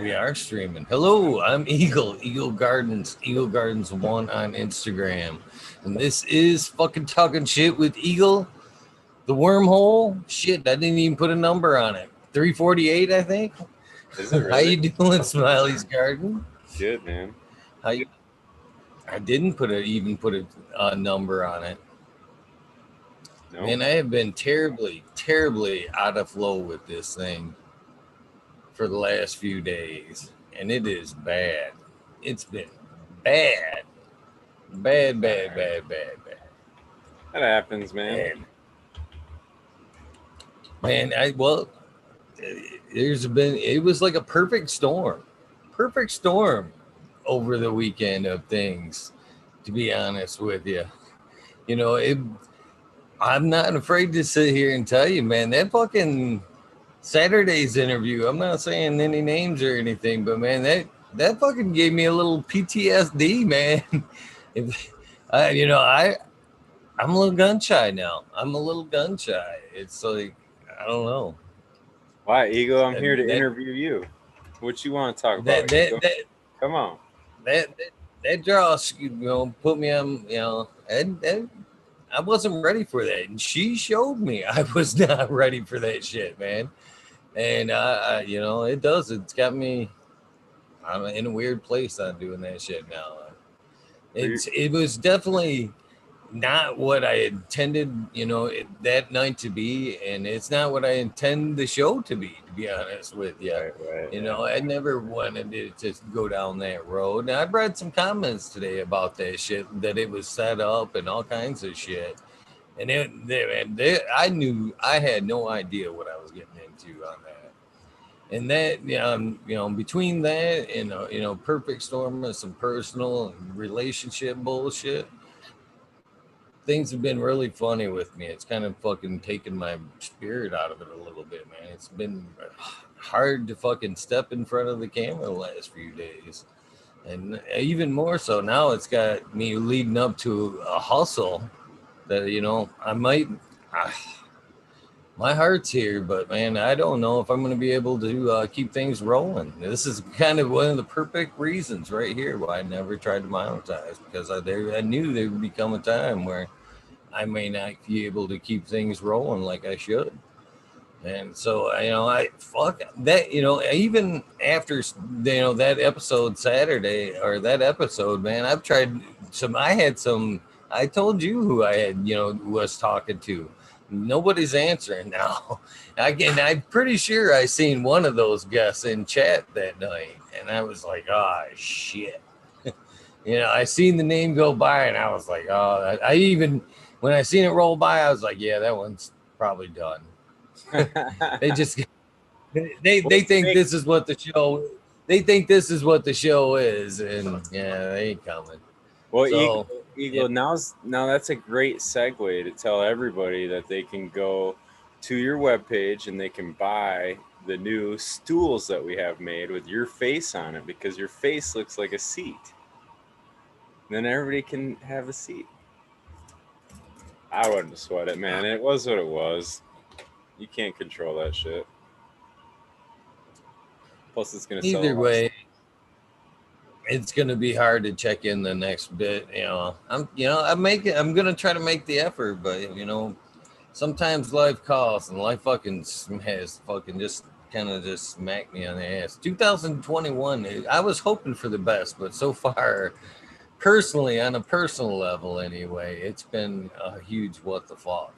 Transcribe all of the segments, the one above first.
We are streaming. Hello, I'm Eagle, Eagle Gardens 1 on Instagram. And this is fucking Talking Shit with Eagle. The wormhole, shit, I didn't even put a number on it. 348, I think. Is it really? How you doing, Smiley's Garden? Good, man. How you? I didn't even put a number on it. No. Man, I have been terribly, terribly out of flow with this thing for the last few days, and it is bad. It's been bad. Bad. That happens, man. Man, it was like a perfect storm over the weekend of things, to be honest with you. You know, I'm not afraid to sit here and tell you, man, that fucking Saturday's interview, I'm not saying any names or anything, but man, that fucking gave me a little PTSD, man. I'm a little gun shy now. It's like, I don't know. Why, Eagle? I'm here to interview you. What you want to talk about? Come on. That draw, put me on, I wasn't ready for that. And she showed me I was not ready for that shit, man. And it's got me, I'm in a weird place on doing that shit now. It was definitely not what I intended, that night to be, and it's not what I intend the show to be honest with you. Right. I never wanted it to go down that road. And I've read some comments today about that shit, that it was set up and all kinds of shit. And I knew I had no idea what I was getting into on that. And that, between that and, perfect storm of some personal and relationship bullshit, things have been really funny with me. It's kind of fucking taken my spirit out of it a little bit, man. It's been hard to fucking step in front of the camera the last few days. And even more so now, it's got me leading up to a hustle that, my heart's here, but man, I don't know if I'm going to be able to keep things rolling. This is kind of one of the perfect reasons right here why I never tried to monetize, because I knew there would become a time where I may not be able to keep things rolling like I should. And so, I fuck that, even after, that episode Saturday, or that episode, man, I've tried I told you who I had, was talking to. Nobody's answering now. I'm pretty sure I seen one of those guests in chat that night, and I was like, oh shit. I seen the name go by, and I was like, oh, when I seen it roll by, I was like, yeah, that one's probably done. They just they think this is what the show. They think this is what the show is, and yeah, they ain't coming. Well, so, Eagle, now that's a great segue to tell everybody that they can go to your webpage and they can buy the new stools that we have made with your face on it, because your face looks like a seat. And then everybody can have a seat. I wouldn't sweat it, man. It was what it was. You can't control that shit. Plus, it's gonna sell. Either way, it's gonna be hard to check in the next bit. I'm gonna try to make the effort, but sometimes life calls, and life fucking has fucking just kind of just smacked me on the ass. 2021, I was hoping for the best, but so far, personally, on a personal level anyway, it's been a huge what the fuck.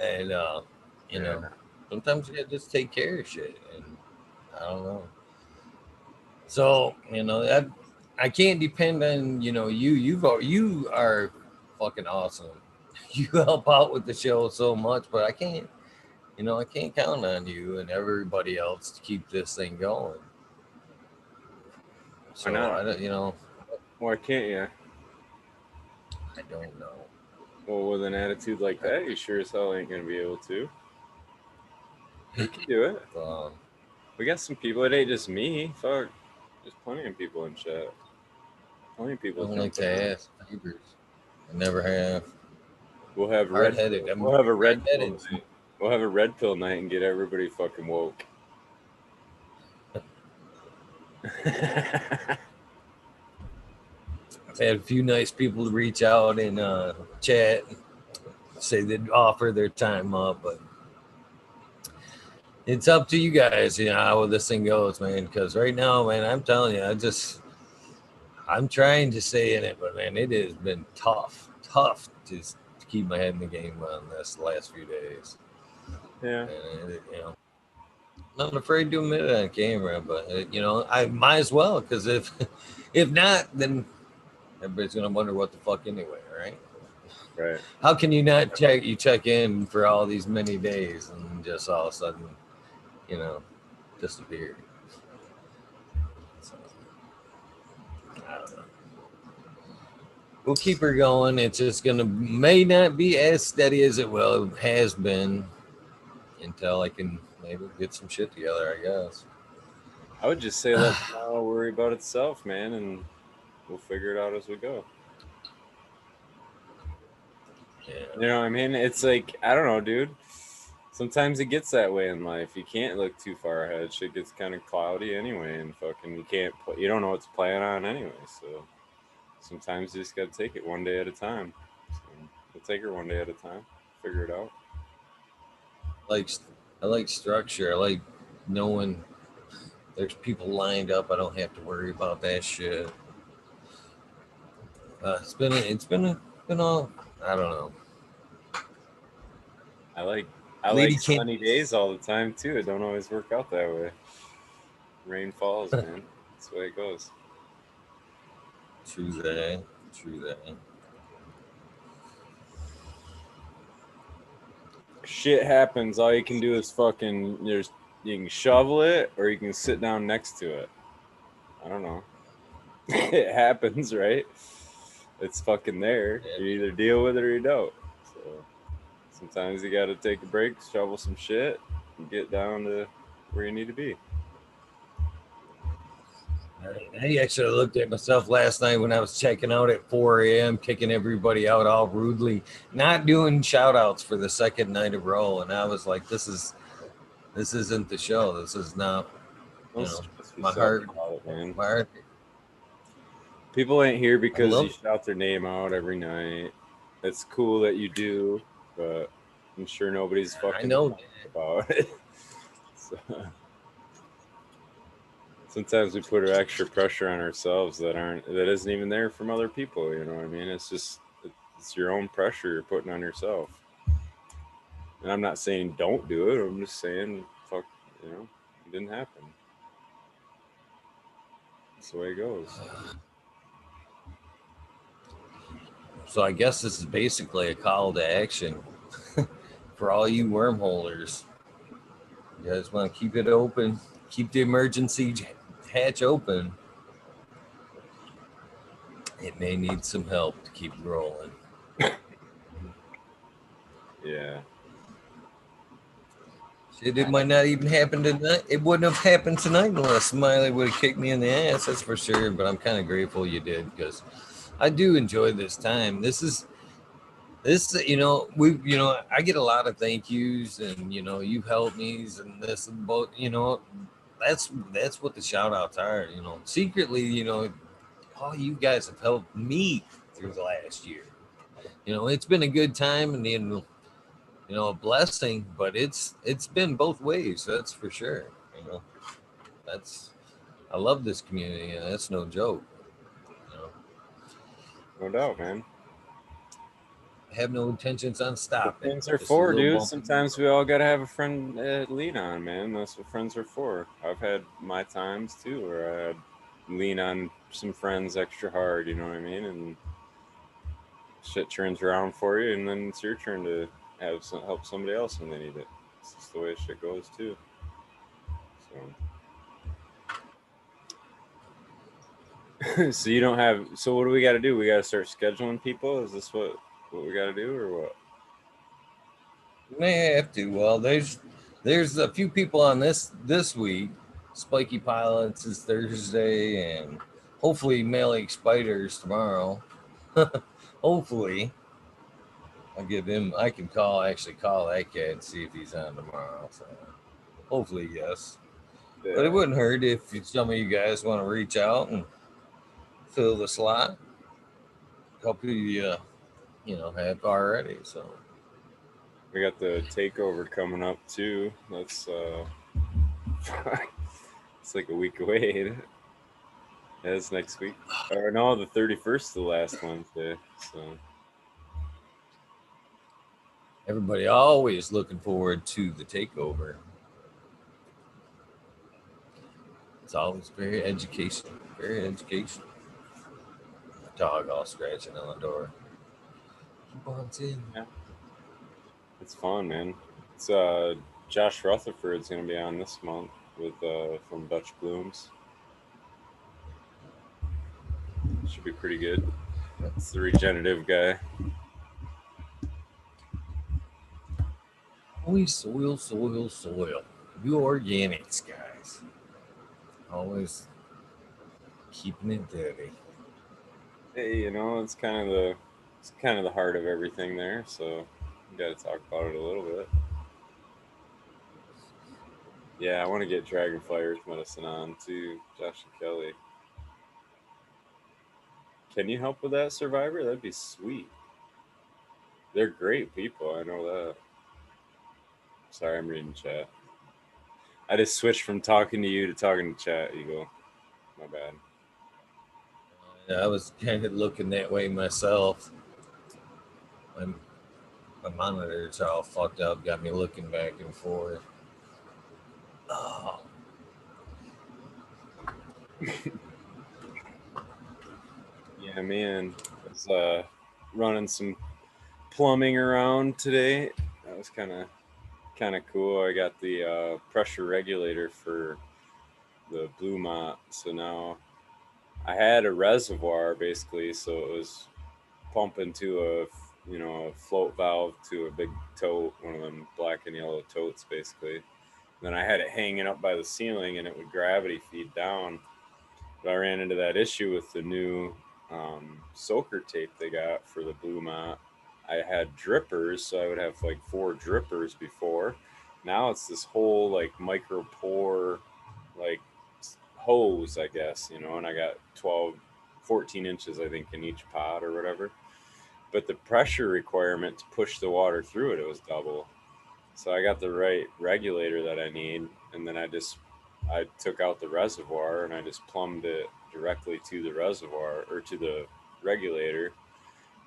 And sometimes you gotta just take care of shit, and I don't know. So I can't depend on you. You are fucking awesome. You help out with the show so much, but I can't. I can't count on you and everybody else to keep this thing going. So I don't. Why can't you? I don't know. Well, with an attitude like that, you sure as hell ain't gonna be able to. You can do it. We got some people. It ain't just me. Fuck, there's plenty of people in chat. Plenty of people. I don't like to ask favors. I never have. We'll have hard-headed. We'll have a red pill night. We'll have a red pill night and get everybody fucking woke. I've had a few nice people reach out and chat, say they'd offer their time up, but it's up to you guys, how this thing goes, man. Because right now, man, I'm telling you, I'm trying to stay in it, but man, it has been tough to keep my head in the game on this last few days. Yeah. And I'm not afraid to admit it on camera, but I might as well, because if not, then everybody's gonna wonder what the fuck anyway, right? Right. How can you not check? You check in for all these many days and just all of a sudden, you know, disappear. So, I don't know. We'll keep her going. It's just gonna may not be as steady as it has been until I can maybe get some shit together, I guess. I would just say let tomorrow worry about itself, man, and we'll figure it out as we go. Yeah. You know what I mean? It's like, I don't know, dude. Sometimes it gets that way in life. You can't look too far ahead. Shit gets kind of cloudy anyway, and fucking you can't. You don't know what to plan on anyway. So sometimes you just gotta take it one day at a time. So we'll take it one day at a time. Figure it out. Like I like structure. I like knowing there's people lined up. I don't have to worry about that shit. It's been all, I don't know. I like I Lady like can't. sunny days all the time too. It don't always work out that way. Rain falls, man. That's the way it goes. True that. True that. Shit happens. All you can do is fucking you can shovel it or you can sit down next to it. I don't know. It happens, right? It's fucking there. Yeah. You either deal with it or you don't. So sometimes you got to take a break, shovel some shit, and get down to where you need to be. I actually looked at myself last night when I was checking out at 4 a.m., kicking everybody out all rudely, not doing shout outs for the second night of row. And I was like, this isn't the show. This is not, Don't stress my yourself heart, about it, man. my heart. People ain't here I because you love shout their name out every night. It's cool that you do, but I'm sure nobody's I fucking know. about it. So, sometimes we put extra pressure on ourselves that isn't even there from other people. You know what I mean? It's your own pressure you're putting on yourself. And I'm not saying don't do it. I'm just saying fuck. It didn't happen. That's the way it goes. So I guess this is basically a call to action for all you wormholers. You guys want to keep it open, keep the emergency hatch open. It may need some help to keep rolling. Yeah. Shit, it might not even happen tonight. It wouldn't have happened tonight unless Smiley would have kicked me in the ass. That's for sure. But I'm kind of grateful you did, because I do enjoy this time. This. I get a lot of thank yous, and you've helped me, and this and both. That's what the shout outs are. Secretly, all you guys have helped me through the last year. It's been a good time, and a blessing, but it's been both ways. That's for sure. That's I love this community, and that's no joke. You know, No doubt, man. I have no intentions on What stopping. friends are Just a for, little dude. bump. Sometimes we all gotta have a friend lean on, man. That's what friends are for. I've had my times too, where I had lean on some friends extra hard. You know what I mean? And shit turns around for you, and then it's your turn to help somebody else when they need it. It's just the way shit goes too. So, so you don't have. So what do we got to do? We got to start scheduling people. Is this what we got to do, or what? May have to. Well, there's a few people on this week. Spiky Pilots is Thursday, and hopefully Malik Spiders tomorrow. Hopefully, I'll give him. I can actually call that cat and see if he's on tomorrow. So hopefully, yes. But it Yeah. wouldn't hurt if some of you guys want to reach out and fill the slot. A couple of you have already. So We got the takeover coming up too. That's it's like a week away. Yeah, it's next week. Or no, the 31st, the last Wednesday. So everybody always looking forward to the takeover. It's always very educational. Very educational. Dog all scratching on the door. He wants in. yeah, it's fun, man. It's Josh Rutherford's gonna be on this month with from Dutch Blooms. Should be pretty good. It's the regenerative guy. Always soil, soil, soil. You organics, guys. Always keeping it dirty. Hey, you know, it's kind of the heart of everything there. So we got to talk about it a little bit. Yeah, I want to get Dragonfly Earth Medicine on too, Josh and Kelly. Can you help with that, Survivor? That'd be sweet. They're great people. I know that. Sorry, I'm reading chat. I just switched from talking to you to talking to chat, Eagle. My bad. I was kind of looking that way myself. My, my monitors all fucked up, got me looking back and forth. Oh, Yeah, man. I was running some plumbing around today. That was kind of cool. I got the pressure regulator for the Blue Mont, so now I had a reservoir basically, so it was pumping to a float valve to a big tote, one of them black and yellow totes basically. And then I had it hanging up by the ceiling, and it would gravity feed down. But I ran into that issue with the new soaker tape they got for the Blue Mont. I had drippers, so I would have like 4 drippers before. Now it's this whole like micro pore, like hose, I guess, and I got 12, 14 inches, I think, in each pot or whatever. But the pressure requirement to push the water through it was double. So I got the right regulator that I need, and then I took out the reservoir and I just plumbed it directly to the reservoir or to the regulator,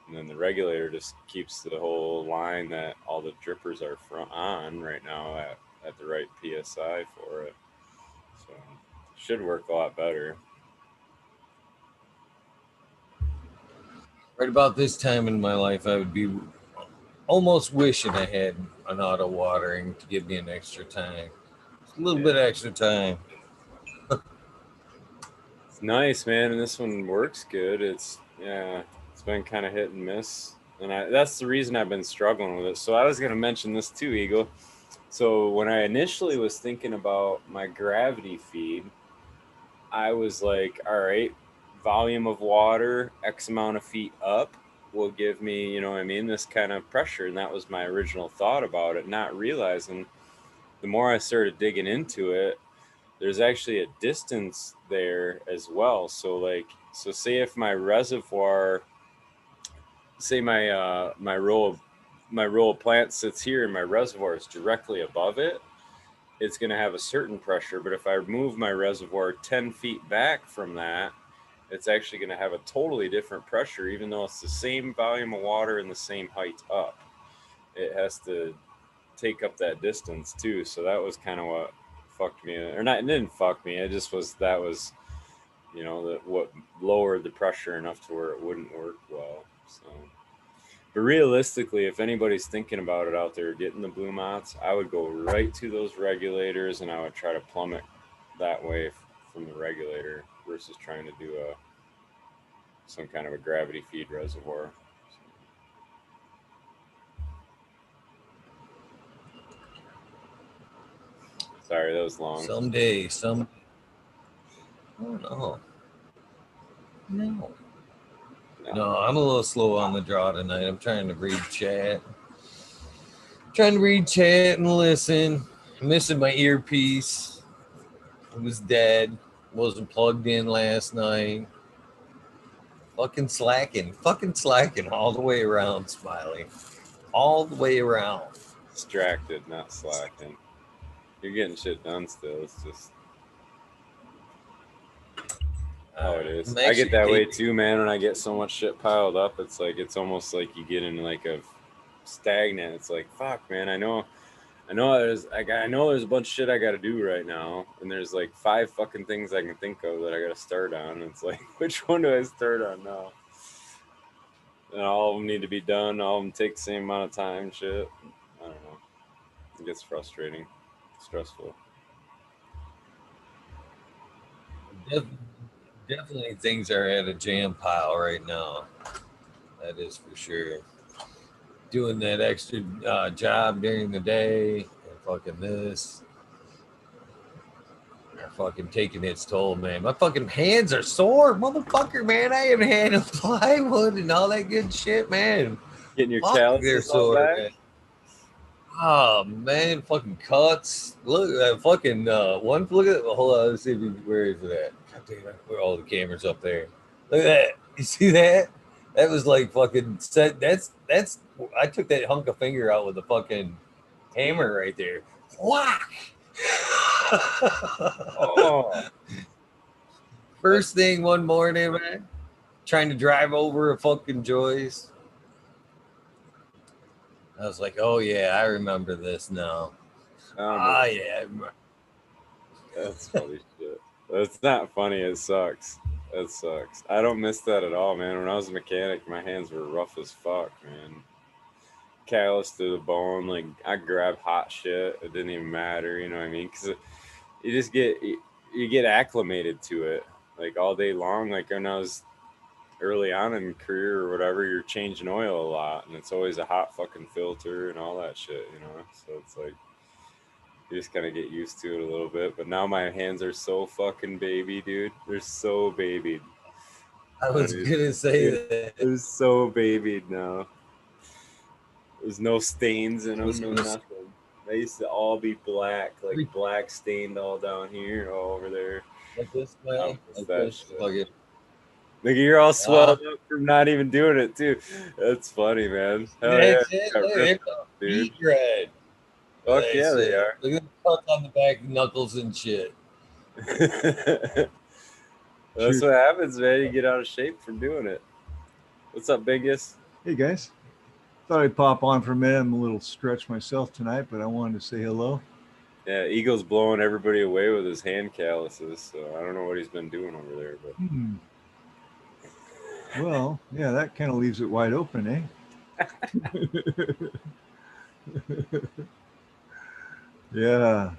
and then the regulator just keeps the whole line that all the drippers are on right now at the right psi for it. So it should work a lot better. right about this time in my life, I would be almost wishing I had an auto watering to give me an extra time. Just a little Yeah. bit extra time. It's nice, man, and this one works good. It's been kind of hit and miss, and that's the reason I've been struggling with it. So I was gonna mention this too, Eagle. So when I initially was thinking about my gravity feed, I was like, all right, volume of water, X amount of feet up will give me, what I mean, this kind of pressure, and that was my original thought about it, not realizing the more I started digging into it, there's actually a distance there as well. So say if my reservoir, say my row of plants sits here and my reservoir is directly above it, it's going to have a certain pressure. But if I move my reservoir 10 feet back from that, it's actually going to have a totally different pressure, even though it's the same volume of water and the same height up. It has to take up that distance too. So that was kind of what fucked me, or not. It didn't fuck me. It just was that was, what lowered the pressure enough to where it wouldn't work well. So, but realistically, if anybody's thinking about it out there, getting the Blue Mots, I would go right to those regulators and I would try to plumb it that way from the regulator versus trying to do some kind of a gravity feed reservoir. Sorry, that was long. Someday, some. Oh no, no, no. I'm a little slow on the draw tonight. I'm trying to read chat. Trying to read chat and listen. I'm missing my earpiece. It was dead. Wasn't plugged in last night. Fucking slacking all the way around, Smiley. All the way around. Distracted, not slacking. You're getting shit done still. It's just how it is. I'm I get actually that way taking. too, man. When I get so much shit piled up, it's like it's almost like you get in like a stagnant. It's like fuck, man. I know there's a bunch of shit I got to do right now, and there's like 5 fucking things I can think of that I got to start on. And it's like, which one do I start on now? And all of them need to be done. All of them take the same amount of time. Shit, I don't know. It gets frustrating, stressful. Def- Definitely things are at a jam pile right now. That is for sure. Doing that extra job during the day and fucking this are fucking taking its toll, man. My fucking hands are sore, motherfucker, man. I haven't handled plywood and all that good shit, man. Getting your Fuck, they're calluses all sore, back. man. Oh man, fucking cuts. Look at that fucking one. Look at hold on. Let's see if where is it at? God damn it! Where are all the cameras up there? Look at that. You see that? That was like fucking set. That's. I took that hunk of finger out with a fucking hammer right there. Whack. Oh, First thing one morning, man, trying to drive over a fucking Joyce. I was like, oh yeah, I remember this now. Ah yeah, that's funny shit. That's not funny. It sucks. It sucks. I don't miss that at all, man. When I was a mechanic, my hands were rough as fuck, man. Callous to the bone. Like I grabbed hot shit. It didn't even matter. You know what I mean? Because you just you get acclimated to it like all day long. Like when I was early on in career or whatever, you're changing oil a lot, and it's always a hot fucking filter and all that shit. You know, so it's like you just kind of get used to it a little bit. But now my hands are so fucking baby, dude. They're so babied. I was gonna say that. They're so babied now. There's no stains in I was them, no gonna say, nothing. They used to all be black, like black stained all down here, all over there. like this I way, miss like that this. shit. Fucking Like you're all ah, swelled up from not even doing it too. That's funny, man. see Hell yeah, that shit? got Look, ripped there's off, a dude. beat red. Look Fuck at that yeah, they shit. are. Look at the cuts on the back knuckles and shit. That's Cheers. what happens, man. You get out of shape from doing it. What's up, Bingus? Hey guys, thought I'd pop on for a minute. I'm a little stretched myself tonight, but I wanted to say hello. Yeah, Eagle's blowing everybody away with his hand calluses, so I don't know what he's been doing over there, but Hmm. Well, yeah, that kind of leaves it wide open, eh? Yeah,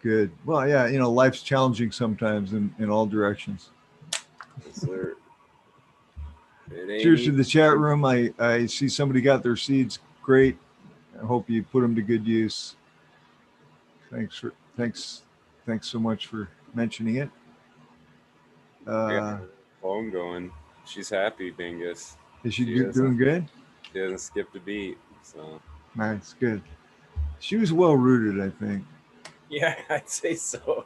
good. Well, yeah, life's challenging sometimes in all directions. yes, sir. It ain't Cheers to the chat easy. room. I see somebody got their seeds. Great. I hope you put them to good use. Thanks so much for mentioning it. I got Uh, my phone going. She's happy, Bingus. is she She hasn't doing good? she hasn't skipped a beat. So Nice, good. She was well rooted, I think. yeah, I'd say so.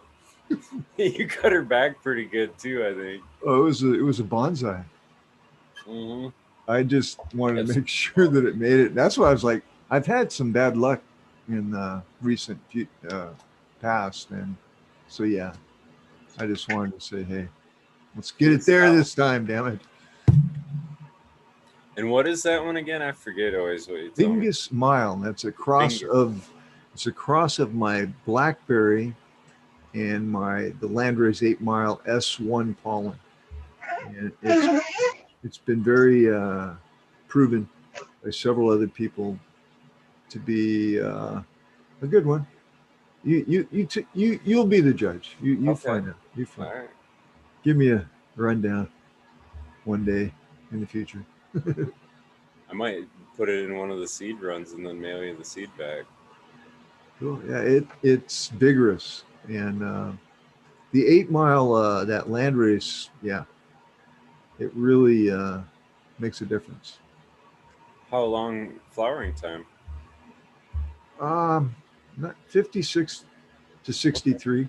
You cut her back pretty good too, I think. Oh, it was a bonsai. Mm-hmm. I just wanted to That's make sure that it made it. That's why I was like, I've had some bad luck in recent past, and so yeah, I just wanted to say, hey, let's get it there this time, damn it. And what is that one again? I forget always what you tell me. Bingus Mile. That's a cross Bingus. of my blackberry and the Landrace 8 Mile S1 pollen, and it's been very proven by several other people to be a good one. You'll be the judge. You Okay. find out. You All find. right. Give me a rundown one day in the future. I might put it in one of the seed runs and then mail you the seed bag. Cool. Yeah, it's vigorous, and the 8 Mile that land race, yeah, it really makes a difference. How long flowering time? Not 56 to 63.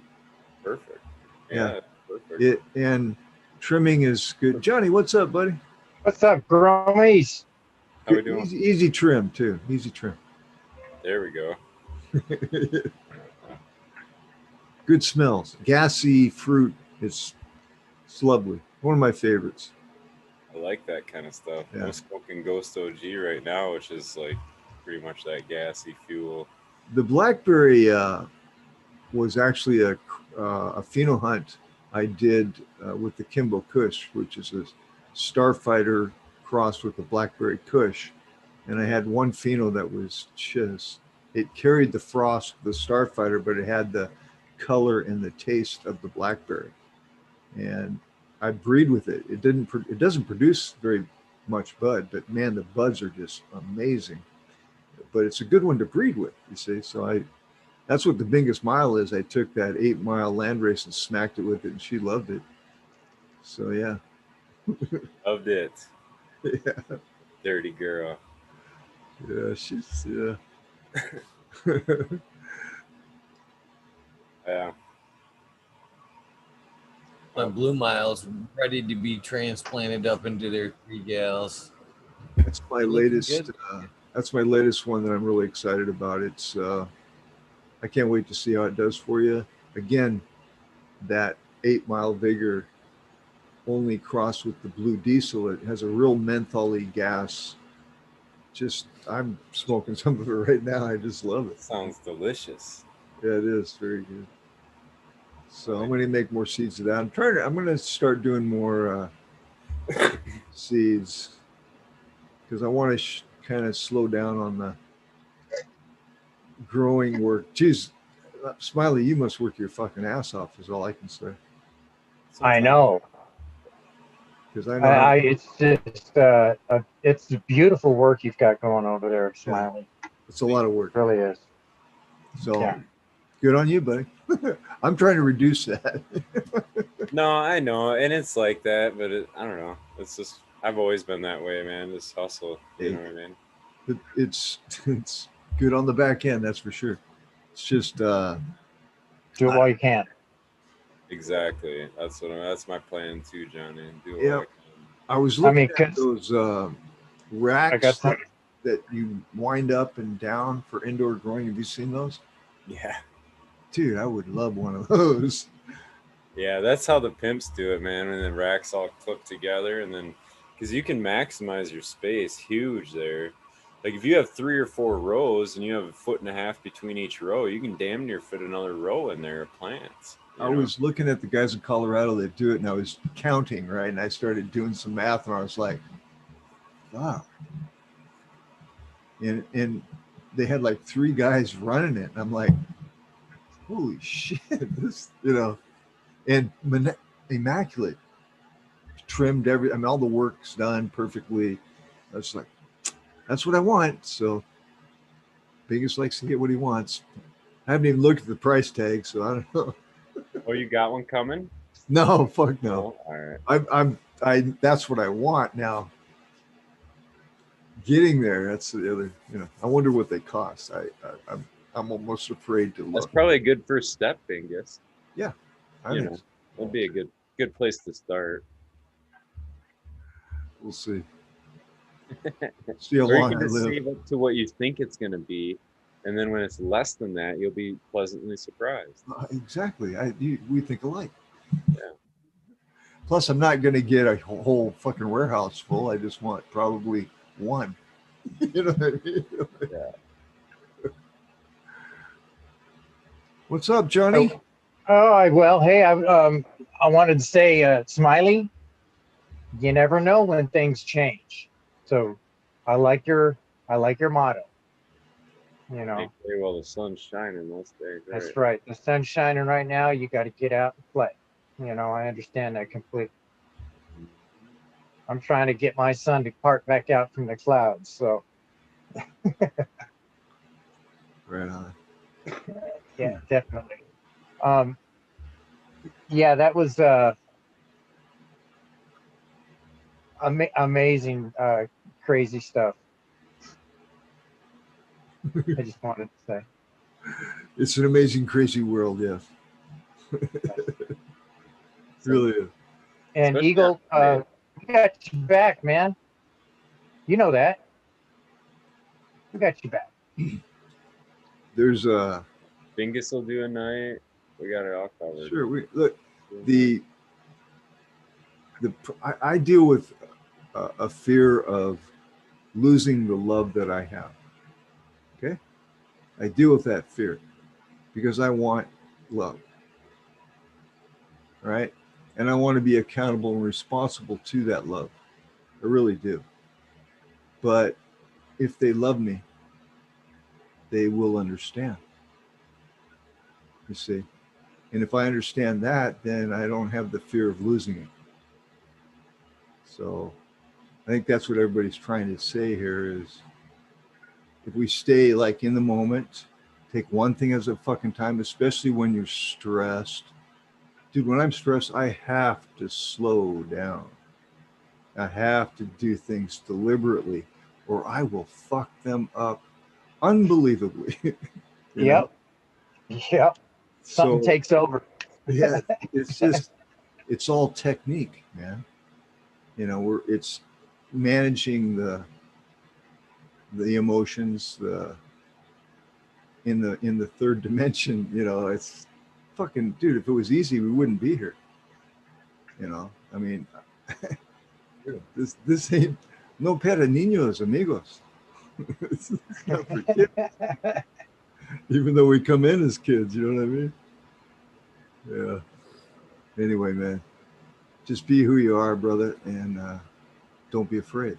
Yeah. Perfect. It and trimming is good. Johnny, what's up, buddy? What's up, Gromies? How we doing? Easy trim too. Easy trim. There we go. Good smells. Gassy fruit. It's lovely. One of my favorites. I like that kind of stuff. Yeah. I'm smoking Ghost OG right now, which is like pretty much that gassy fuel. The blackberry was actually a pheno hunt I did with the Kimbo Kush, which is a starfighter crossed with the blackberry Kush. And I had one pheno that was just, it carried the frost of the starfighter, but it had the color and the taste of the blackberry. And I breed with it. It doesn't produce very much bud, but man, the buds are just amazing. But it's a good one to breed with, you see. So that's what the biggest mile is. I took that 8-mile land race and smacked it with it, and she loved it. So yeah. Loved it. Yeah. Dirty girl. Yeah, she's yeah. Yeah. My blue miles ready to be transplanted up into their 3 gals. That's my Looking latest. good. That's my latest one that I'm really excited about. It's I can't wait to see how it does for you. Again, that 8-mile vigor only crossed with the blue diesel. It has a real mentholy gas. Just I'm smoking some of it right now. I just love it. Sounds delicious. Yeah, it is very good. So I'm going to make more seeds of that. I'm going to start doing more seeds because I want to kind of slow down on the growing work. Geez, Smiley, you must work your fucking ass off is all I can say. I know. Because I know It's just it's beautiful work you've got going over there, Smiley. it's a lot of work. It really is. So Yeah. good on you, buddy. I'm trying to reduce that. No, I know, and it's like that, but I don't know. It's just I've always been that way, man. Just hustle. You know what I mean? It's good on the back end, that's for sure. It's just Do it while you can. Exactly. That's my plan too, Johnny. Do it Yeah. while I can. I was looking at 'cause those I racks got some. that you wind up and down for indoor growing. Have you seen those? Yeah. Dude, I would love one of those. Yeah, that's how the pimps do it, man. And the racks all clip together, and then because you can maximize your space huge there. Like if you have 3 or 4 rows and you have 1.5 feet between each row, you can damn near fit another row in there of plants. I was looking at the guys in Colorado that do it, and I was counting, right? And I started doing some math, and I was like, wow. And they had like 3 guys running it. And I'm like, holy shit, this, and immaculate. Trimmed all the work's done perfectly. I was like, that's what I want. So Biggest likes to get what he wants. I haven't even looked at the price tag, so I don't know. Oh, you got one coming? No, fuck no. Oh, all right. I that's what I want now. Getting there, that's the other, I wonder what they cost. I'm almost afraid to look. That's probably a good first step, Bingus. Yeah. That'd be a good place to start. We'll see. See how Or you long can I just live. save up to what you think it's going to be, and then when it's less than that, you'll be pleasantly surprised. Exactly. We think alike. Yeah. Plus, I'm not going to get a whole fucking warehouse full. I just want probably one. You know what I mean? Yeah. What's up, Johnny? Well, hey, I wanted to say, Smiley, you never know when things change. So I like your motto. Okay, well, the sun's shining most days. That's right. The sun's shining right now. You got to get out and play. I understand that completely. I'm trying to get my son to part back out from the clouds. So. Right on. Yeah, definitely. Yeah, that was amazing, crazy stuff. I just wanted to say. It's an amazing, crazy world, yes. Really is. And Especially Eagle, on Monday. we got your back, man. You know that. We got your back. There's a Bingus will do a night. We got it all covered. sure. We look I deal with a fear of losing the love that I have. Okay, I deal with that fear because I want love, right? And I want to be accountable and responsible to that love. I really do. But if they love me, they will understand. You see, and if I understand that, then I don't have the fear of losing it. So I think that's what everybody's trying to say here is if we stay like in the moment, take one thing at a fucking time, especially when you're stressed. Dude, when I'm stressed, I have to slow down. I have to do things deliberately or I will fuck them up unbelievably. You know? Yep. Something So takes over. yeah, it's just it's all technique, man. You know, it's managing the emotions, in the third dimension. You know, it's fucking dude. If it was easy, we wouldn't be here. You know, I mean, this ain't no para niños, amigos. It's not for kids. Even though we come in as kids, you know what I mean? Yeah. Anyway, man, just be who you are, brother, and don't be afraid.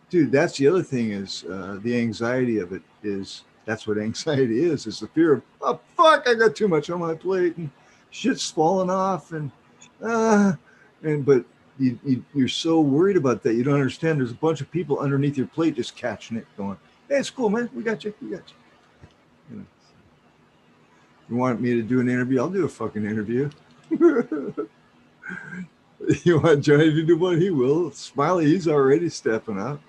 Dude, that's the other thing is the anxiety of it is that's what anxiety is the fear of, oh, fuck, I got too much on my plate and shit's falling off but you're so worried about that. You don't understand. There's a bunch of people underneath your plate just catching it going, hey, it's cool, man. We got you. You know, you want me to do an interview? I'll do a fucking interview. You want Johnny to do one? He will. Smiley, he's already stepping up.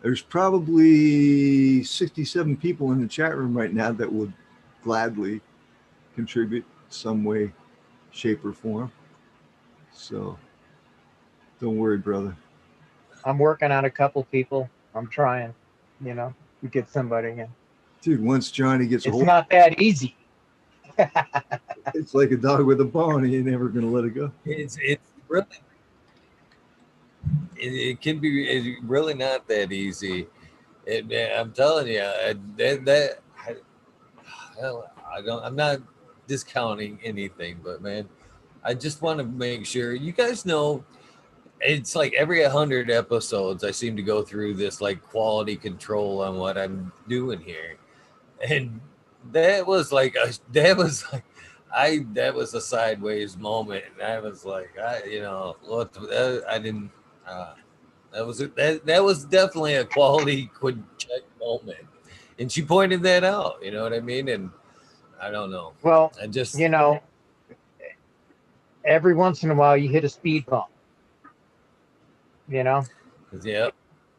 There's probably 67 people in the chat room right now that would gladly contribute some way, shape, or form. So don't worry, brother. I'm working on a couple people. I'm trying, to get somebody in. Dude, once Johnny gets a It's hold, not that easy. it's like a dog with a bone. He ain't never gonna let it go. It's really it can be it's really not that easy. I'm telling you, I'm not discounting anything, but man, I just want to make sure you guys know. It's like every 100 episodes, I seem to go through this like quality control on what I'm doing here, and that was a sideways moment, and I was like, I didn't. That was definitely a quality quick check moment, and she pointed that out. You know what I mean? And I don't know. Well, I just every once in a while you hit a speed bump. yeah,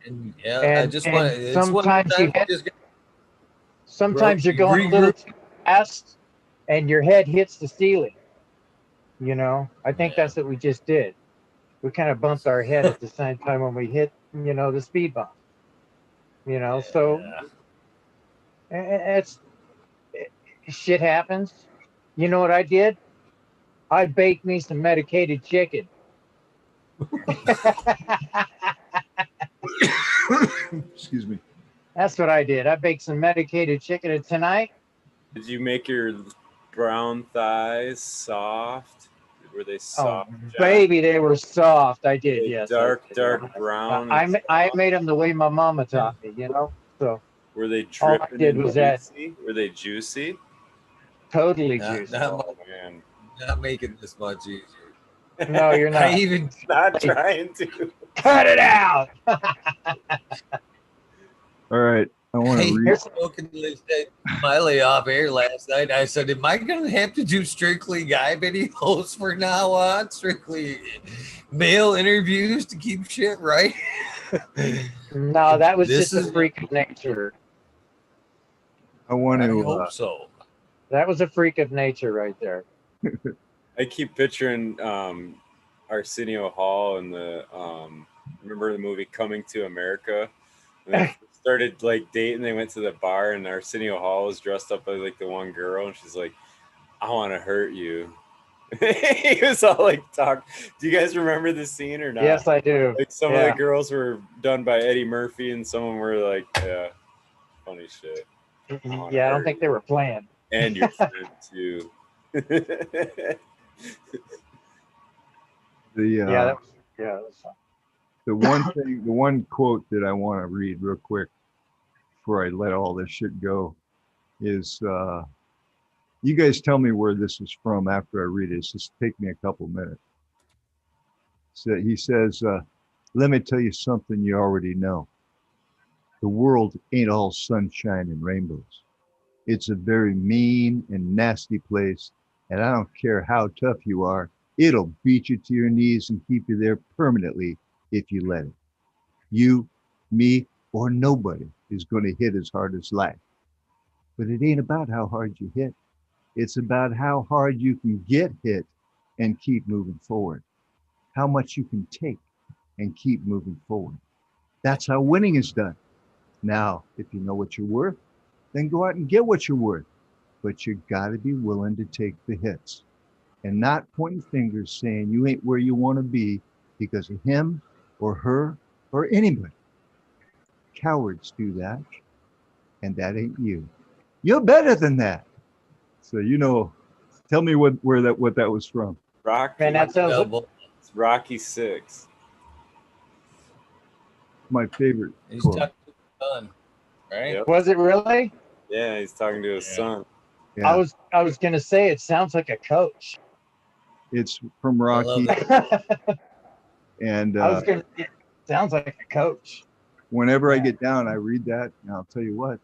and I just want. And It's one of the times you just sometimes you're going a little too fast, and your head hits the ceiling. I think that's what we just did. We kind of bumped our head at the same time when we hit, the speed bump. So shit happens. You know what I did? I baked me some medicated chicken. Excuse me. That's what I did. I baked some medicated chicken, and tonight. Did you make your brown thighs soft? Were they soft? Oh, baby, they were soft. I did, yes. Dark brown. I made them the way my mama taught me, So were they dripping? All I did was juicy? Were they juicy? Totally juicy. Man, not making this much easier. No, you're not. I even not trying to. Cut it out. All right. I want to read. Smiley off air last night. I said, am I going to have to do strictly guy videos for now on? Strictly male interviews to keep shit right? No, that was just a freak of nature. I want to. I hope so. That was a freak of nature right there. I keep picturing Arsenio Hall and the remember the movie Coming to America? And they started like dating. They went to the bar, and Arsenio Hall was dressed up as like the one girl, and she's like, "I want to hurt you." He was all like talk. Do you guys remember this scene or not? Yes, I do. Like some of the girls were done by Eddie Murphy, and some of them were like, yeah, funny shit. Yeah, I don't think they were playing. And your friend too. The that was fun. The one quote that I want to read real quick before I let all this shit go is, you guys tell me where this is from after I read it. It's just take me a couple minutes. So he says, let me tell you something you already know. The world ain't all sunshine and rainbows. It's a very mean and nasty place, and I don't care how tough you are, it'll beat you to your knees and keep you there permanently if you let it. You, me, or nobody is going to hit as hard as life. But it ain't about how hard you hit. It's about how hard you can get hit and keep moving forward. How much you can take and keep moving forward. That's how winning is done. Now, if you know what you're worth, then go out and get what you're worth. But you got to be willing to take the hits and not pointing fingers saying you ain't where you want to be because of him or her or anybody. Cowards do that, and that ain't you. You're better than that. So, tell me what that was from. Rocky. Man, that sounds it's Rocky 6. My favorite. He's quote. talking to his son, right? Yep. Was it really? Yeah, he's talking to his son. Yeah. I was gonna say it sounds like a coach. It's from Rocky. And it sounds like a coach. Whenever I get down, I read that, and I'll tell you what,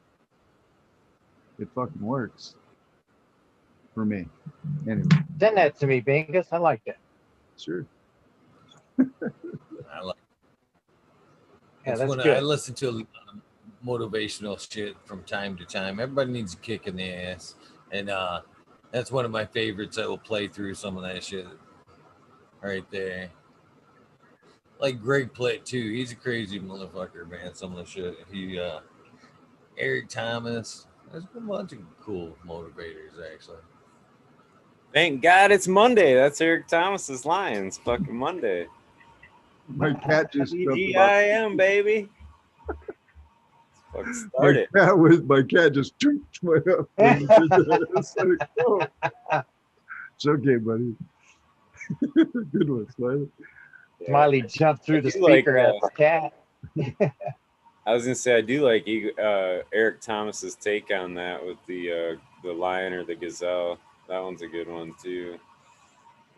it fucking works for me. Anyway. Send that to me, Bingus. I like that. Sure. I like. Yeah, That's that's when good. I listen to motivational shit from time to time. Everybody needs a kick in the ass, and that's one of my favorites. I will play through some of that shit right there. Like Greg Plitt too. He's a crazy motherfucker, man. Some of the shit Eric Thomas. There's a bunch of cool motivators actually. Thank God it's Monday. That's Eric Thomas's line. It's fucking Monday. My cat just TGIM, baby. Let's start it. My cat just trinked my up. It's like, oh. It's okay, buddy. Good one, Smiley. Smiley jumped through the speaker at the cat. I was gonna say I do like Eric Thomas's take on that with the lion or the gazelle. That one's a good one too.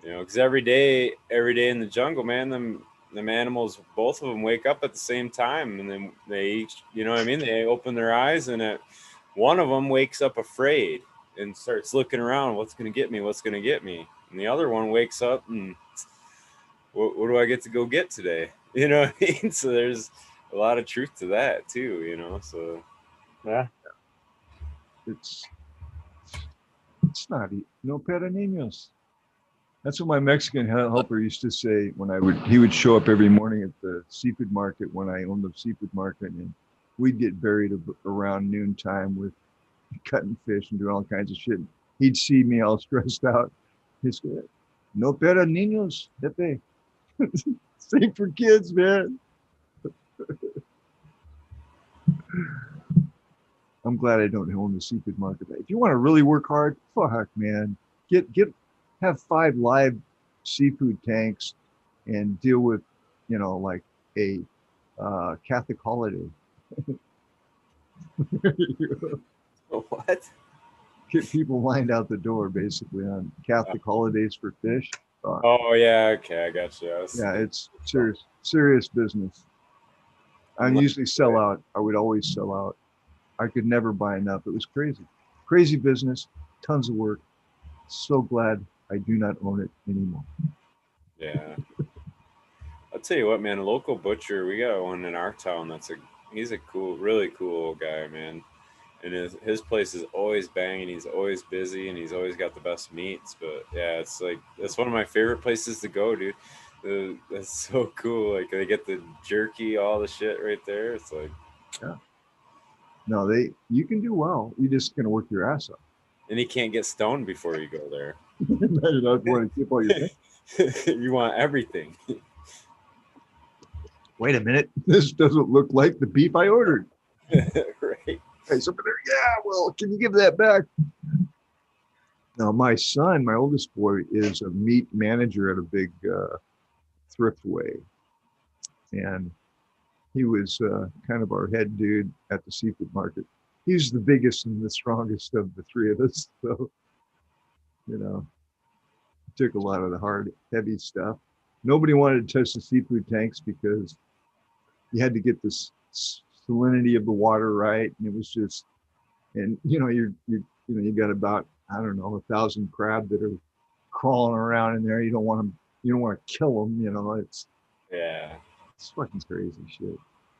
Because every day in the jungle, man, them animals, both of them wake up at the same time, and then they each, they open their eyes, and one of them wakes up afraid and starts looking around. What's gonna get me? What's gonna get me? And the other one wakes up and what do I get to go get today? You know what I mean? So there's a lot of truth to that too. So yeah, it's not no para niños. That's what my Mexican helper used to say when he would show up every morning at the seafood market when I owned the seafood market, and we'd get buried around noontime with cutting fish and doing all kinds of shit. He'd see me all stressed out. He'd say, no para niños, Pepe. Same for kids, man. I'm glad I don't own the seafood market. If you want to really work hard, fuck, man, have 5 live seafood tanks and deal with, like a Catholic holiday. What? Get people lined out the door basically on Catholic holidays for fish. Oh yeah, okay, I got you. Yeah, it's serious business. I usually sell out. I would always sell out. I could never buy enough. It was crazy business, tons of work. So glad I do not own it anymore. Yeah. I'll tell you what, man, a local butcher, we got one in our town he's a really cool guy, man. and his place is always banging. He's always busy, and he's always got the best meats. But yeah, it's like that's one of my favorite places to go, dude. That's so cool. Like they get the jerky, all the shit right there. It's like, yeah. No, you can do well. You're just gonna work your ass off. and you can't get stoned before you go there. You don't want to keep all your things. You want everything. Wait a minute, this doesn't look like the beef I ordered. Right. Hey, somebody there. Yeah, well, can you give that back? Now, my son, my oldest boy, is a meat manager at a big thriftway, and he was kind of our head dude at the seafood market. He's the biggest and the strongest of the three of us, so you know, took a lot of the hard, heavy stuff. Nobody wanted to touch the seafood tanks because you had to get this salinity of the water right, and it was just, and you know, you got about, I don't know, 1,000 crab that are crawling around in there. You don't want to kill them. You know, it's fucking crazy shit.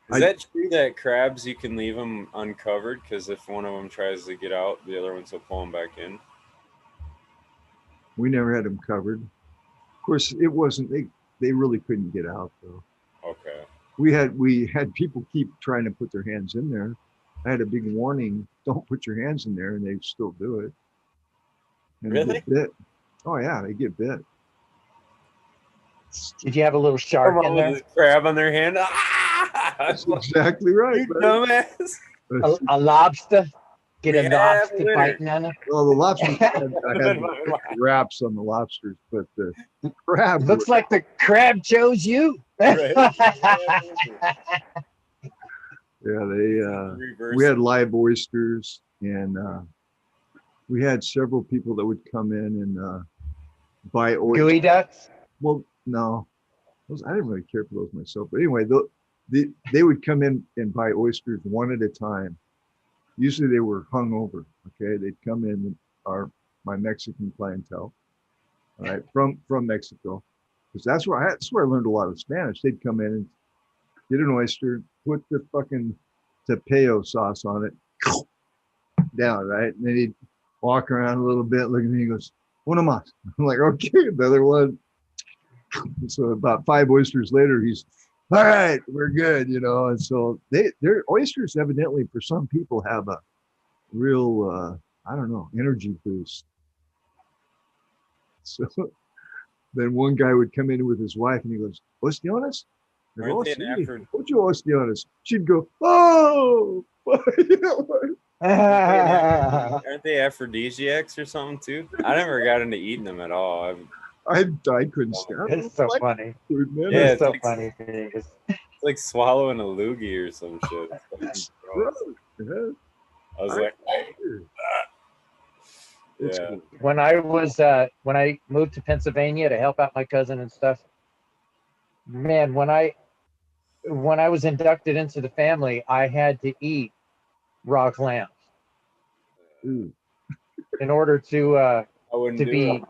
Is that true that crabs you can leave them uncovered because if one of them tries to get out, the other ones will pull them back in? We never had them covered. Of course, it wasn't. They really couldn't get out though. Okay. We had people keep trying to put their hands in there. I had a big warning: don't put your hands in there, and they still do it. And really? They get bit. Oh yeah, they get bit. Did you have a little shark in there? With a crab on their hand. That's exactly right. You dumbass. A lobster? Get a lobster biting on it? Well, the lobsters, I had wraps on the lobsters, but the crab. Looks like the crab chose you. Yeah, we had live oysters, and we had several people that would come in and buy oysters. Gooey ducks? Well, no, I didn't really care for those myself. But anyway, they would come in and buy oysters one at a time. Usually they were hung over. Okay, they'd come in, my Mexican clientele, all right, from Mexico, because that's where I learned a lot of Spanish. They'd come in and get an oyster, put the fucking tapeo sauce on it, down, right, and then he'd walk around a little bit, look at me, he goes, "Una más." I'm like, okay, another one. So about 5 oysters later, he's, all right, we're good, you know. And so their oysters evidently for some people have a real, I don't know, energy boost. So then one guy would come in with his wife and he goes, "Ostiones?" Aren't they an Ocho ostiones. She'd go, "Oh." Aren't they aphrodisiacs or something too? I never got into eating them at all. I couldn't stand it. It's so funny. Food, man. Yeah, It's so funny. It's like swallowing a loogie or some shit. It's gross. Yeah. I was like, It's yeah. cool. When I moved to Pennsylvania to help out my cousin and stuff, man, when I was inducted into the family, I had to eat raw clams Ooh. in order to I wouldn't do be. it.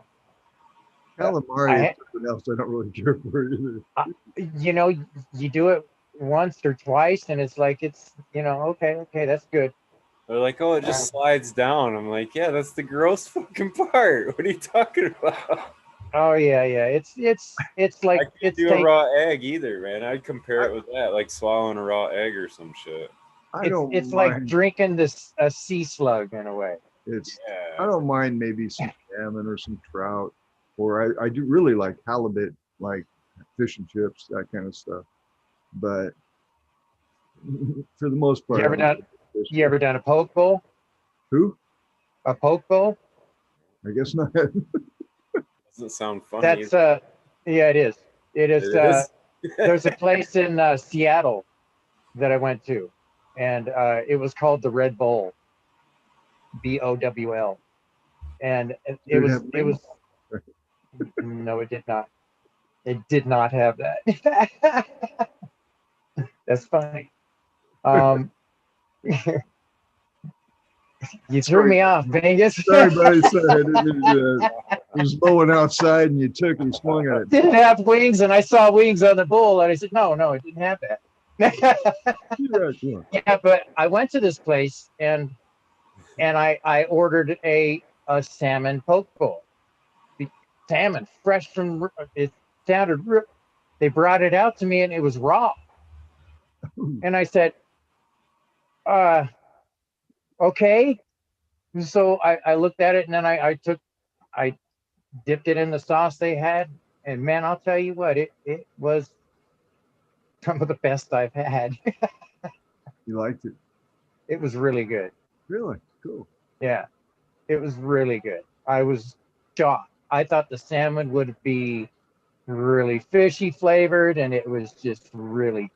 Calamari is something else I don't really care for either. You know, you do it once or twice, and it's like okay, that's good. They're like, oh, it just slides down. I'm like, yeah, that's the gross fucking part. What are you talking about? Oh yeah. It's like I can't do a raw egg either, man. I'd compare it with that, like swallowing a raw egg or some shit. It's like drinking a sea slug in a way. I don't mind maybe some salmon or some trout, or I do really like halibut, like fish and chips, that kind of stuff. But for the most part, You ever done a poke bowl? Who? A poke bowl? I guess not. Doesn't sound funny. That's yeah, it is. It is. There's a place in Seattle that I went to, and it was called the Red Bowl, BOWL, and it was. No, it did not. It did not have that. That's funny. You threw me off, Vegas. Sorry, buddy. Sorry. It was blowing outside, and you swung at it. Didn't have wings, and I saw wings on the bull, and I said, no, it didn't have that. Yeah, but I went to this place, and and I ordered a salmon poke bowl. Salmon fresh from it sounded. They brought it out to me and it was raw, and I said, okay. So I looked at it and then I dipped it in the sauce they had, and man, I'll tell you what, it was some of the best I've had. You liked it? It was really good. Really? Cool. Yeah, it was really good. I was shocked. I thought the salmon would be really fishy flavored, and it was just really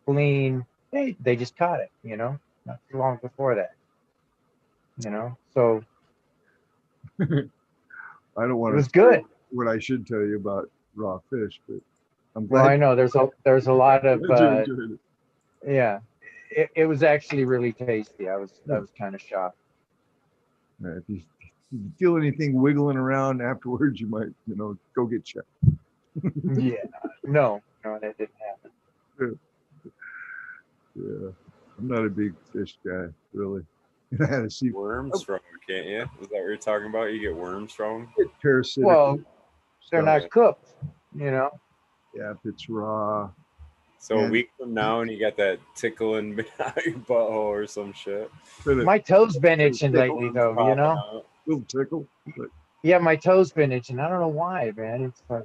clean. They just caught it, not too long before that. So I don't it want was to good. what I should tell you about raw fish, but I'm Well, glad I know there's a lot of you enjoyed it. yeah. It was actually really tasty. I was kind of shocked. If you feel anything wiggling around afterwards, you might, go get checked. Yeah. No, that didn't happen. Yeah. I'm not a big fish guy, really. I had to see Worms from them, can't you? Is that what you're talking about? You get worms from them? parasitic. Well, they're stuff. not cooked, Yeah, if it's raw. So a week from now, and you got that tickling out your butthole or some shit. My toes been itching lately, though. Little tickle. But Yeah, my toes been itching. I don't know why, man. It's like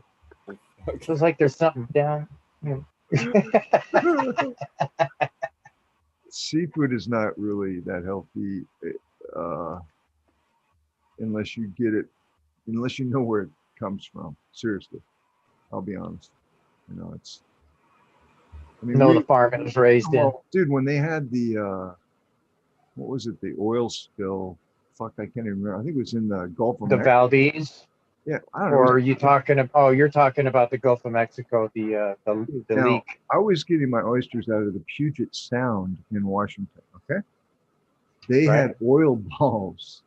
it feels like there's something down. seafood is not really that healthy unless you know where it comes from. Seriously, I'll be honest. It's. The farm it was raised in. Dude, when they had the what was it? The oil spill. Fuck, I can't even remember. I think it was in the Gulf of The Mexico. Valdez. Yeah, I don't know. Or are you talking about? Oh, you're talking about the Gulf of Mexico, the Now, leak. I was getting my oysters out of the Puget Sound in Washington. Okay, they had oil balls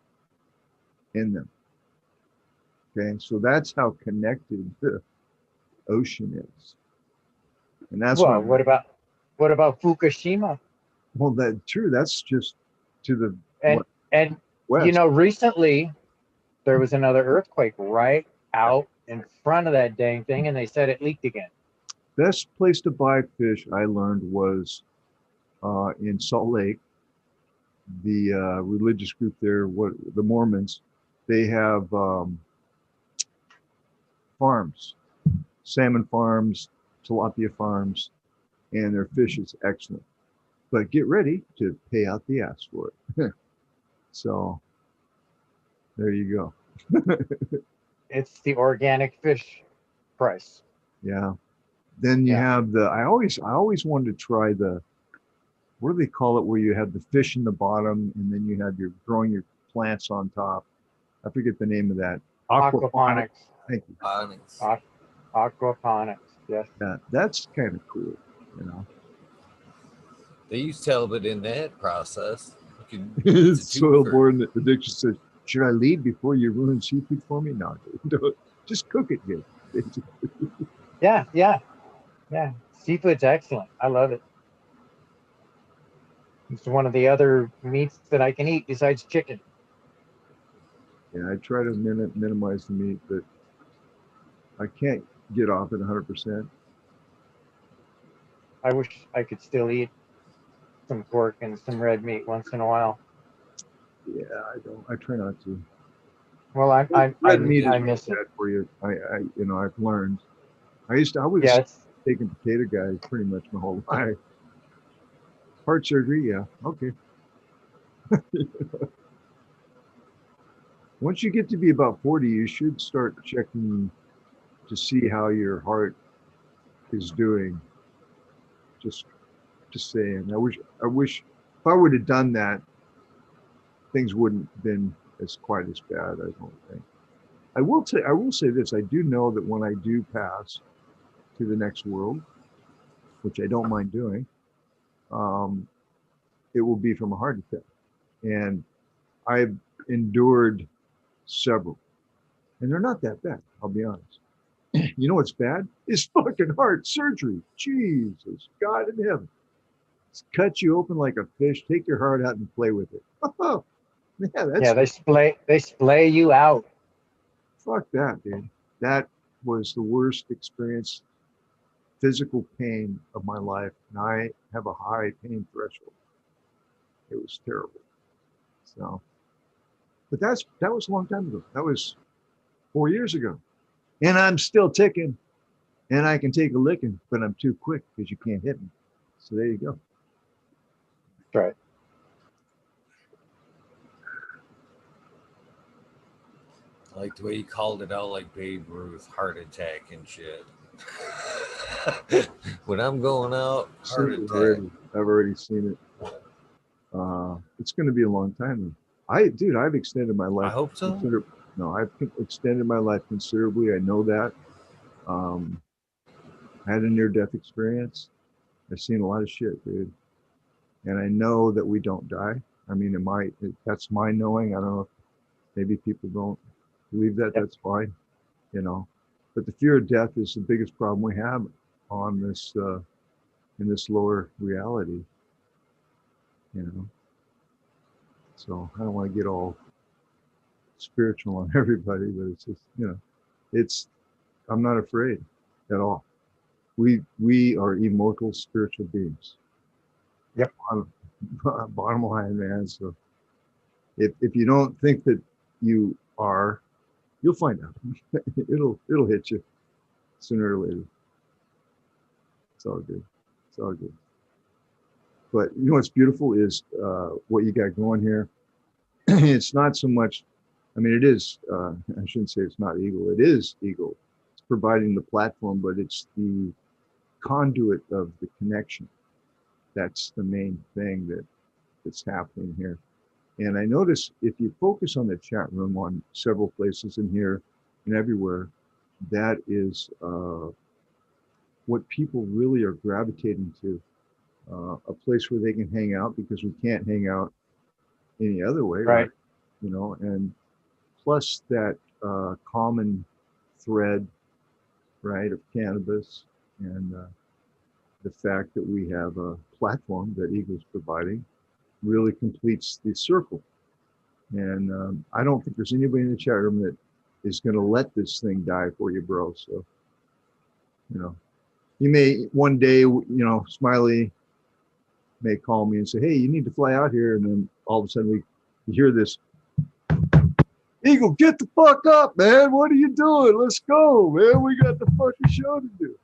in them. Okay, so that's how connected the ocean is, and that's what about Fukushima? Well, that's true. That's just to the and west. Recently there was another earthquake right out in front of that dang thing, and they said it leaked again. Best place to buy fish, I learned, was in Salt Lake. The religious group there, the Mormons, they have farms, salmon farms, tilapia farms, and their fish is excellent. But get ready to pay out the ass for it. So there you go. It's the organic fish price. Yeah. Then you have I always wanted to try what do they call it, where you have the fish in the bottom and then you have growing your plants on top. I forget the name of that. Aquaponics. Thank you. Aquaponics. Yes. Yeah, that's kind of cool, They use Talbot in that process. Soil-borne addiction says, should I leave before you ruin seafood for me? No, don't. Just cook it good. Yeah. Seafood's excellent. I love it. It's one of the other meats that I can eat besides chicken. Yeah, I try to minimize the meat, but I can't get off it 100%. I wish I could still eat some pork and some red meat once in a while. Yeah, I don't. I try not to. Well, I miss it for you. I've learned. I was taking potato guys pretty much my whole life. Heart surgery, yeah, okay. Once you get to be about 40, you should start checking to see how your heart is doing. Just saying. I wish if I would have done that, things wouldn't have been as quite as bad, I don't think. I will say this, I do know that when I do pass to the next world, which I don't mind doing, it will be from a heart attack. And I've endured several, and they're not that bad, I'll be honest. You know what's bad? It's fucking heart surgery. Jesus, God in heaven. It's cut you open like a fish, take your heart out and play with it. Yeah, that's Yeah, they splay you out. fuck that, dude. That was the worst experience, physical pain of my life, and I have a high pain threshold. It was terrible. So, but that was a long time ago. That was 4 years ago, and I'm still ticking, and I can take a licking, but I'm too quick because you can't hit me. So there you go. Right. I like the way you called it out, like Babe Ruth, heart attack and shit. When I'm going out, heart attack. I've already seen it. It's going to be a long time. I've extended my life. I hope so. No, I've extended my life considerably. I know that. I had a near-death experience. I've seen a lot of shit, dude. And I know that we don't die. I mean, that's my knowing. I don't know if maybe people don't believe that. Yep. That's fine, you know. But the fear of death is the biggest problem we have on this in this lower reality, you know. So I don't want to get all spiritual on everybody, but it's just, you know, I'm not afraid at all. We are immortal spiritual beings. Yep. Bottom line, man. So if you don't think that you are, you'll find out. it'll hit you sooner or later. It's all good. It's all good. But you know what's beautiful is what you got going here. It's not so much, I mean, it is, I shouldn't say it's not Eagle. It is Eagle. It's providing the platform, but it's the conduit of the connection. That's the main thing that's happening here. And I notice if you focus on the chat room on several places in here and everywhere, that is what people really are gravitating to. A place where they can hang out, because we can't hang out any other way, right? You know, and plus that common thread, right, of cannabis, and the fact that we have a platform that Eagle's providing really completes the circle. And I don't think there's anybody in the chat room that is going to let this thing die for you, bro. So, you know, you may one day, you know, Smiley may call me and say, hey, you need to fly out here. And then all of a sudden you hear this, Eagle, get the fuck up, man. What are you doing? Let's go, man. We got the fucking show to do.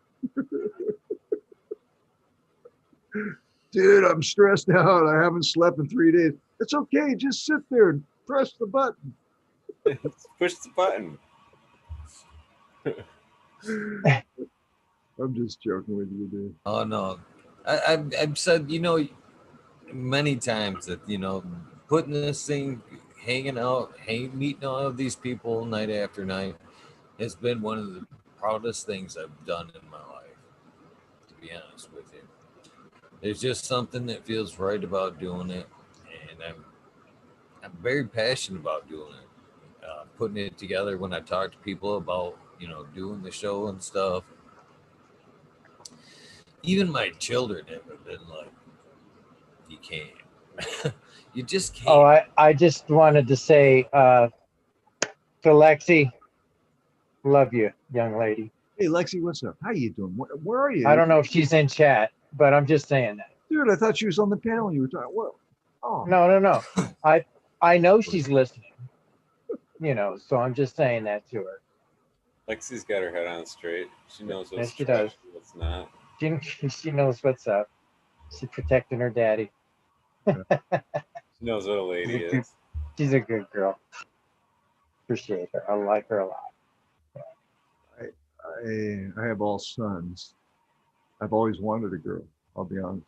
Dude, I'm stressed out. I haven't slept in 3 days. It's okay. Just sit there and press the button. Push the button. I'm just joking with you, dude. Oh, no. I've said, you know, many times that, you know, putting this thing, hanging out, meeting all of these people night after night has been one of the proudest things I've done in my life, to be honest with you. There's just something that feels right about doing it, and I'm very passionate about doing it, putting it together. When I talk to people about, you know, doing the show and stuff, even my children have been like, you can't. You just can't. Oh, I just wanted to say to Lexi, love you, young lady. Hey, Lexi, what's up? How you doing? Where are you? I don't know if she's in chat, but I'm just saying that. Dude, I thought she was on the panel you were talking. What? Oh. No. I know she's listening. You know, so I'm just saying that to her. Lexi's got her head on straight. She knows what's yes, she does. What's not. She knows what's up. She's protecting her daddy. She knows what a lady is. She's a good girl. Appreciate her. I like her a lot. I have all sons. I've always wanted a girl, I'll be honest.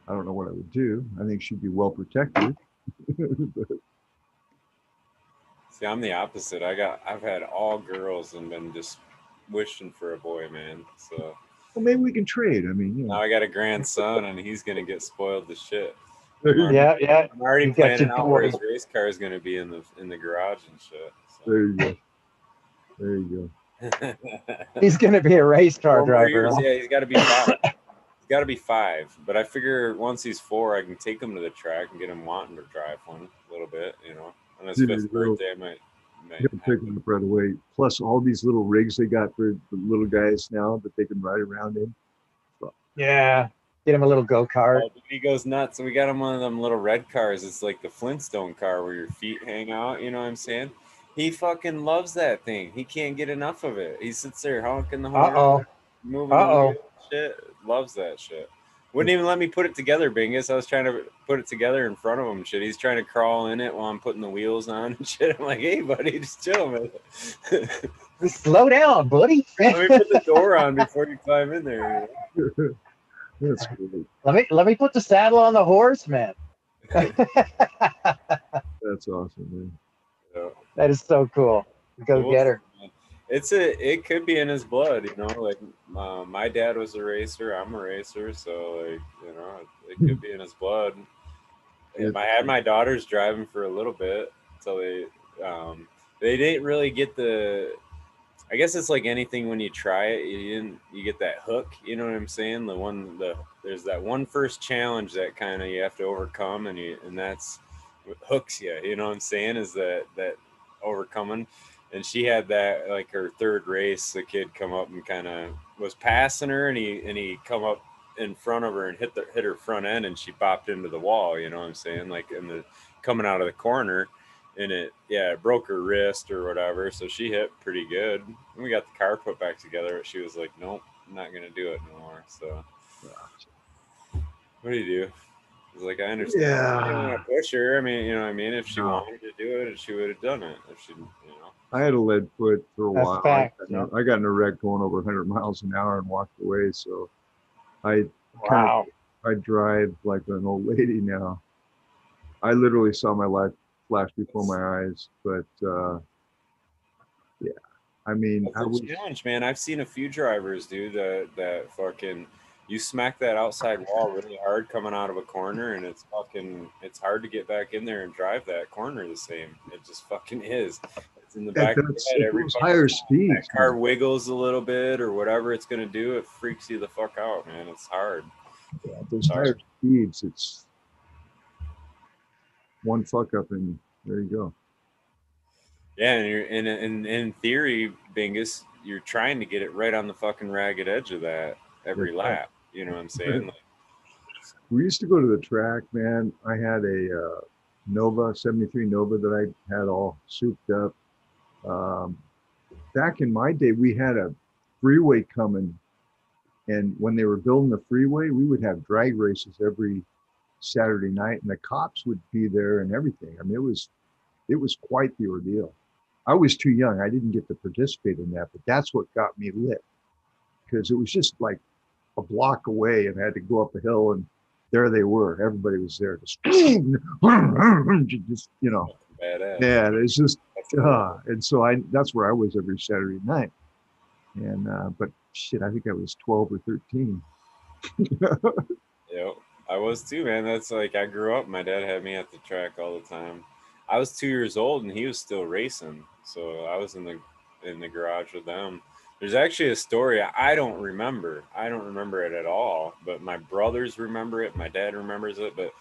I don't know what I would do. I think she'd be well protected. See, I'm the opposite. I've had all girls and been just wishing for a boy, man. So well, maybe we can trade. I mean, you know. Now I got a grandson and he's gonna get spoiled to shit. Yeah. I'm already planning out where his race car is gonna be in the garage and shit. So. There you go. There you go. He's gonna be a race car driver. Yeah, he's got to be 5. got to be 5. But I figure once he's 4, I can take him to the track and get him wanting to drive one a little bit. You know, on his 5th birthday, I might He'll pick them up right away. Plus, all these little rigs they got for the little guys now that they can ride around in. Yeah, get him a little go-kart. Oh, he goes nuts. So we got him one of them little red cars. It's like the Flintstone car where your feet hang out. You know what I'm saying? He fucking loves that thing. He can't get enough of it. He sits there honking the horn, moving the wheel, shit. Loves that shit. Wouldn't even let me put it together, Bingus. I was trying to put it together in front of him. Shit, he's trying to crawl in it while I'm putting the wheels on and shit. I'm like, hey, buddy, just chill, man. Slow down, buddy. Let me put the door on before you climb in there. That's great. Let me put the saddle on the horse, man. That's awesome, man. Yeah. That is so cool. Go get her. It could be in his blood, you know. Like my dad was a racer, I'm a racer, so like, you know, it could be in his blood. I had my daughters driving for a little bit until they didn't really get the. I guess it's like anything when you try it, you get that hook. You know what I'm saying? There's that one first challenge that kind of you have to overcome, and that's what hooks you. You know what I'm saying? Is that overcoming. And she had that, like her 3rd race, the kid come up and kind of was passing her, and he come up in front of her and hit her front end, and she bopped into the wall. You know what I'm saying? Like coming out of the corner, and it broke her wrist or whatever. So she hit pretty good. And we got the car put back together, but she was like, nope, I'm not gonna do it no more. So what do you do? It's like, I understand. Yeah. I didn't want to push her. I mean, you know what I mean? If she wanted to do it, she would have done it. If she, you know. I had a lead foot for a while. Fact, I got in a wreck going over 100 miles an hour and walked away. So I drive like an old lady now. I literally saw my life flash before my eyes. But yeah, I mean, That's a challenge, man. I've seen a few drivers do that fucking. You smack that outside wall really hard coming out of a corner, and it's hard to get back in there and drive that corner the same. It just fucking is. It's in the back of your head every higher speeds. That car wiggles a little bit or whatever it's gonna do, it freaks you the fuck out, man. It's hard. Yeah, those higher speeds, it's one fuck up and there you go. Yeah, and you're in theory, Bingus, you're trying to get it right on the fucking ragged edge of that every lap. You know what I'm saying? We used to go to the track, man. I had a Nova, 73 Nova that I had all souped up. Back in my day, we had a freeway coming. And when they were building the freeway, we would have drag races every Saturday night, and the cops would be there and everything. I mean, it was quite the ordeal. I was too young. I didn't get to participate in that, but that's what got me lit, because it was just like a block away and I had to go up a hill, and there they were. Everybody was there, just you know. Badass. Yeah, it's just and so that's where I was every Saturday night. And but shit, I think I was 12 or 13. Yep, I was too, man. That's like, I grew up, my dad had me at the track all the time. I was 2 years old and he was still racing, so I was in the garage with them. There's actually a story I don't remember it at all, but my brothers remember it, my dad remembers it. But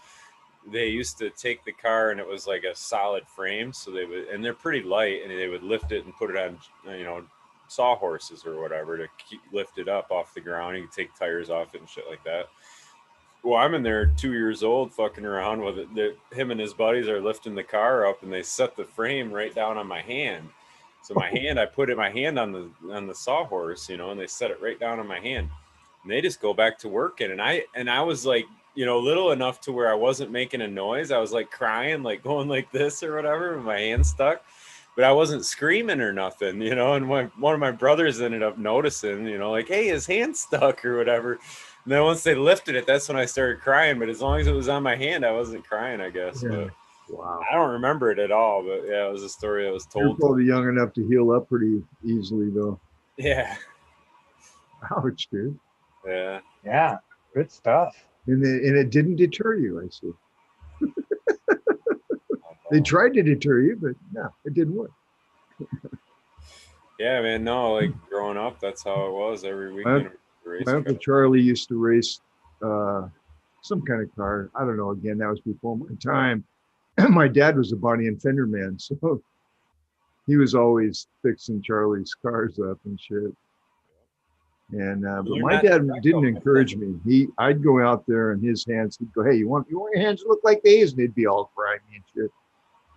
they used to take the car, and it was like a solid frame, so and they're pretty light, and they would lift it and put it on, you know, sawhorses or whatever to lift it up off the ground. You can take tires off it and shit like that. Well, I'm in there 2 years old fucking around with it. Him and his buddies are lifting the car up, and they set the frame right down on my hand. So my hand, I put my hand on the sawhorse, you know, and they set it right down on my hand. And they just go back to working. And I was like, you know, little enough to where I wasn't making a noise. I was like crying, like going like this or whatever, with my hand stuck. But I wasn't screaming or nothing, you know. And one of my brothers ended up noticing, you know, like, hey, his hand's stuck or whatever. And then once they lifted it, that's when I started crying. But as long as it was on my hand, I wasn't crying, I guess. Yeah. But wow, I don't remember it at all. But yeah, it was a story that was told. You're probably young enough to heal up pretty easily, though. Yeah. Ouch, dude. Yeah. Yeah. Good stuff. And it didn't deter you, I see. They tried to deter you, but no, it didn't work. Yeah, man. No, like growing up, that's how it was every weekend. My Uncle Charlie used to race some kind of car. I don't know. Again, that was before my time. My dad was a body and fender man, so he was always fixing Charlie's cars up and shit. And but my dad didn't encourage me. I'd go out there and his hands. He'd go, "Hey, you want your hands to look like these?" And they'd be all grimy and shit.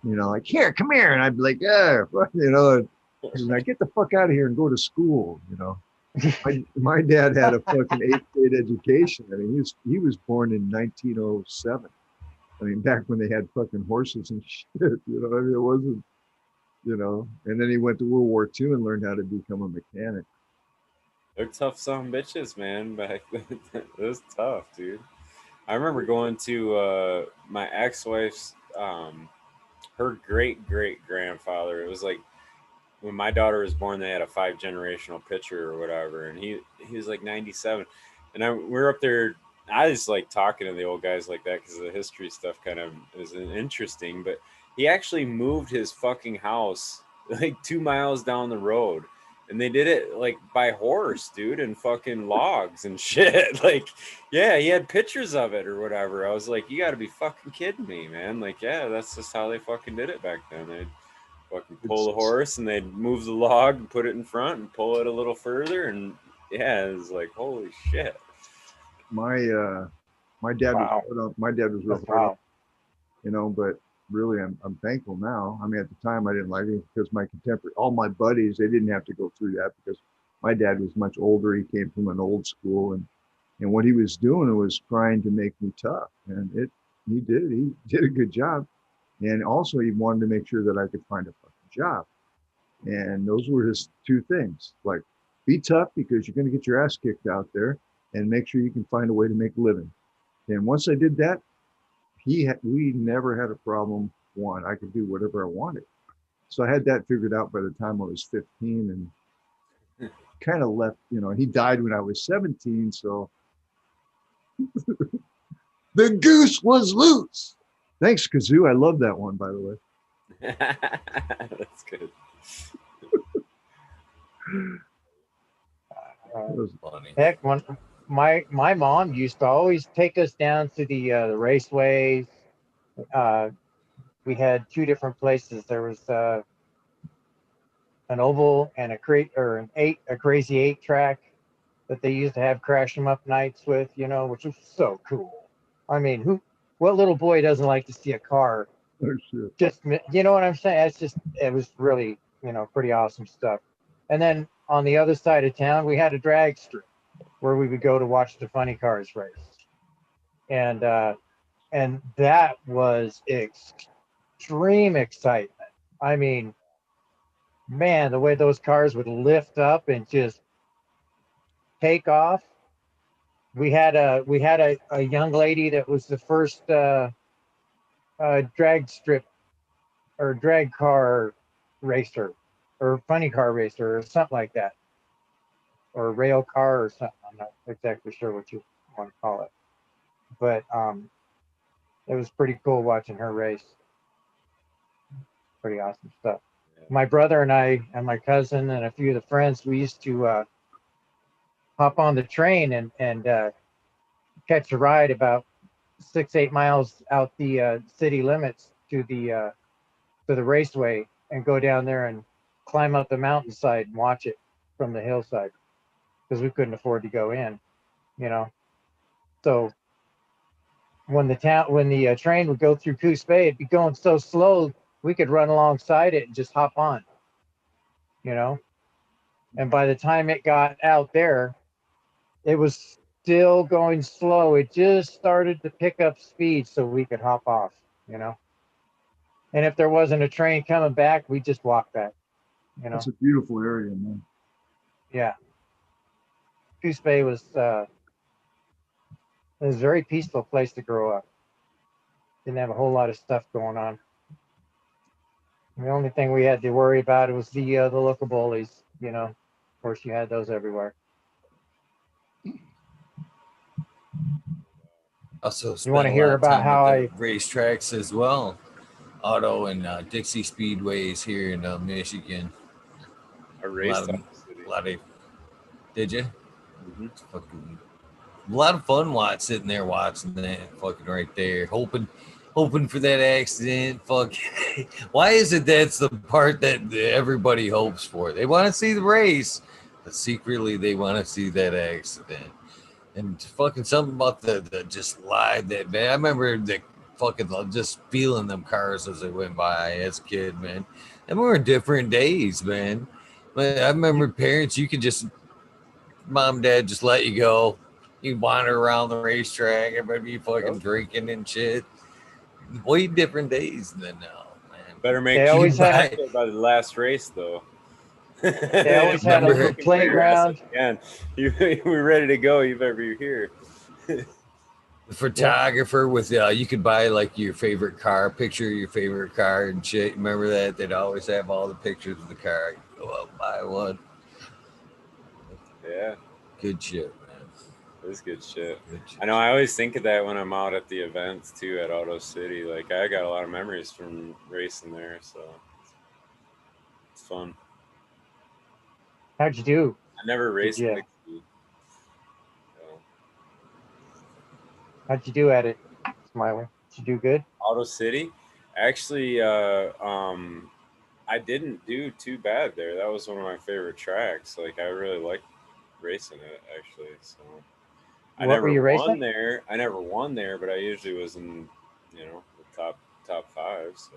You know, like, "Here, come here," and I'd be like, "Yeah," you know. And like, "Get the fuck out of here and go to school," you know. My dad had a fucking 8th grade education. I mean, he was born in 1907. I mean, back when they had fucking horses and shit. You know, I mean, it wasn't, you know. And then he went to World War II and learned how to become a mechanic. They're tough son bitches, man. Back then, it was tough, dude. I remember going to my ex-wife's, her great grandfather. It was like when my daughter was born, they had a 5-generational picture or whatever, and he was like 97, and we're up there. I just like talking to the old guys like that because the history stuff kind of is interesting. But he actually moved his fucking house like 2 miles down the road. And they did it like by horse, dude, and fucking logs and shit. Like, yeah, he had pictures of it or whatever. I was like, you got to be fucking kidding me, man. Like, yeah, that's just how they fucking did it back then. They'd fucking pull the horse and they'd move the log and put it in front and pull it a little further. And yeah, it was like, holy shit. My dad was real hard, you know, but really I'm thankful now. I mean, at the time I didn't like it because all my buddies, they didn't have to go through that because my dad was much older. He came from an old school and what he was doing was trying to make me tough. And he did a good job. And also he wanted to make sure that I could find a fucking job. And those were his 2 things. Like, be tough because you're going to get your ass kicked out there, and make sure you can find a way to make a living. And once I did that, we never had a problem. One, I could do whatever I wanted. So I had that figured out by the time I was 15 and kind of left, you know, he died when I was 17. So the goose was loose. Thanks, Kazoo. I love that one, by the way. That's good. That was funny. Heck, my mom used to always take us down to the raceways. We had 2 different places. There was an oval and a crazy 8 track that they used to have crash 'em up nights with, you know, which was so cool. I mean, what little boy doesn't like to see a car? Oh, shit. Just, you know what I'm saying? It was really, you know, pretty awesome stuff. And then on the other side of town, we had a drag strip where we would go to watch the funny cars race. And that was extreme excitement. I mean, man, the way those cars would lift up and just take off. We had a young lady that was the first drag strip or drag car racer or funny car racer or something like that, or rail car or something. I'm not exactly sure what you want to call it, but it was pretty cool watching her race. Pretty awesome stuff. My brother and I and my cousin and a few of the friends, we used to hop on the train and catch a ride about 6-8 miles out the city limits to the raceway and go down there and climb up the mountainside and watch it from the hillside because we couldn't afford to go in, you know. So when the train would go through Coos Bay, it'd be going so slow we could run alongside it and just hop on, you know. And by the time it got out there, it was still going slow. It just started to pick up speed so we could hop off, you know. And if there wasn't a train coming back, we just walk back, you know. It's a beautiful area, man. Yeah. Coos Bay was a very peaceful place to grow up. Didn't have a whole lot of stuff going on. The only thing we had to worry about was the local bullies, you know. Of course, you had those everywhere. Also, you want to hear about how I racetracks as well, Auto and Dixie Speedways here in Michigan. I raced a lot of, did you? Mm-hmm. Fucking lot of fun sitting there watching that fucking right there, hoping for that accident. Fuck. Why is it that's the part that everybody hopes for? They want to see the race, but secretly they want to see that accident. And fucking something about the just live that, man. I remember the fucking just feeling them cars as they went by as a kid, man. And we were different days, man. But I remember parents, you could just, mom, dad just let you go. You wander around the racetrack, everybody be fucking drinking and shit. Way different days than now, man. Better make They sure always you had buy it by the last race, though. they always had a Remember- little playground. Again, we're ready to go. You better be here. The photographer with you could buy like your favorite car, picture of your favorite car and shit. Remember that? They'd always have all the pictures of the car. You go out, buy one. Yeah, Good shit, man. it is good shit. Good shit. I know. I always think of that when I'm out at the events too at Auto City. Like I got a lot of memories from racing there, so it's fun. How'd you do? I never raced you- mixed speed. So, How'd you do at it, Smiley? Did you do good? Auto City, actually, I didn't do too bad there. That was one of my favorite tracks. Like I really liked racing it actually. So I What never were you won racing? there. I never won there, but I usually was in, the top 5. So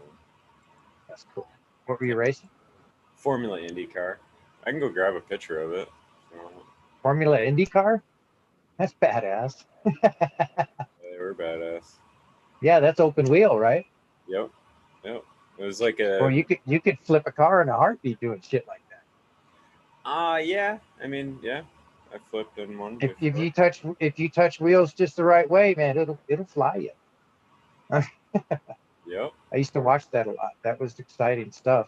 That's cool. What were you racing? Formula IndyCar. I can go grab a picture of it. Formula IndyCar? That's badass. They were badass. Yeah, that's open wheel, right? Yep. It was like Or you could flip a car in a heartbeat doing shit like that. yeah. I mean, yeah. I flipped in one If before. you touch wheels just the right way, man, it'll fly you. Yep. I used to watch that a lot. That was exciting stuff.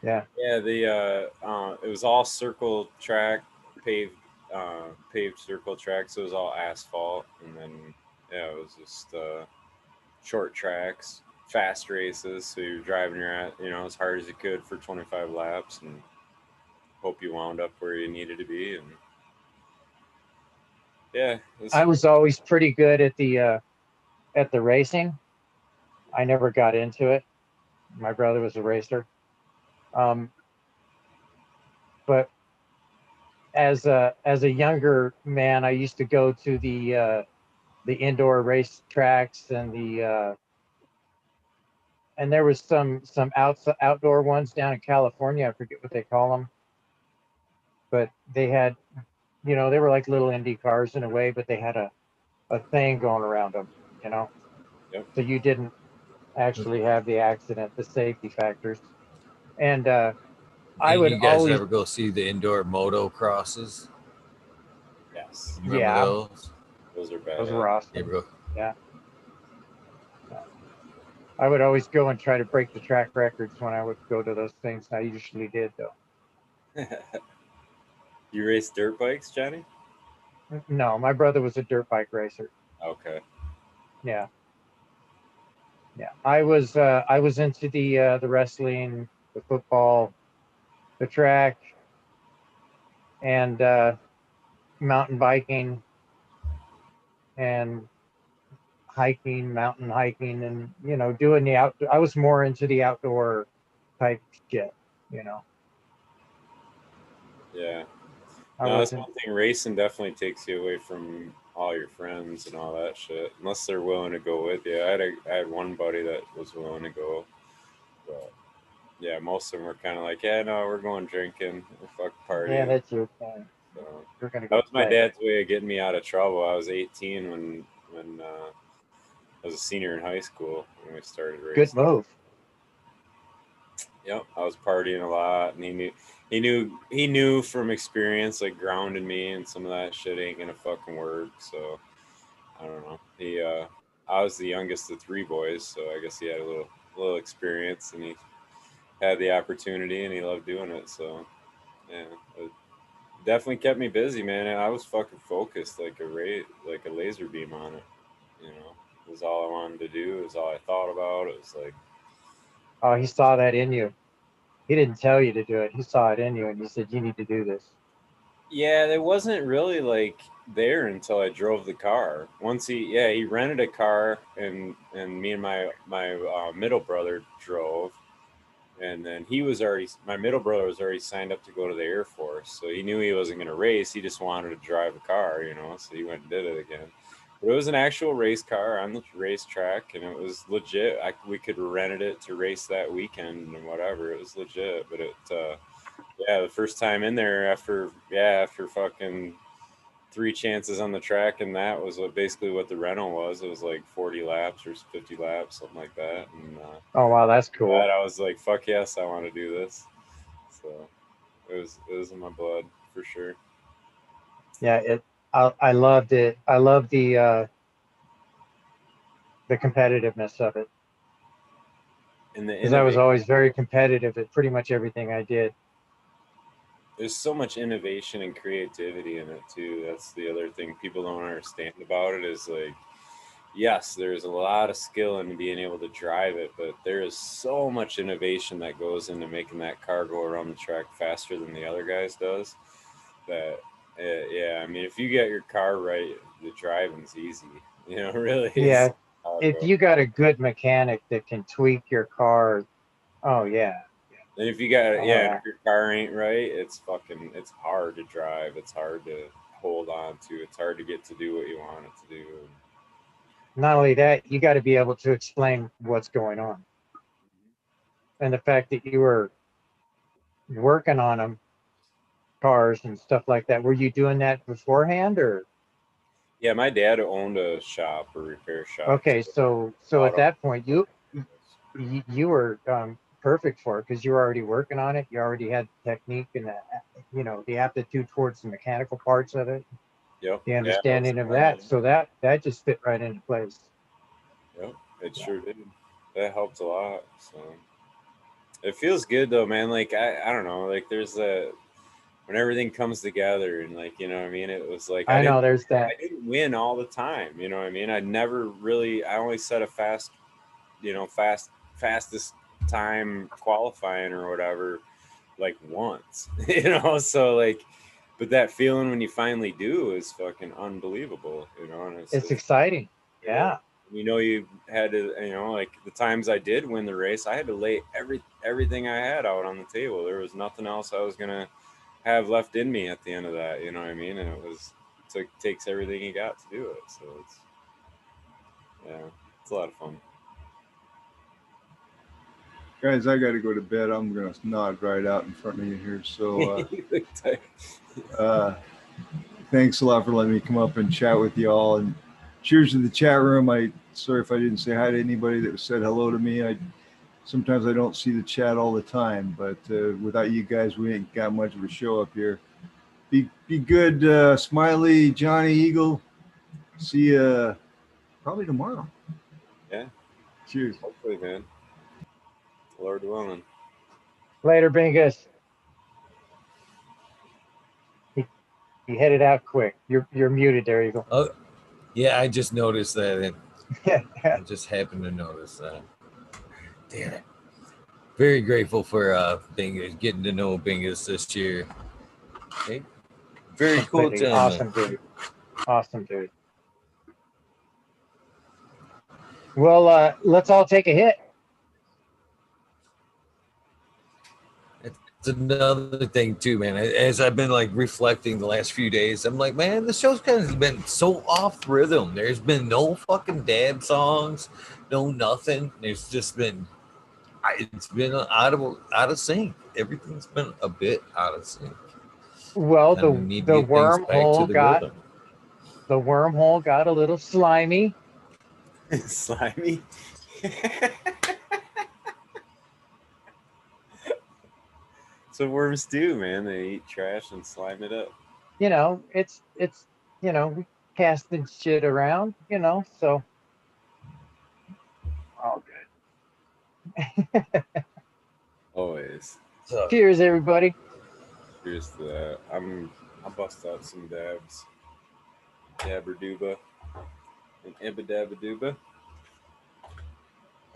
Yeah. Yeah, it was all circle track, paved circle track, so it was all asphalt, and then it was just short tracks, fast races. So you're driving as hard as you could for 25 laps, and hope you wound up where you needed to be. And yeah, I was always pretty good at the racing. I never got into it. My brother was a racer. But as a younger man, I used to go to the indoor race tracks and there was some outdoor ones down in California. I forget what they call them, but they had, they were like little Indy cars in a way, but they had a thing going around them, Yep. so you didn't actually have the accident, the safety factors. And I would You guys always, ever go see the indoor moto crosses? Yes, You remember those? those are bad. those were awesome. You ever go? Yeah. I would always go and try to break the track records when I would go to those things. I usually did, though. You race dirt bikes, Johnny? No, my brother was a dirt bike racer. Okay. Yeah. I was into the wrestling, the football, the track, and mountain biking, and hiking, mountain hiking, and doing the out. I was more into the outdoor type shit. Yeah. I No, that's wasn't. one thing. Racing definitely takes you away from all your friends and all that shit, unless they're willing to go with you. I had one buddy that was willing to go, but yeah, most of them were kind of like, yeah, no, we're going drinking, fuck party. Yeah, that's your thing. So, You're gonna that go was my play. dad's way of getting me out of trouble. I was 18 when I was a senior in high school when we started racing. Good move. Yep, I was partying a lot, and he knew from experience, like grounding me and some of that shit ain't gonna fucking work. So I don't know. I was the youngest of 3 boys, so I guess he had a little experience, and he had the opportunity, and he loved doing it. So yeah, it definitely kept me busy, man. And I was fucking focused like a laser beam on it. It was all I wanted to do. It was all I thought about. It was like, Oh, he saw that in you. He didn't tell you to do it. He saw it in you, and he said, "You need to do this." Yeah, it wasn't really like there until I drove the car. Once he rented a car, and me and my middle brother drove, and then my middle brother was already signed up to go to the Air Force, so he knew he wasn't going to race. He just wanted to drive a car, so he went and did it again. But it was an actual race car on the racetrack, and it was legit. We could rented it to race that weekend and whatever. It was legit, but yeah, the first time in there after fucking 3 chances on the track, and that was basically what the rental was. It was like 40 laps or 50 laps, something like that. And Oh wow, that's cool. I was like, fuck yes, I want to do this. So it was in my blood for sure. Yeah, I loved it. I love the competitiveness of it, And the because I was always very competitive at pretty much everything I did. There's so much innovation and creativity in it too. That's the other thing people don't understand about it is like, yes, there's a lot of skill in being able to drive it, but there is so much innovation that goes into making that car go around the track faster than the other guys does. That yeah, I mean, if you get your car right, the driving's easy. Really. Yeah, How it if goes. you got a good mechanic that can tweak your car, oh yeah. And if you got Oh, yeah, yeah. if your car ain't right, it's hard to drive. It's hard to hold on to. It's hard to get to do what you want it to do. Not only that, you got to be able to explain what's going on, and the fact that you were working on them cars and stuff like that. Were you doing that beforehand, or Yeah, my dad owned a shop, a repair shop. okay? So at Auto. that point, you were perfect for it because you were already working on it. You already had the technique and the aptitude towards the mechanical parts of it, Yep. the Yeah, that's understanding of that. So that just fit right into place. Yep, it sure did. That helped a lot. So it feels good though, man. Like I don't know, like there's when everything comes together and like what I mean. It was like I know there's that. I didn't win all the time. You know what I mean? I only set a fastest time qualifying or whatever like once. So like, but that feeling when you finally do is fucking unbelievable. And It's exciting. Yeah. You had to, like the times I did win the race, I had to lay everything I had out on the table. There was nothing else I was gonna have left in me at the end of that. You know what I mean? And it takes everything you got to do it. So it's a lot of fun. Guys, I got to go to bed. I'm going to nod right out in front of you here. So thanks a lot for letting me come up and chat with you all. And cheers to the chat room. Sorry if I didn't say hi to anybody that said hello to me. Sometimes I don't see the chat all the time, but without you guys, we ain't got much of a show up here. Be good, Smiley, Johnny, Eagle. See you probably tomorrow. Yeah. Cheers. Hopefully, man. Lord willing. Later, Bingus. He headed out quick. You're muted there, Eagle. Oh, yeah, I just noticed that. I just happened to notice that. Damn it. Very grateful for Bingus, getting to know Bingus this year. Okay. Very cool gentleman. Awesome dude. Well, let's all take a hit. It's another thing too, man. As I've been like reflecting the last few days, I'm like, man, the show's kind of been so off rhythm. There's been no fucking dad songs, no nothing. There's just been, it's been out of sync. Everything's been a bit out of sync. Well, the wormhole got a little slimy. Slimy. That's what worms do, man. They eat trash and slime it up. It's we casting shit around, so all good. Always. So, cheers, everybody. Cheers to that. I'll bust out some dabs. Dabberduba and Ibba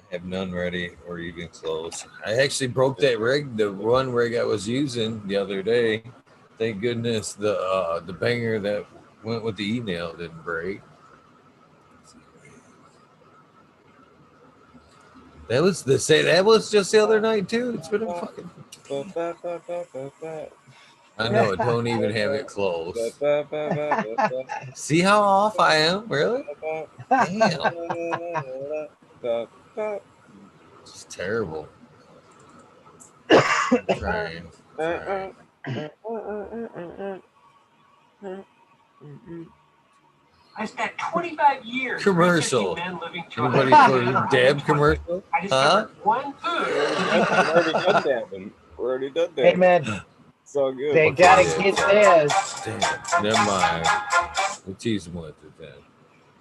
I have none ready or even close. I actually broke that rig, the one rig I was using the other day. Thank goodness the banger that went with the email didn't break. That was that was just the other night too. It's been a fucking. I know it. Don't even have it close. See how off I am, really? Damn. It's terrible. I'm trying. I spent 25 years Commercial. Men living to Anybody for dab commercial? I discovered one food. We're already done dabbing. We're already done dabbing. Hey man, it's all good. they gotta get theirs. Damn. Never mind. We'll tease them with it then.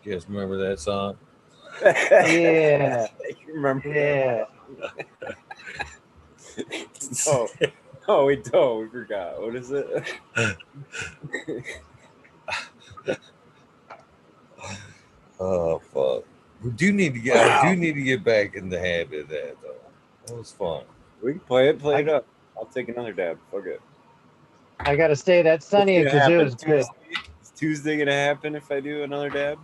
You guys remember that song? Yeah. You remember? Yeah. No, we don't. We forgot. What is it? Oh fuck! We do need to get. I do need to get back in the habit of that though. That was fun. We can play it up. I'll take another dab. Fuck it. I gotta say that Sunny because it was good. Is Tuesday gonna happen if I do another dab?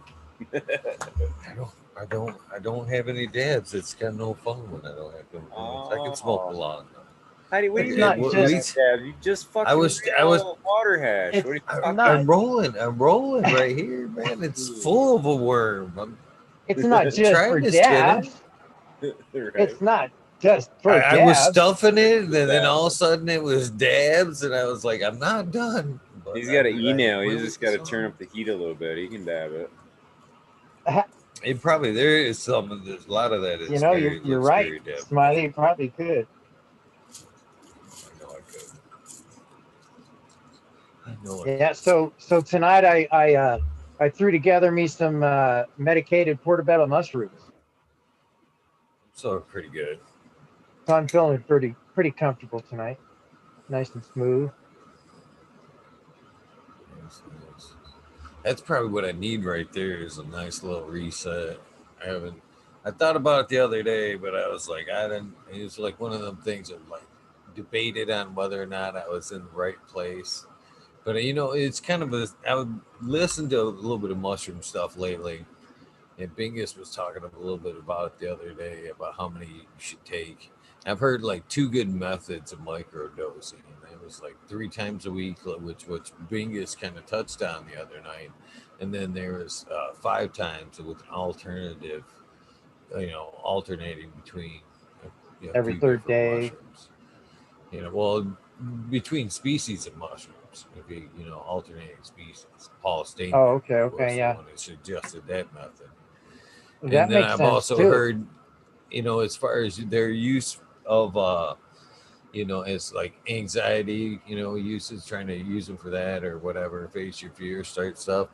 I don't have any dabs. It's kind of no fun when I don't have them. I can smoke a lot. Heidi, what do you It's mean? not just dab? You just fucking. I was water hash. It's What are you talking not- I'm rolling right here, man. It's full of a worm. It's not just trying for to spin dabs. Right. It's not just for dabs. I was stuffing it, and then all of a sudden it was dabs, and I was like, I'm not done. But He's got an email. I He's just got to turn up the heat a little bit. He can dab it. It probably there is some of this. A lot of that is. You know, you're right, Smiley. Probably could. I know. Yeah. So tonight I threw together me some medicated portobello mushrooms. So pretty good. So I'm feeling pretty comfortable tonight. Nice and smooth. That's probably what I need right there is a nice little reset. I thought about it the other day, but I was like, it was like one of them things that like debated on whether or not I was in the right place. But it's kind of I would listen to a little bit of mushroom stuff lately. And Bingus was talking a little bit about it the other day about how many you should take. I've heard like 2 good methods of microdosing. And it was like 3 times a week, which Bingus kind of touched on the other night. And then there was 5 times with an alternative, alternating between every 3rd day. Mushrooms. Between species of mushrooms, alternating species. Paul Stain. Oh, okay, yeah. One that suggested that method. That and then makes I've sense also too. heard, as far as their use of, as like anxiety, uses, trying to use them for that or whatever, face your fears type stuff.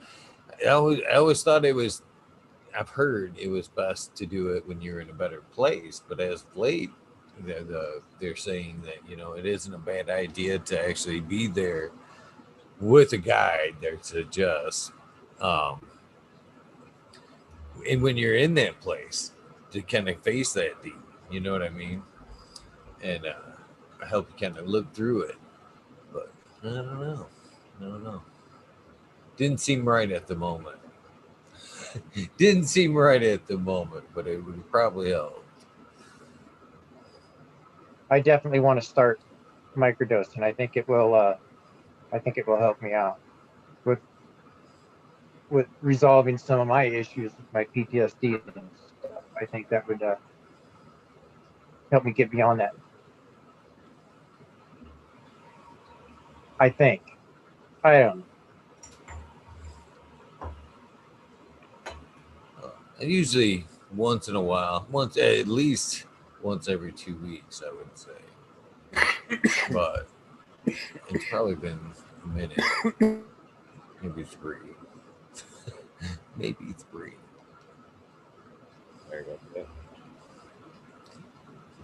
I always thought I've heard it was best to do it when you're in a better place, but as of late, they're saying that it isn't a bad idea to actually be there with a guide that suggests, and when you're in that place, to kind of face that deep, you know what I mean, and help you kind of look through it. But I don't know. Didn't seem right at the moment. But it would probably help. I definitely want to start microdosing. I think it will help me out with resolving some of my issues with my PTSD and stuff. I think that would help me get beyond that. I think. I don't know. Usually once in a while, at least once every 2 weeks, I would say. But it's probably been a minute, maybe 3. Maybe 3. Sorry about that.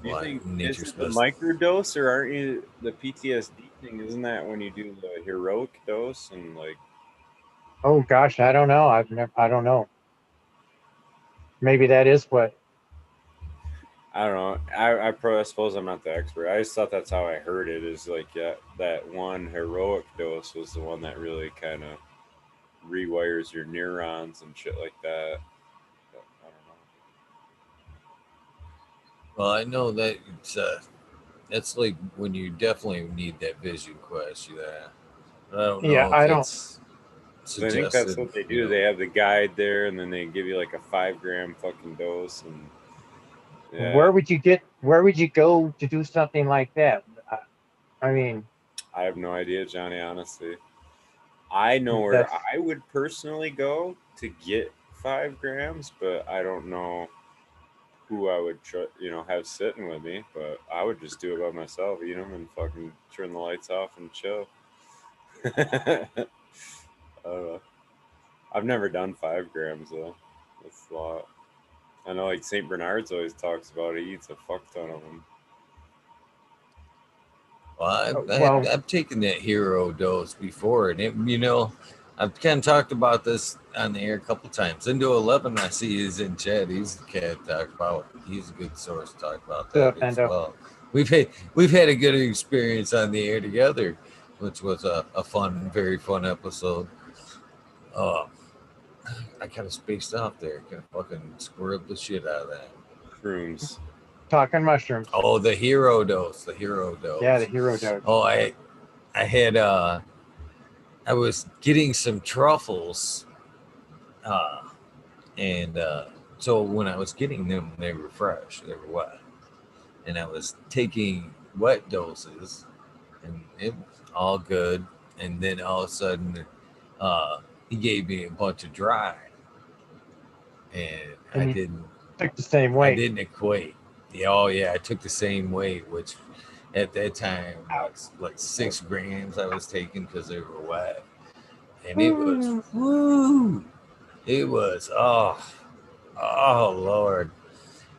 Do you Why, think nature's this is the best. microdose, or aren't you the PTSD thing? Isn't that when you do the heroic dose and like? Oh gosh, I don't know. I don't know. Maybe that is what. I don't know. I suppose I'm not the expert. I just thought that's how I heard it. Is like, yeah, that one heroic dose was the one that really kind of rewires your neurons and shit like that. But I don't know. Well, I know that that's like when you definitely need that vision quest. Yeah, I don't Yeah, know I if don't. it's I think that's suggested. what they do. They have the guide there, and then they give you like a 5 gram fucking dose, and yeah, Where would you go to do something like that? I mean, I have no idea, Johnny. Honestly, I know where that's I would personally go to get 5 grams, but I don't know who I would have sitting with me. But I would just do it by myself, eat them, and fucking turn the lights off and chill. I don't know. I've never done 5 grams though. That's a lot. I know, like Saint Bernard's always talks about it. He eats a fuck ton of them. Well, well, I've taken that hero dose before, and I've kind of talked about this on the air a couple times. Into 11, I see is in chat. He's the cat to talk about. He's a good source to talk about that as Endo. well. We've had a good experience on the air together, which was a fun, very fun episode. Uh, I kind of spaced off there. Kind of fucking squirreled the shit out of that. Shrooms. Talking mushrooms. Oh, the hero dose. The hero dose. Yeah, the hero dose. Oh, I had I was getting some truffles, uh, and so when I was getting them, they were fresh, they were wet, and I was taking wet doses, and it was all good. And then all of a sudden, he gave me a bunch of dry, and And you took the same I weight. didn't equate. Yeah, oh yeah, I took the same weight, which at that time was like 6 grams I was taking because they were wet, and it was woo. It was Lord.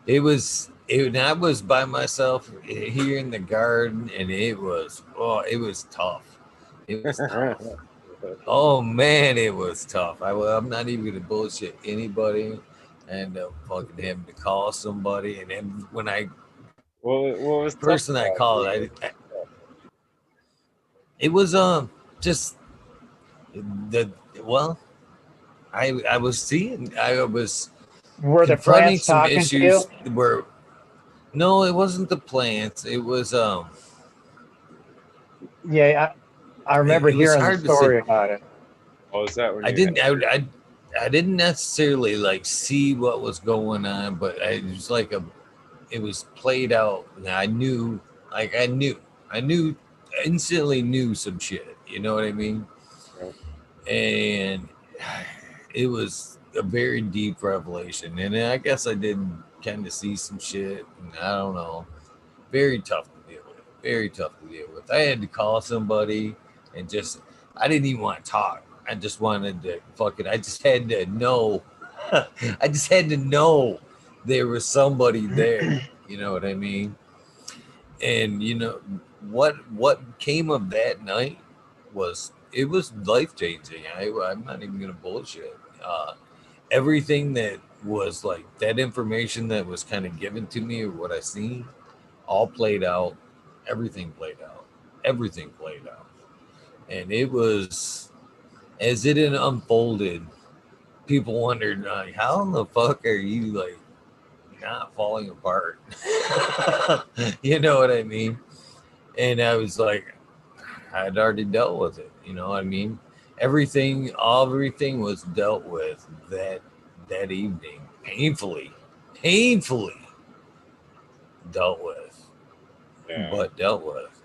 And I was by myself here in the garden, and it was tough. It was tough. Oh man, it was tough. I'm not even gonna bullshit anybody, and fucking having to call somebody, and then when What was tough person I about called, it? it was just the well, I was seeing I was Were the confronting plants some talking to you? issues where no, it wasn't the plants. It was Yeah, I remember it was hearing the hard to say. story about it. Oh, is that when I you didn't had your, I didn't necessarily like see what was going on, but it was like it was played out, and I knew I knew instantly knew some shit. You know what I mean? And it was a very deep revelation, and I guess I did kind of see some shit, and I don't know. Very tough to deal with. Very tough to deal with. I had to call somebody and just I didn't even want to talk. I just wanted to fucking I just had to know. I just had to know there was somebody there. You know what I mean? And what came of that night was it was life changing. I'm not even gonna bullshit. Everything that was like that information that was kind of given to me or what I seen all played out. Everything played out. Everything played out. And it was as it had unfolded, people wondered like, how in the fuck are you like not falling apart? You know what I mean? And I was like, I'd already dealt with it. You know what I mean? Everything was dealt with that evening, painfully dealt with, yeah. but dealt with.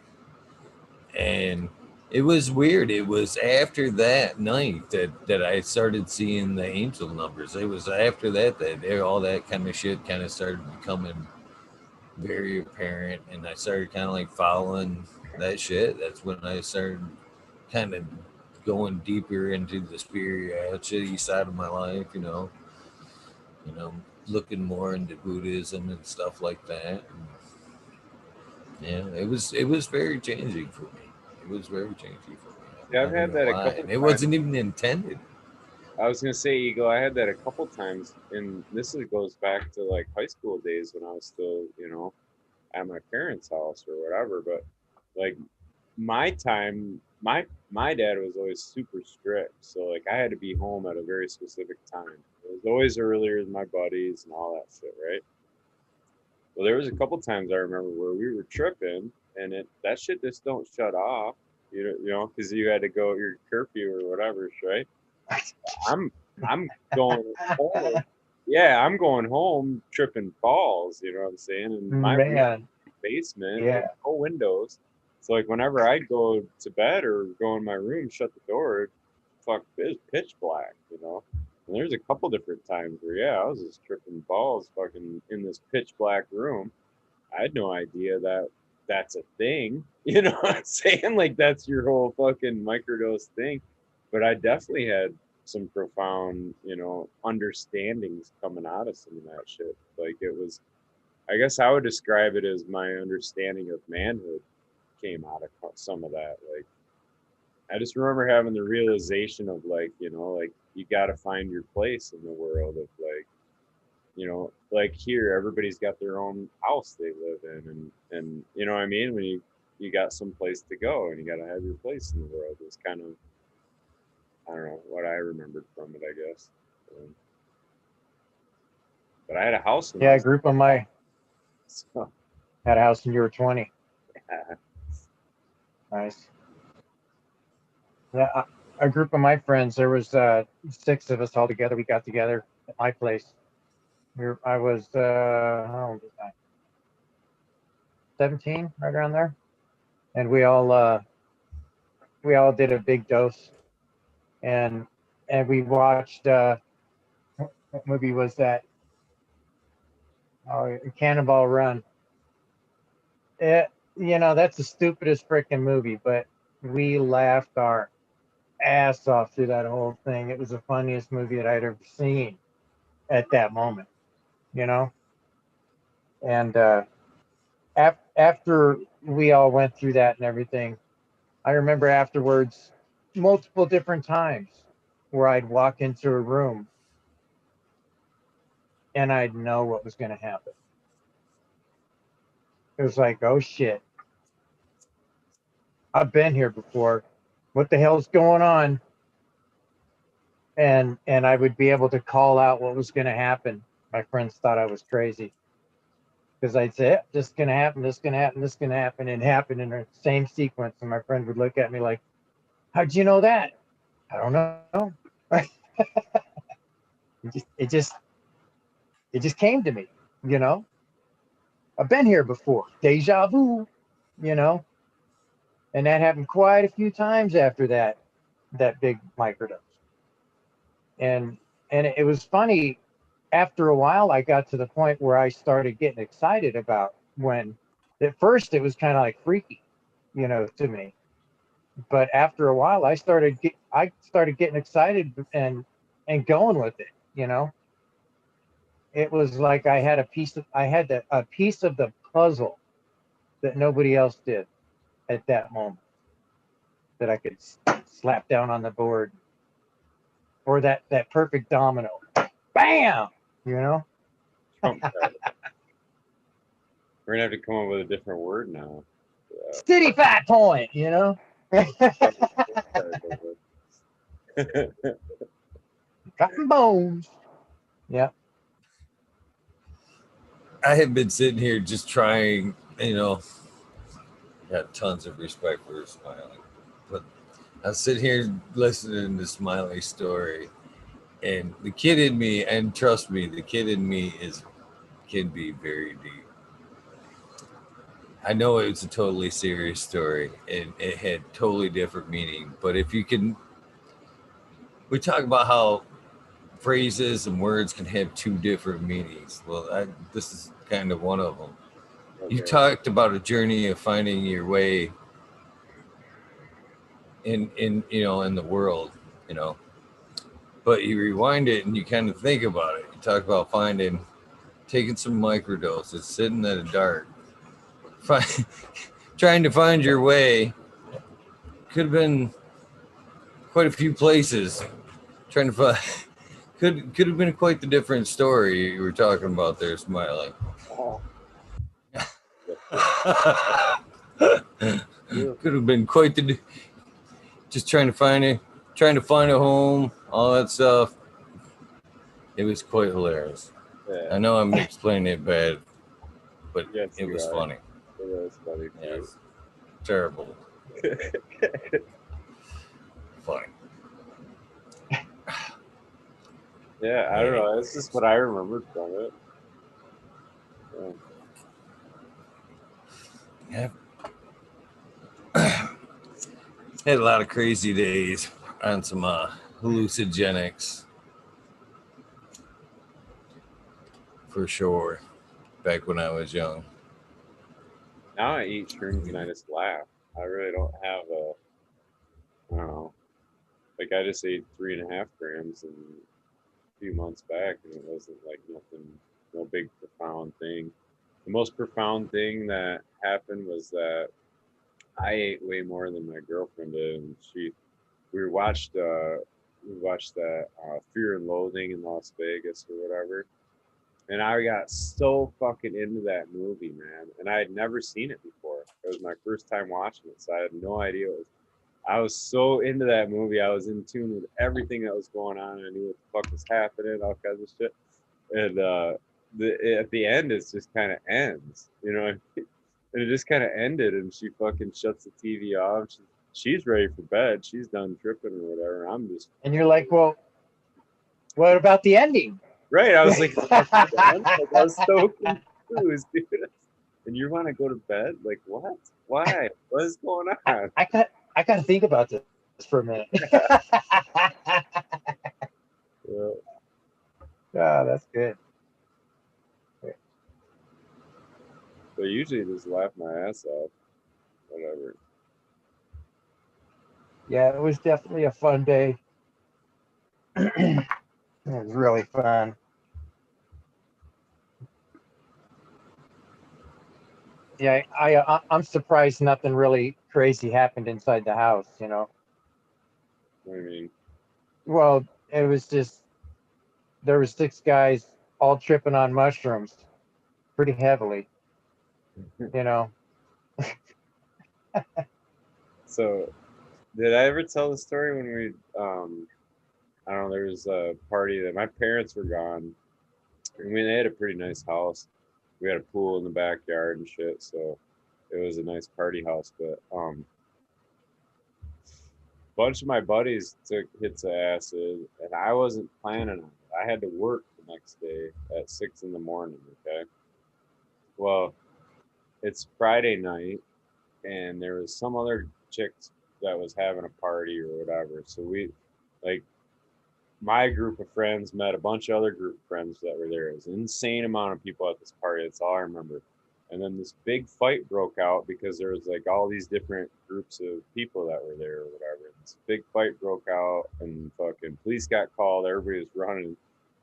And it was weird. It was after that night that I started seeing the angel numbers. It was after that all that kind of shit kind of started becoming very apparent, and I started kind of like following that shit. That's when I started kind of going deeper into the spirituality side of my life. Looking more into Buddhism and stuff like that. And yeah, it was very changing for me. It was very changing for me. Yeah, I'm I've not had even that gonna a lie, couple and it times. wasn't even intended. I was gonna say, Eagle, I had that a couple times, and goes back to like high school days when I was still, at my parents' house or whatever. But like my time, my dad was always super strict, so like I had to be home at a very specific time. It was always earlier than my buddies and all that shit, right? Well, there was a couple times I remember where we were tripping, and that shit just don't shut off, because you had to go your curfew or whatever, right? I'm going home. Yeah, I'm going home tripping balls. You know what I'm saying? And my basement, yeah, no windows. So like whenever I go to bed or go in my room, shut the door, it's pitch black. And there's a couple different times where I was just tripping balls, fucking in this pitch black room. I had no idea that that's a thing. You know what I'm saying? Like that's your whole fucking microdose thing. But I definitely had some profound, understandings coming out of some of that shit. Like it was, I guess I would describe it as my understanding of manhood came out of some of that. Like I just remember having the realization of like, like you got to find your place in the world of like, like here, everybody's got their own house they live in. And you know what I mean? When you got some place to go and you got to have your place in the world. It's kind of, I don't know what I remembered from it, I guess. But I had a house. Yeah, a group of my so, had a house when you were 20. Yeah. Nice. Yeah, a group of my friends. There was 6 of us all together. We got together at my place. I was how old was I? 17, right around there, and we all did a big dose, and we watched what movie was that? Oh, Cannonball Run. That's the stupidest freaking movie, but we laughed our ass off through that whole thing. It was the funniest movie that I'd ever seen at that moment, and after we all went through that and everything, I remember afterwards multiple different times where I'd walk into a room and I'd know what was going to happen. It was like, oh shit, I've been here before. What the hell's going on? And I would be able to call out what was going to happen. My friends thought I was crazy because I'd say, this is going to happen, this is going to happen, this is going to happen, and happen in the same sequence. And my friend would look at me like, how'd you know that? I don't know. It just came to me, I've been here before. Deja vu, and that happened quite a few times after that big microdose. And it was funny. After a while, I got to the point where I started getting excited about when, at first it was kind of like freaky, to me. But after a while, I started getting excited and going with it. It was like I had a piece of the puzzle that nobody else did at that moment, that I could slap down on the board, or that perfect domino, bam, We're gonna have to come up with a different word now. City Fat Point, Dropping bones. Yeah. I have been sitting here just trying, got tons of respect for Smiley, but I sit here listening to Smiley's story, and the kid in me, and trust me, the kid in me can be very deep. I know it was a totally serious story, and it had totally different meaning, but if you can, we talk about how phrases and words can have 2 different meanings. Well, this is kind of one of them. Okay. You talked about a journey of finding your way in the world, but you rewind it and you kind of think about it. You talk about taking some microdoses, sitting at a dark, trying to find your way. Could have been quite a few places, Trying to find. Could have been quite the different story you were talking about there, Smiley. Oh. Could have been quite the. Just trying to find a home, all that stuff. It was quite hilarious. Yeah. I know I'm explaining it bad, but Yes, it was funny. It was funny too. Yes. Terrible. Funny. Yeah, I don't know. That's just what I remembered from it. Yeah. Had a lot of crazy days on some hallucinogenics. For sure. Back when I was young. Now I eat shrooms and I just laugh. I really don't have a, I don't know. Like I just ate 3.5 grams a few months back, and it wasn't like nothing, no big profound thing. The most profound thing that happened was that I ate way more than my girlfriend did, and we watched that Fear and Loathing in Las Vegas or whatever. And I got so fucking into that movie, man. And I had never seen it before. It was my first time watching it, so I had no idea what it was. I was so into that movie. I was in tune with everything that was going on. I knew what the fuck was happening, all kinds of shit. And at the end, it just kind of ends, you know. And it just kind of ended, and she fucking shuts the TV off. She's ready for bed. She's done tripping or whatever. I'm just. And you're like, well, what about the ending? Right. I was like, I was so confused, dude. And you want to go to bed? Like, what? Why? What is going on? I got to think about this for a minute. Yeah. Oh, that's good. So usually just laugh my ass off. Whatever. Yeah, it was definitely a fun day. It was really fun. Yeah, I'm surprised nothing really crazy happened inside the house, you know. What do you mean? Well, it was just there were 6 guys all tripping on mushrooms pretty heavily, you know. So, did I ever tell the story when we, I don't know, there was a party that my parents were gone. I mean, they had a pretty nice house. We had a pool in the backyard and shit, so it was a nice party house. But a bunch of my buddies took hits of acid, and I wasn't planning on it. I had to work the next day at 6 in the morning. Okay. Well, it's Friday night, and there was some other chick that was having a party or whatever. So like, my group of friends met a bunch of other group of friends that were there. It was an insane amount of people at this party. That's all I remember. And then this big fight broke out because there was like all these different groups of people that were there or whatever. And this big fight broke out, and fucking police got called. Everybody was running.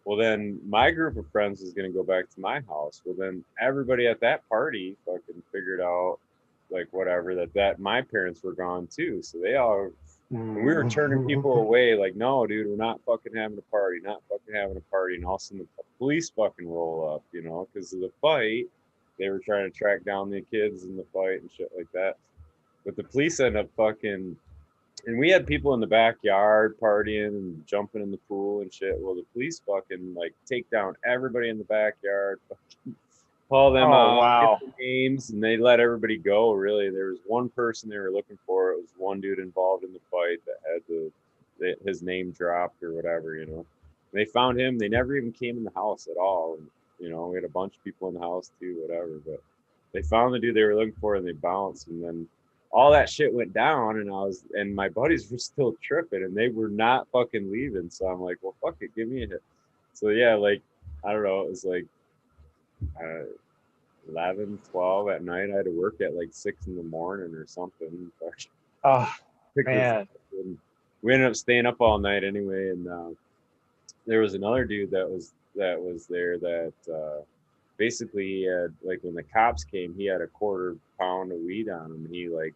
Well, then my group of friends was going to go back to my house. Well, then everybody at that party fucking figured out, like, whatever, that my parents were gone too. So they all, and we were turning people away, like, no, dude, we're not fucking having a party, not fucking having a party. And all of a sudden the police fucking roll up, you know, because of the fight. They were trying to track down the kids in the fight and shit like that. But the police ended up fucking, and we had people in the backyard partying and jumping in the pool and shit. Well, the police fucking like take down everybody in the backyard, call them out, wow. get the names, and they let everybody go. Really, there was one person they were looking for. It was one dude involved in the fight that had his name dropped or whatever, you know. They found him. They never even came in the house at all. And, you know, we had a bunch of people in the house too, whatever. But they found the dude they were looking for, and they bounced. And then all that shit went down, and my buddies were still tripping, and they were not fucking leaving. So I'm like, well, fuck it, give me a hit. So yeah, like, I don't know, it was like 11, 12 at night. I had to work at like 6 in the morning or something. Oh, man. We ended up staying up all night anyway, and there was another dude that was there that basically he had, like, when the cops came, he had a quarter pound of weed on him. He like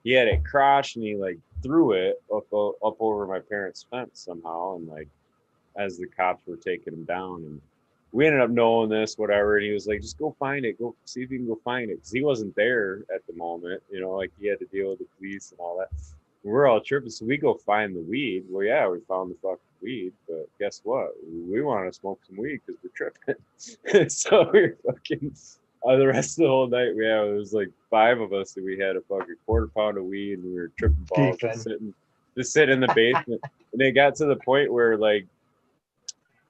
he had it crotched and he like threw it up over my parents' fence somehow, and like as the cops were taking him down, and we ended up knowing this, whatever, and he was like, just go find it, go see if you can go find it, because he wasn't there at the moment, you know, like he had to deal with the police and all that. We're all tripping, so we go find the weed. Well, yeah, we found the fucking weed, but guess what? We want to smoke some weed because we're tripping. So we were fucking the rest of the whole night. It was like 5 of us, and we had a fucking quarter pound of weed, and we were tripping balls, just sitting in the basement. And it got to the point where like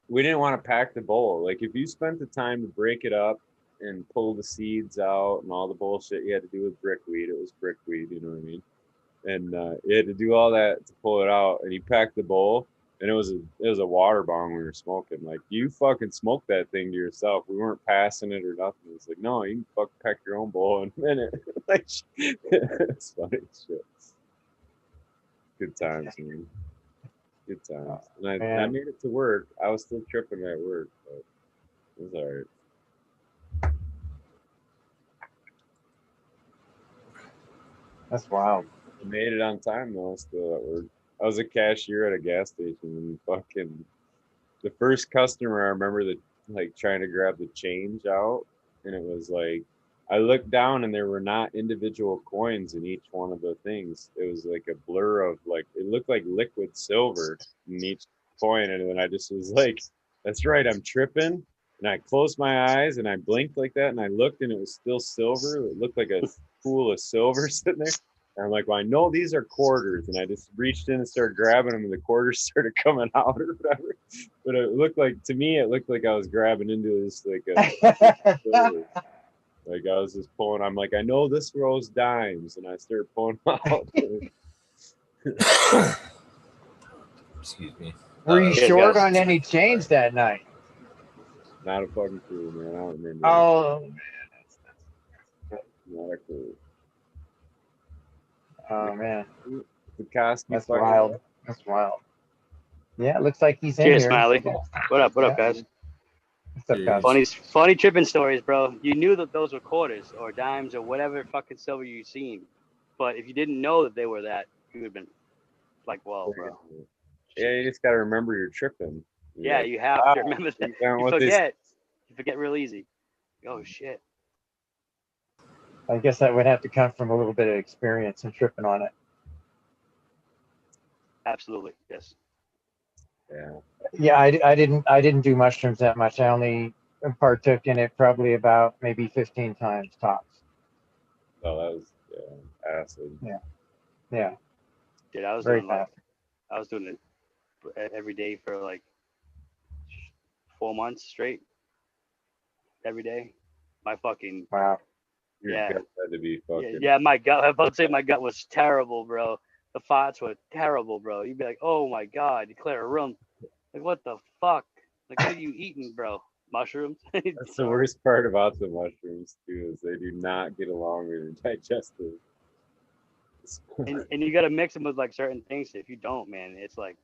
we didn't want to pack the bowl. Like if you spent the time to break it up and pull the seeds out and all the bullshit you had to do with brickweed, it was brickweed, you know what I mean? And you had to do all that to pull it out, and you packed the bowl, and it was a water bong we were smoking. Like, you fucking smoked that thing to yourself. We weren't passing it or nothing. It's like, no, you can fucking pack your own bowl in a minute. Like, it's funny shit. Good times, man. Good times. And I made it to work. I was still tripping at work, but it was all right. That's wild. I made it on time though, still at work. I was a cashier at a gas station, and fucking the first customer, I remember like trying to grab the change out, and it was like I looked down and there were not individual coins in each one of the things. It was like a blur of like, it looked like liquid silver in each coin, and then I just was like, that's right, I'm tripping. And I closed my eyes and I blinked like that, and I looked and it was still silver. It looked like a pool of silver sitting there. And I'm like, well, I know these are quarters, and I just reached in and started grabbing them, and the quarters started coming out or whatever. But it looked like, to me, it looked like I was grabbing into this like like I was just pulling. I'm like, I know this row's dimes, and I started pulling them out. Excuse me. Were you short on any change that night? Not a fucking clue, man. I don't remember. Oh, man. Not a clue. Oh, man. That's wild. That's wild. Yeah, it looks like he's in Cheers, here. Smiley. What up? What up, guys? What's up, guys? Funny tripping stories, bro. You knew that those were quarters or dimes or whatever fucking silver you seen, but if you didn't know that they were that, you would have been like, "Whoa, bro." Yeah, you just gotta remember you're tripping. Yeah, you have to remember that. You forget. You forget real easy. Oh shit. I guess that would have to come from a little bit of experience and tripping on it. Absolutely, yes. Yeah. Yeah, I didn't do mushrooms that much. I only partook in it probably about maybe 15 times tops. Oh, that was acid. Yeah. Yeah. Dude, I was doing it every day for like 4 months straight. Every day. My fucking wow. Your gut had to be fucking. Yeah, my gut. I was about to say my gut was terrible, bro. The farts were terrible, bro. You'd be like, oh my god, you clear a room. Like, what the fuck? Like, what are you eating, bro? Mushrooms? That's the worst part about the mushrooms too, is they do not get along with your digestive. And you gotta mix them with like certain things. If you don't, man, it's like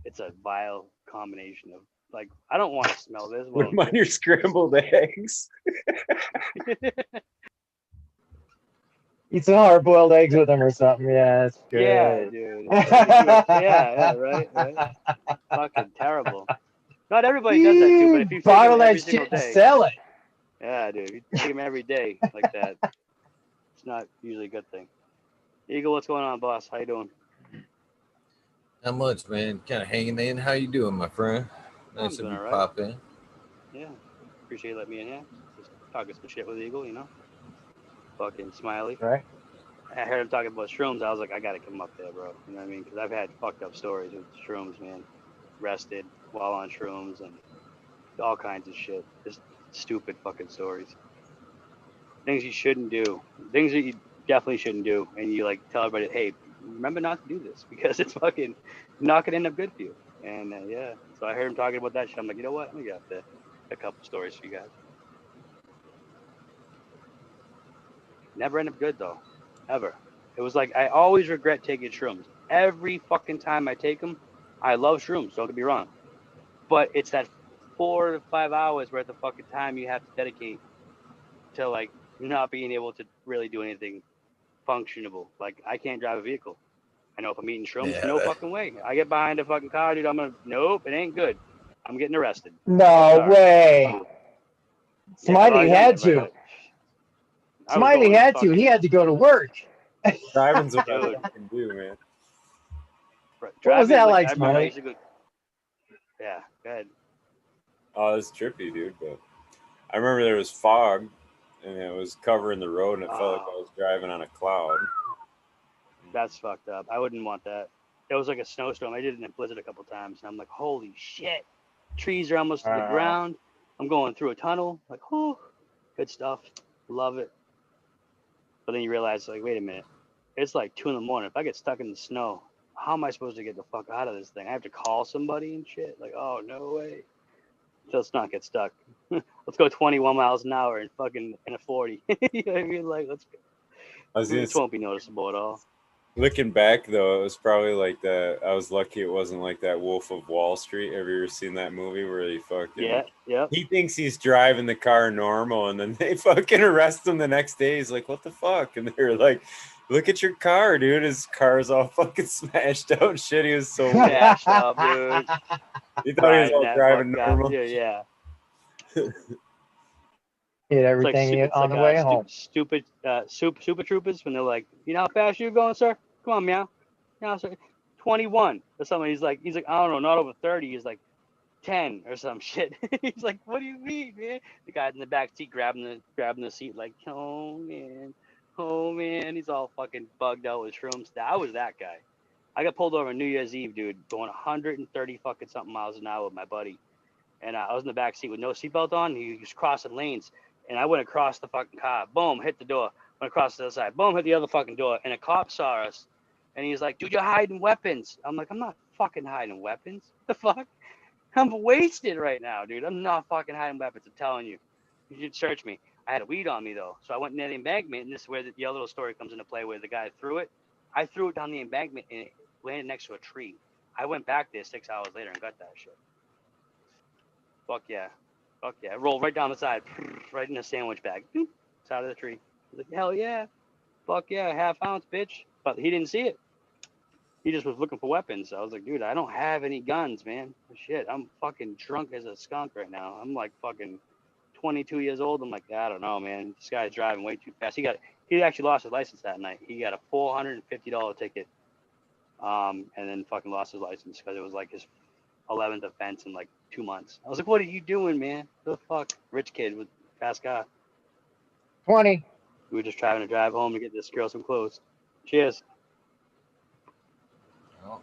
it's a vile combination of like, I don't want to smell this. Put them on your scrambled eggs. Eat some hard-boiled eggs with them or something. Yeah, it's good. Yeah, dude. Yeah, right. Fucking terrible. Not everybody does that too, but if you bottle that shit and sell it. Yeah, dude. You take them every day like that. It's not usually a good thing. Eagle, what's going on, boss? How you doing? Not much, man. Kind of hanging in. How you doing, my friend? Nice of you pop in. Yeah, appreciate you letting me in here. Just talking some shit with Eagle, you know. Fucking Smiley. Right. I heard him talking about shrooms. I was like, I gotta come up there, bro. You know what I mean? Because I've had fucked up stories with shrooms, man. Rested while on shrooms and all kinds of shit. Just stupid fucking stories. Things you shouldn't do. Things that you definitely shouldn't do. And you like tell everybody, hey, remember not to do this because it's fucking not gonna end up good for you. And yeah, so I heard him talking about that shit. I'm like, you know what? Let me get a couple stories for you guys. Never end up good though, ever. It was like I always regret taking shrooms. Every fucking time I take them, I love shrooms. Don't get me wrong, but it's that 4 to 5 hours worth of fucking time you have to dedicate to like not being able to really do anything functionable. Like I can't drive a vehicle. I know if I'm eating shrooms, Yeah, no that- fucking way. I get behind a fucking car, dude. Nope, it ain't good. I'm getting arrested. No Sorry. way. Smiley Yeah, had to. I was Smiley going had to. fucking- He had to go to work. Driving's what Dude. I can do, man. What was that like, I remember I Smiley? used to go- Yeah, go ahead. Oh, it's trippy, dude. But I remember there was fog, and it was covering the road, and it felt like I was driving on a cloud. That's fucked up. I wouldn't want that. It was like a snowstorm. I did it in a blizzard a couple times, and I'm like, holy shit. Trees are almost to the ground. I'm going through a tunnel. Like, oh, good stuff. Love it. But then you realize, like, wait a minute. It's like 2 a.m. If I get stuck in the snow, how am I supposed to get the fuck out of this thing? I have to call somebody and shit. Like, oh, no way. So let's not get stuck. Let's go 21 miles an hour and fucking in a 40. You know what I mean? Like, let's go. This won't be noticeable at all. Looking back, though, it was probably like that. I was lucky it wasn't like that Wolf of Wall Street. Have you ever seen that movie where he fucking... Yeah. He thinks he's driving the car normal, and then they fucking arrest him the next day. He's like, what the fuck? And they're like, look at your car, dude. His car's all fucking smashed out. Shit, he was so smashed up, dude. He thought he was all driving normal. Yeah. Hit everything on the way home. Stupid Super Troopers when they're like, you know how fast you're going, sir? Come on, meow. No, sir. 21 or something. He's like, I don't know, not over 30. He's like 10 or some shit. He's like, what do you mean, man? The guy in the back seat grabbing the seat, like, oh man. He's all fucking bugged out with shrooms. I was that guy. I got pulled over on New Year's Eve, dude, going 130 fucking something miles an hour with my buddy. And I was in the back seat with no seatbelt on. He was crossing lanes. And I went across the fucking car. Boom, hit the door. Went across the other side. Boom, hit the other fucking door. And a cop saw us. And he's like, dude, you're hiding weapons. I'm like, I'm not fucking hiding weapons. What the fuck? I'm wasted right now, dude. I'm not fucking hiding weapons. I'm telling you. You should search me. I had a weed on me, though. So I went near the embankment. And this is where the other little story comes into play where the guy threw it. I threw it down the embankment and it landed next to a tree. I went back there 6 hours later and got that shit. Fuck yeah. I rolled right down the side, right in a sandwich bag. Side of the tree. I was like, hell yeah. Fuck yeah, half ounce, bitch. But he didn't see it. He just was looking for weapons. I was like, dude, I don't have any guns, man. Shit, I'm fucking drunk as a skunk right now. I'm like fucking 22 years old. I'm like, I don't know, man. This guy's driving way too fast. He actually lost his license that night. He got a $450 ticket. And then fucking lost his license because it was like his 11th offense in like 2 months. I was like, what are you doing, man? The fuck? Rich kid with fast car. 20. We were just trying to drive home to get this girl some clothes. Cheers. Well,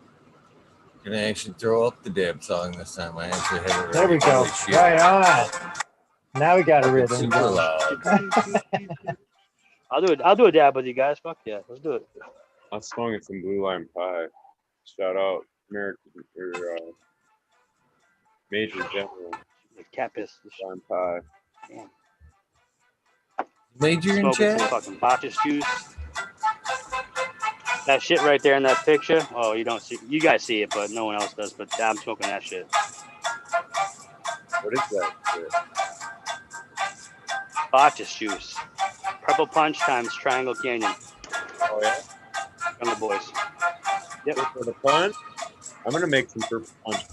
gonna actually throw up the dab song this time. I actually had it ready. There we go. Holy shit. Right on. Now we got a rhythm. Super loud. I'll do a dab with you guys. Fuck yeah, let's do it. I swung at some blue lime pie. Shout out American Major General Cat piss. lime pie. Damn. Major in Smoking some chat? fucking Bacchus juice. That shit right there in that picture. Oh, you don't see. You guys see it, but no one else does. But I'm smoking that shit. What is that shit? Bacchus juice. Purple Punch times Triangle Canyon. Oh yeah? From the boys. Yep. For the punch? I'm gonna make some purple punch.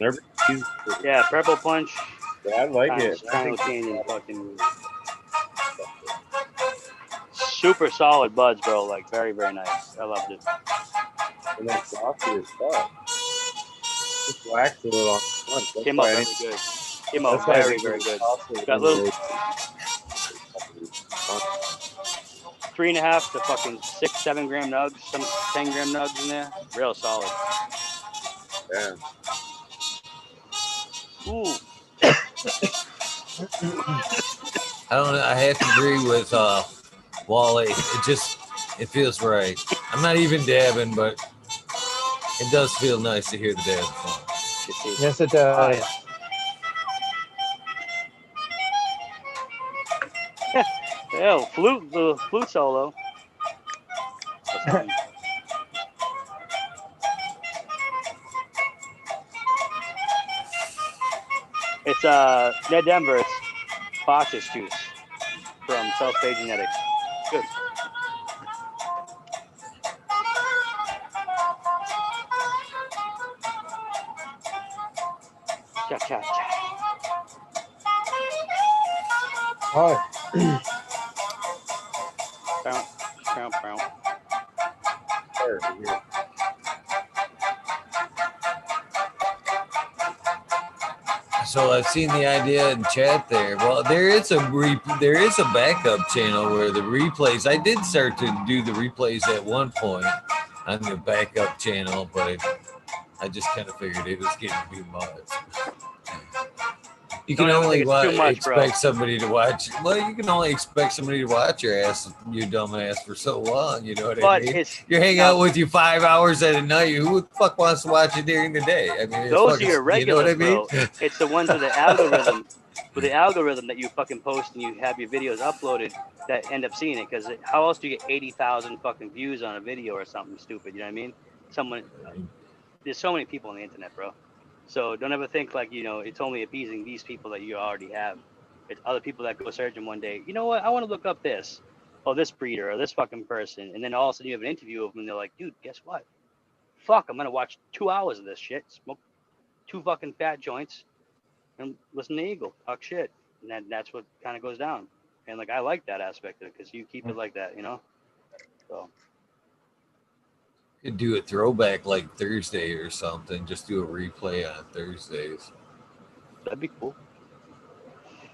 Never used it. Yeah, Purple Punch. Yeah, I like times it. Triangle Canyon. Fucking super solid buds, bro. Like very, very nice. I loved it. And then frosty as fuck. Just wax a little on the punch. That's Came why out I very didn't- good. Came out that's why I very, didn't very get good. frosty Got in little the- 3.5 to fucking 6, 7 gram nugs, some 10 gram nugs in there. Real solid. Yeah. Ooh. I don't know. I have to agree with Wally. It feels right. I'm not even dabbing, but it does feel nice to hear the dab song. Yes, it does. Oh, the flute solo. It's Ned Denver. It's Bacchus juice from South Bay Genetics. Good. Cha cha cha. Oh, Bounce, bounce, bounce. So I've seen the idea in chat there. Well, there is a backup channel where the replays. I did start to do the replays at one point on the backup channel, but I just kind of figured it was getting too much. You can Don't ever only think it's too much, expect bro. somebody to watch. Well, you can only expect somebody to watch your dumb ass for so long. You know what I But mean? it's You're hanging now, out with you 5 hours at a night. Who the fuck wants to watch it during the day? I mean, it's those fucking, are your you know what I regulars, mean? bro. It's the ones with the algorithm, that you fucking post and you have your videos uploaded that end up seeing it. Because how else do you get 80,000 fucking views on a video or something stupid? You know what I mean? There's so many people on the internet, bro. So don't ever think like, it's only appeasing these people that you already have. It's other people that go searching one day. You know what? I want to look up this, or this breeder, or this fucking person, and then all of a sudden you have an interview of them, and they're like, dude, guess what? Fuck, I'm gonna watch 2 hours of this shit, smoke 2 fucking fat joints, and listen to Eagle talk shit, and that's what kind of goes down. And like I like that aspect of it because you keep it like that, So Could do a throwback like Thursday or something. Just do a replay on Thursdays. that'd be cool.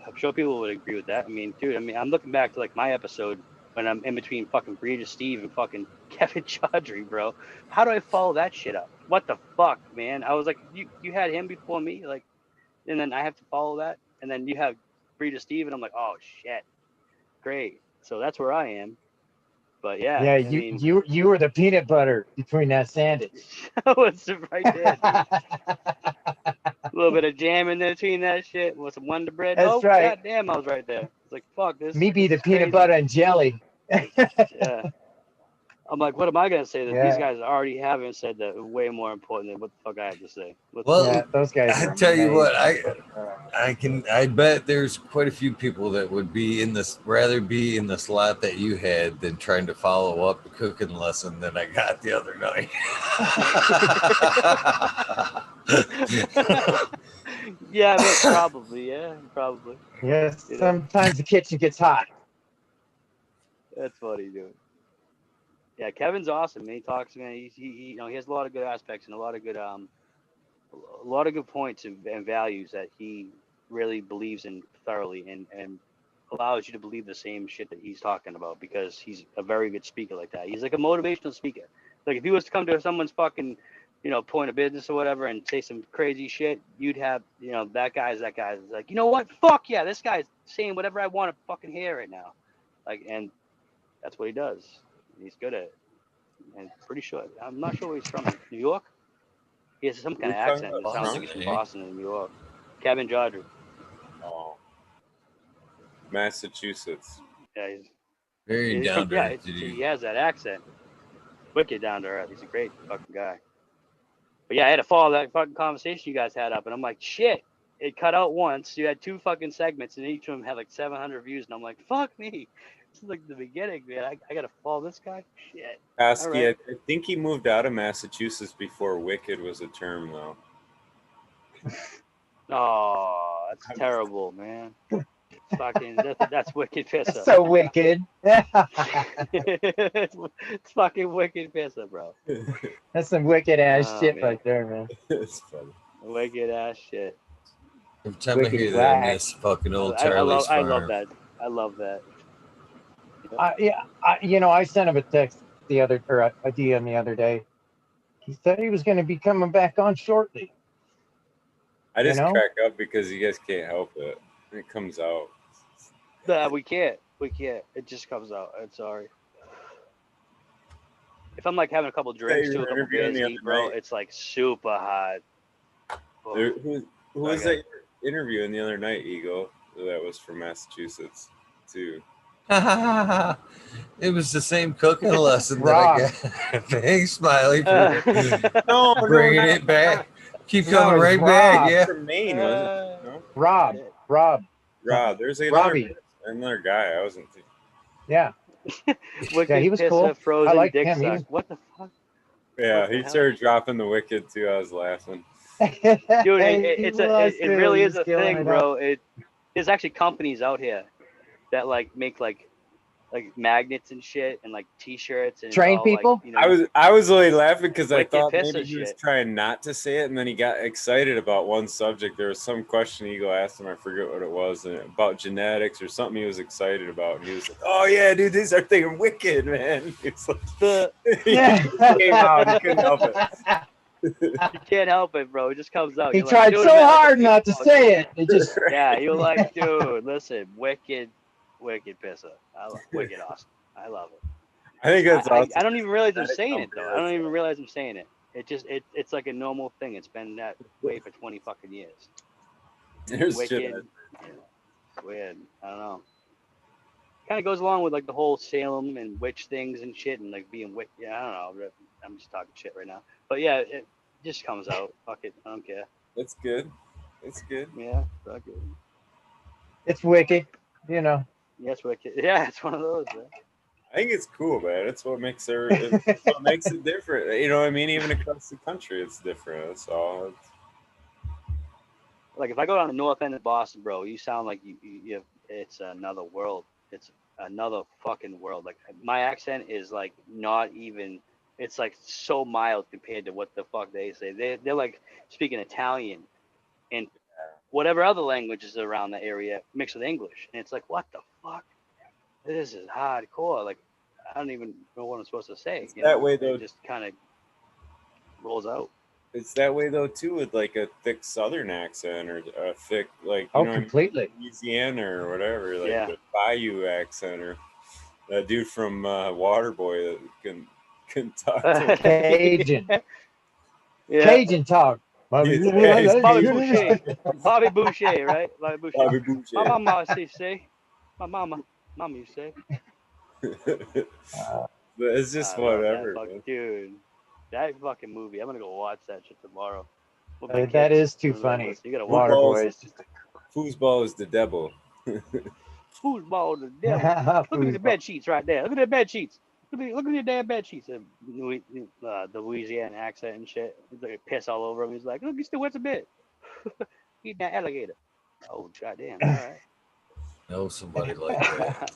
I'm sure people would agree with that. I mean, dude, I'm looking back to like my episode when I'm in between fucking Breeder Steve and fucking Kevin Chaudhry, bro. How do I follow that shit up? What the fuck, man? I was like, you had him before me, like, and then I have to follow that, and then you have Breeder Steve, and I'm like, oh shit, great. So that's where I am. But yeah, yeah, I you mean, you were the peanut butter between that sandwich. it's right there, dude. A little bit of jam in there between that shit with some Wonder Bread. That's Oh, right. goddamn, I was right there. It's like, fuck, this Me be is the peanut crazy. butter and jelly. Yeah. I'm like, what am I gonna say that these Yeah. guys already haven't said that are way more important than what the fuck I have to say? Well, Yeah, those guys I are tell you what, amazing. I bet there's quite a few people that would rather be in the slot that you had than trying to follow up a cooking lesson that I got the other night. Yeah, but probably. Yes, You know, sometimes the kitchen gets hot. that's funny, dude. Yeah, Kevin's awesome, man. He talks, man. He has a lot of good aspects and a lot of good points and values that he really believes in thoroughly and allows you to believe the same shit that he's talking about because he's a very good speaker like that. He's like a motivational speaker. Like if he was to come to someone's fucking, point of business or whatever and say some crazy shit, you'd have, that guy's like, you know what? Fuck yeah, this guy's saying whatever I want to fucking hear right now. Like, and that's what he does. He's good at it. And pretty sure, I'm not sure where he's from. New York? He has some kind of accent. It sounds like he's from Boston and New York. Kevin Chaudhry. Oh, Massachusetts. Yeah, Very he's down from, yeah, to earth, he has that accent. Wicked down to earth. He's a great fucking guy. But yeah, I had to follow that fucking conversation you guys had up, and I'm like, shit. It cut out once. You had 2 fucking segments, and each of them had like 700 views, and I'm like, fuck me. This is like the beginning, man. I gotta follow this guy. Shit. Pasky, Right. I think he moved out of Massachusetts before wicked was a term, though. Oh, that's terrible, man. Fucking, that's wicked piss That's up. so wicked. It's fucking wicked piss up, bro. That's some wicked ass Oh, shit man. right there, man. It's funny. Wicked ass shit. Every time Wicked I hear whack. that, I miss fucking old I Charlie's love farm. that. I love that. I sent him a text a DM the other day. He said he was going to be coming back on shortly. I just crack up because you guys can't help it. It comes out. We can't. It just comes out. I'm sorry. If I'm like having a couple drinks, a couple beers, bro, it's like super hot. Oh, Who was that interviewing the other night, Eagle? That was from Massachusetts, too. It was the same cooking lesson that Rob. I got. Thanks, Smiley, for bringing it back. Keep coming right back, yeah. From Maine, wasn't it? No? Rob. There's another guy. I wasn't thinking. Yeah. Wicked he was piss cool. of frozen I liked dick him. suck. What the fuck? Yeah, What the he hell? started dropping the wicked too. I was laughing. Dude, it really is a thing, bro. There's actually companies out here that make like magnets and shit and like T-shirts and Train it's all people? like, I was only laughing because I wicked thought piss maybe of he was shit. trying not to say it, and then he got excited about one subject. There was some question Eagle asked him, I forget what it was, about genetics or something he was excited about, and he was like, "Oh yeah, dude, these are thinking wicked, man." It's like he came out, he couldn't help it. You can't help it, bro. It just comes out. He You're tried like, so dude, man, hard not to say it. It just yeah, you're like, dude, listen, wicked pisser. Wicked awesome. I love it. I think that's awesome. I don't even realize I'm Genetic saying it though. I don't comparison. even realize I'm saying it. It's like a normal thing. It's been that way for 20 fucking years. There's Wicked. genetic. It's weird. I don't know. Kind of goes along with like the whole Salem and witch things and shit and like being witch. Yeah, I don't know. I'm just talking shit right now. But yeah, it just comes out. Fuck it. I don't care. It's good. It's good. Yeah, fuck it. it's wicked, you know. Yes, wicked. Yeah, it's one of those. Man. I think it's cool, man. It's what makes what makes it different. You know what I mean? Even across the country, it's different. That's all. Like if I go down the north end of Boston, bro, you sound like you have, it's another world. It's another fucking world. Like my accent is like not even. It's like so mild compared to what the fuck they say. They're like speaking Italian and whatever other languages around the area mixed with English, and it's like what the fuck? This is hardcore. Like I don't even know what I'm supposed to say. It's that way though. It just kind of rolls out. It's that way though too, with like a thick Southern accent or a thick like completely Louisiana or whatever, like Yeah. the Bayou accent or that dude from Waterboy that can talk to Cajun. Yeah. Cajun talk. Bobby Boucher, right? Bobby Boucher. Bobby Boucher. My mama say. My mama you say. But it's just whatever, man. Dude. That fucking movie. I'm gonna go watch that shit tomorrow. That is too funny. You gotta watch Waterboy is just Foosball is the devil. Foosball is the devil. Look at the bed sheets right there. Look at the bed sheets. Look at your damn bed sheets. The Louisiana accent and shit. He's like piss all over him. He's like, look, he still wets a bit. Eat that alligator. Oh goddamn! All right. Know somebody like that.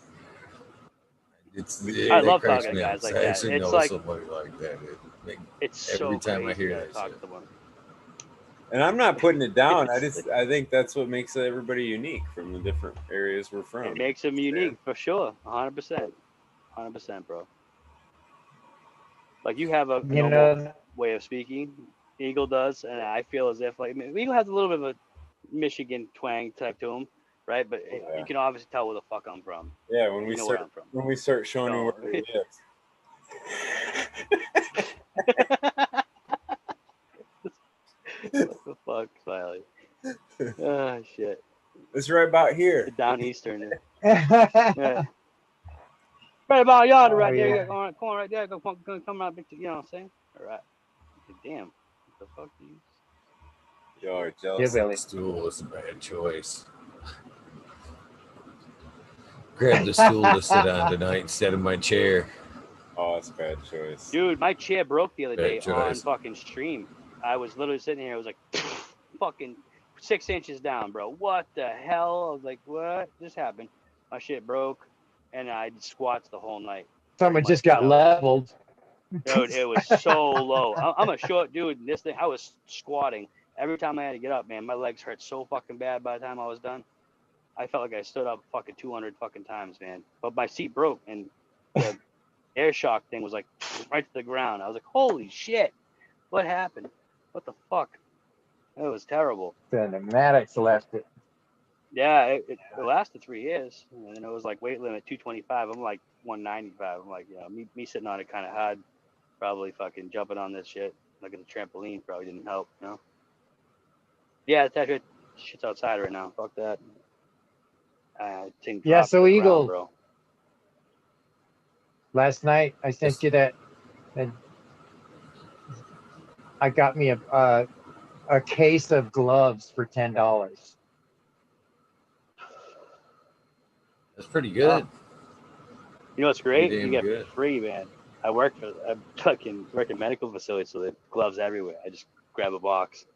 I love talking to guys like that. Actually It's know like somebody like that. it's every so time I crazy hear to that talk shit. to them. And I'm not putting it down. I think that's what makes everybody unique from the different areas we're from. It makes them unique for sure. 100%. 100%, bro. Like you have a normal way of speaking. Eagle does, and I feel as if like Eagle has a little bit of a Michigan twang type to him, right? But you can obviously tell where the fuck I'm from. Yeah, when we start showing you where he lives. What the fuck, Smiley? Oh shit! It's right about here. The down eastern. Yeah. Right about yonder, right there. You got corn right there. Come out, you know what I'm saying? All right. Damn. What the fuck do you? Yo, jealous. The stool is a bad choice. Grab the stool to sit on tonight instead of my chair. Oh, it's a bad choice. Dude, my chair broke the other day on fucking stream. I was literally sitting here. I was like, fucking 6 inches down, bro. What the hell? I was like, what just happened? My shit broke, and I did squats the whole night. Someone just got leveled. Dude, it was so low. I'm a short dude, and this thing, I was squatting. Every time I had to get up, man, my legs hurt so fucking bad by the time I was done. I felt like I stood up fucking 200 fucking times, man. But my seat broke, and the air shock thing was like right to the ground. I was like, holy shit, what happened? What the fuck? It was terrible. The pneumatics left it. Yeah, it lasted 3 years, and then it was like weight limit 225. I'm like 195. I'm like, me sitting on it kind of hard. Probably fucking jumping on this shit like at a trampoline probably didn't help, Yeah, that shit's outside right now. Fuck that. Yeah, so Eagle, bro. Last night I sent you that, and I got me a case of gloves for $10. That's pretty good. You know what's great? You get good. Free, man. I fucking work in medical facilities, so the gloves everywhere. I just grab a box.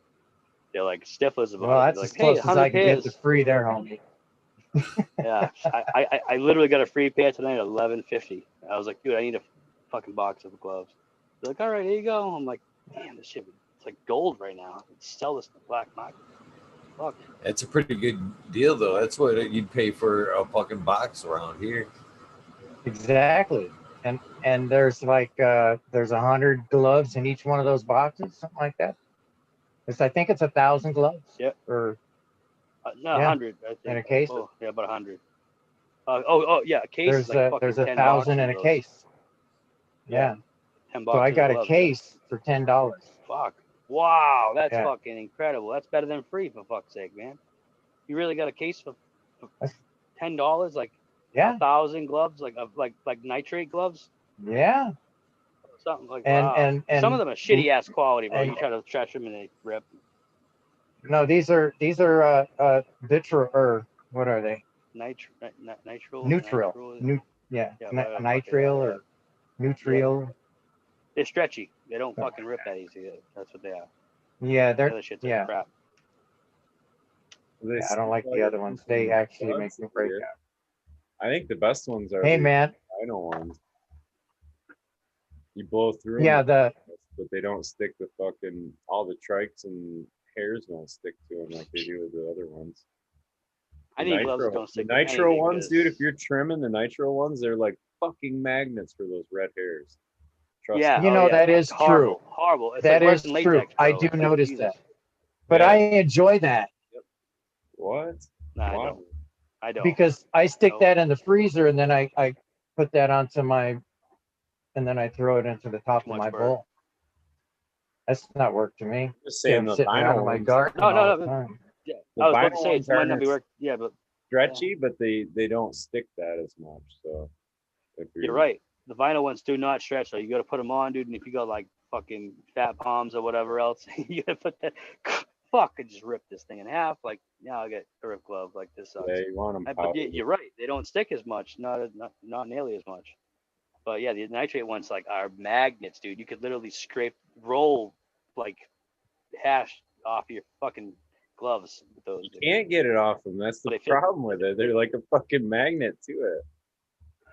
They're like stiflers about Well, it. that's They're as like, hey, close as I 100 can get pairs. to free there, homie. Yeah, I literally got a free pair tonight at $11.50. I was like, dude, I need a fucking box of gloves. They're like, all right, here you go. I'm like, damn, this shit, it's like gold right now. I could sell this in the black market. Fuck. That's a pretty good deal, though. That's what you'd pay for a fucking box around here. Exactly. And there's like there's 100 gloves in each one of those boxes, something like that. I think it's 1,000 gloves. Yep. Or No, yeah, 100, I think. in a case. Oh, yeah, about 100. Oh, yeah, a case is like fucking there's 10 1,000 in a boxes, case. Yeah. 10 So I boxes got of a gloves, case for $10. Fuck. Wow, that's Yeah. fucking incredible. That's better than free, for fuck's sake, man. You really got a case for $10, like Yeah. 1,000 gloves, like nitrate gloves, Yeah. something like And Some of them are shitty ass quality, bro. and- You try to stretch them and they rip. No, these are vitro, or what are they? Nitrile. Neutral. Yeah, whatever, nitrile yeah. or neutral. They're stretchy. They don't fucking rip that easy. That's what they are. Yeah, The other shit's like crap. Yeah, I don't like the other ones. They actually make me break out. I think the best ones are Hey, the man. vinyl ones. You blow through Yeah, them, but they don't stick to fucking all the trikes and hairs don't stick to them like they do with the other ones. I need gloves that don't stick. The nitro ones, dude. If you're trimming the nitro ones, they're like fucking magnets for those red hairs. Trust Yeah, me. that is horrible, true. horrible. It's that like is worse than true. latex, bro. I do notice Jesus. that, but Yeah. I enjoy that. What? Nah, Wow. I don't. Because I stick Nope. that in the freezer and then I put that onto my, and then I throw it into the top of my bowl. That's not work to me. Just saying the sitting around vinyl in my ones. garden No. all the time. Yeah, The I was about vinyl to say it ones might not be aren't work. Yeah, but stretchy, but they don't stick that as much. So you're right. The vinyl ones do not stretch, so you got to put them on, dude. And if you got like fucking fat palms or whatever else, you got to put that. Fuck, I just ripped this thing in half. Like now I get a rip glove. Like this sucks. Yeah, you want them. But you're right. They don't stick as much. Not nearly as much. But yeah, the nitrate ones like are magnets, dude. You could literally roll like hash off your fucking gloves with those. You can't get it off them. That's the problem with it. They're like a fucking magnet to it.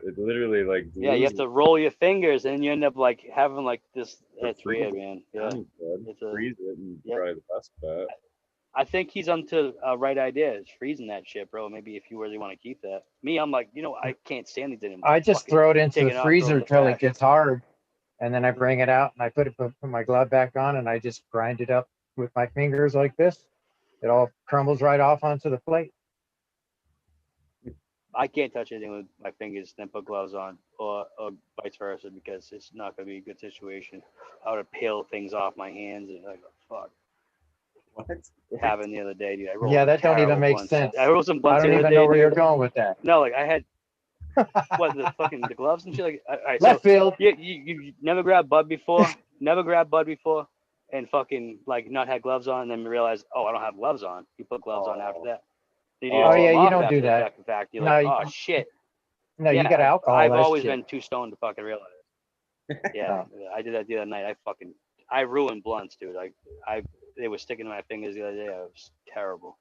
It literally like yeah, you have to roll your fingers and you end up like having like this. It's weird, man. Yeah, freeze it and probably the best bet. I think he's onto a right idea. Is freezing that shit, bro. Maybe if you really want to keep that. Me, I'm like, I can't stand these anymore. I just throw it into the freezer until it gets hard, and then I bring it out and I put my glove back on and I just grind it up with my fingers like this. It all crumbles right off onto the plate. I can't touch anything with my fingers, then put gloves on, or vice versa, because it's not going to be a good situation. I would peel things off my hands and like, fuck. What happened the other day, dude? That don't even make sense. I rolled some blunts. I don't even know where you're going with that. No, like I had the gloves and shit. Like, all right, left field. You never grabbed bud before, and fucking like not had gloves on, and then realize, oh, I don't have gloves on. You put gloves on after that. You don't do that. In fact, you're like, oh shit. No, you got alcohol. I've always been too stoned to fucking realize it. Yeah, I did that the other night. I ruined blunts, dude. They were sticking to my fingers the other day. It was terrible.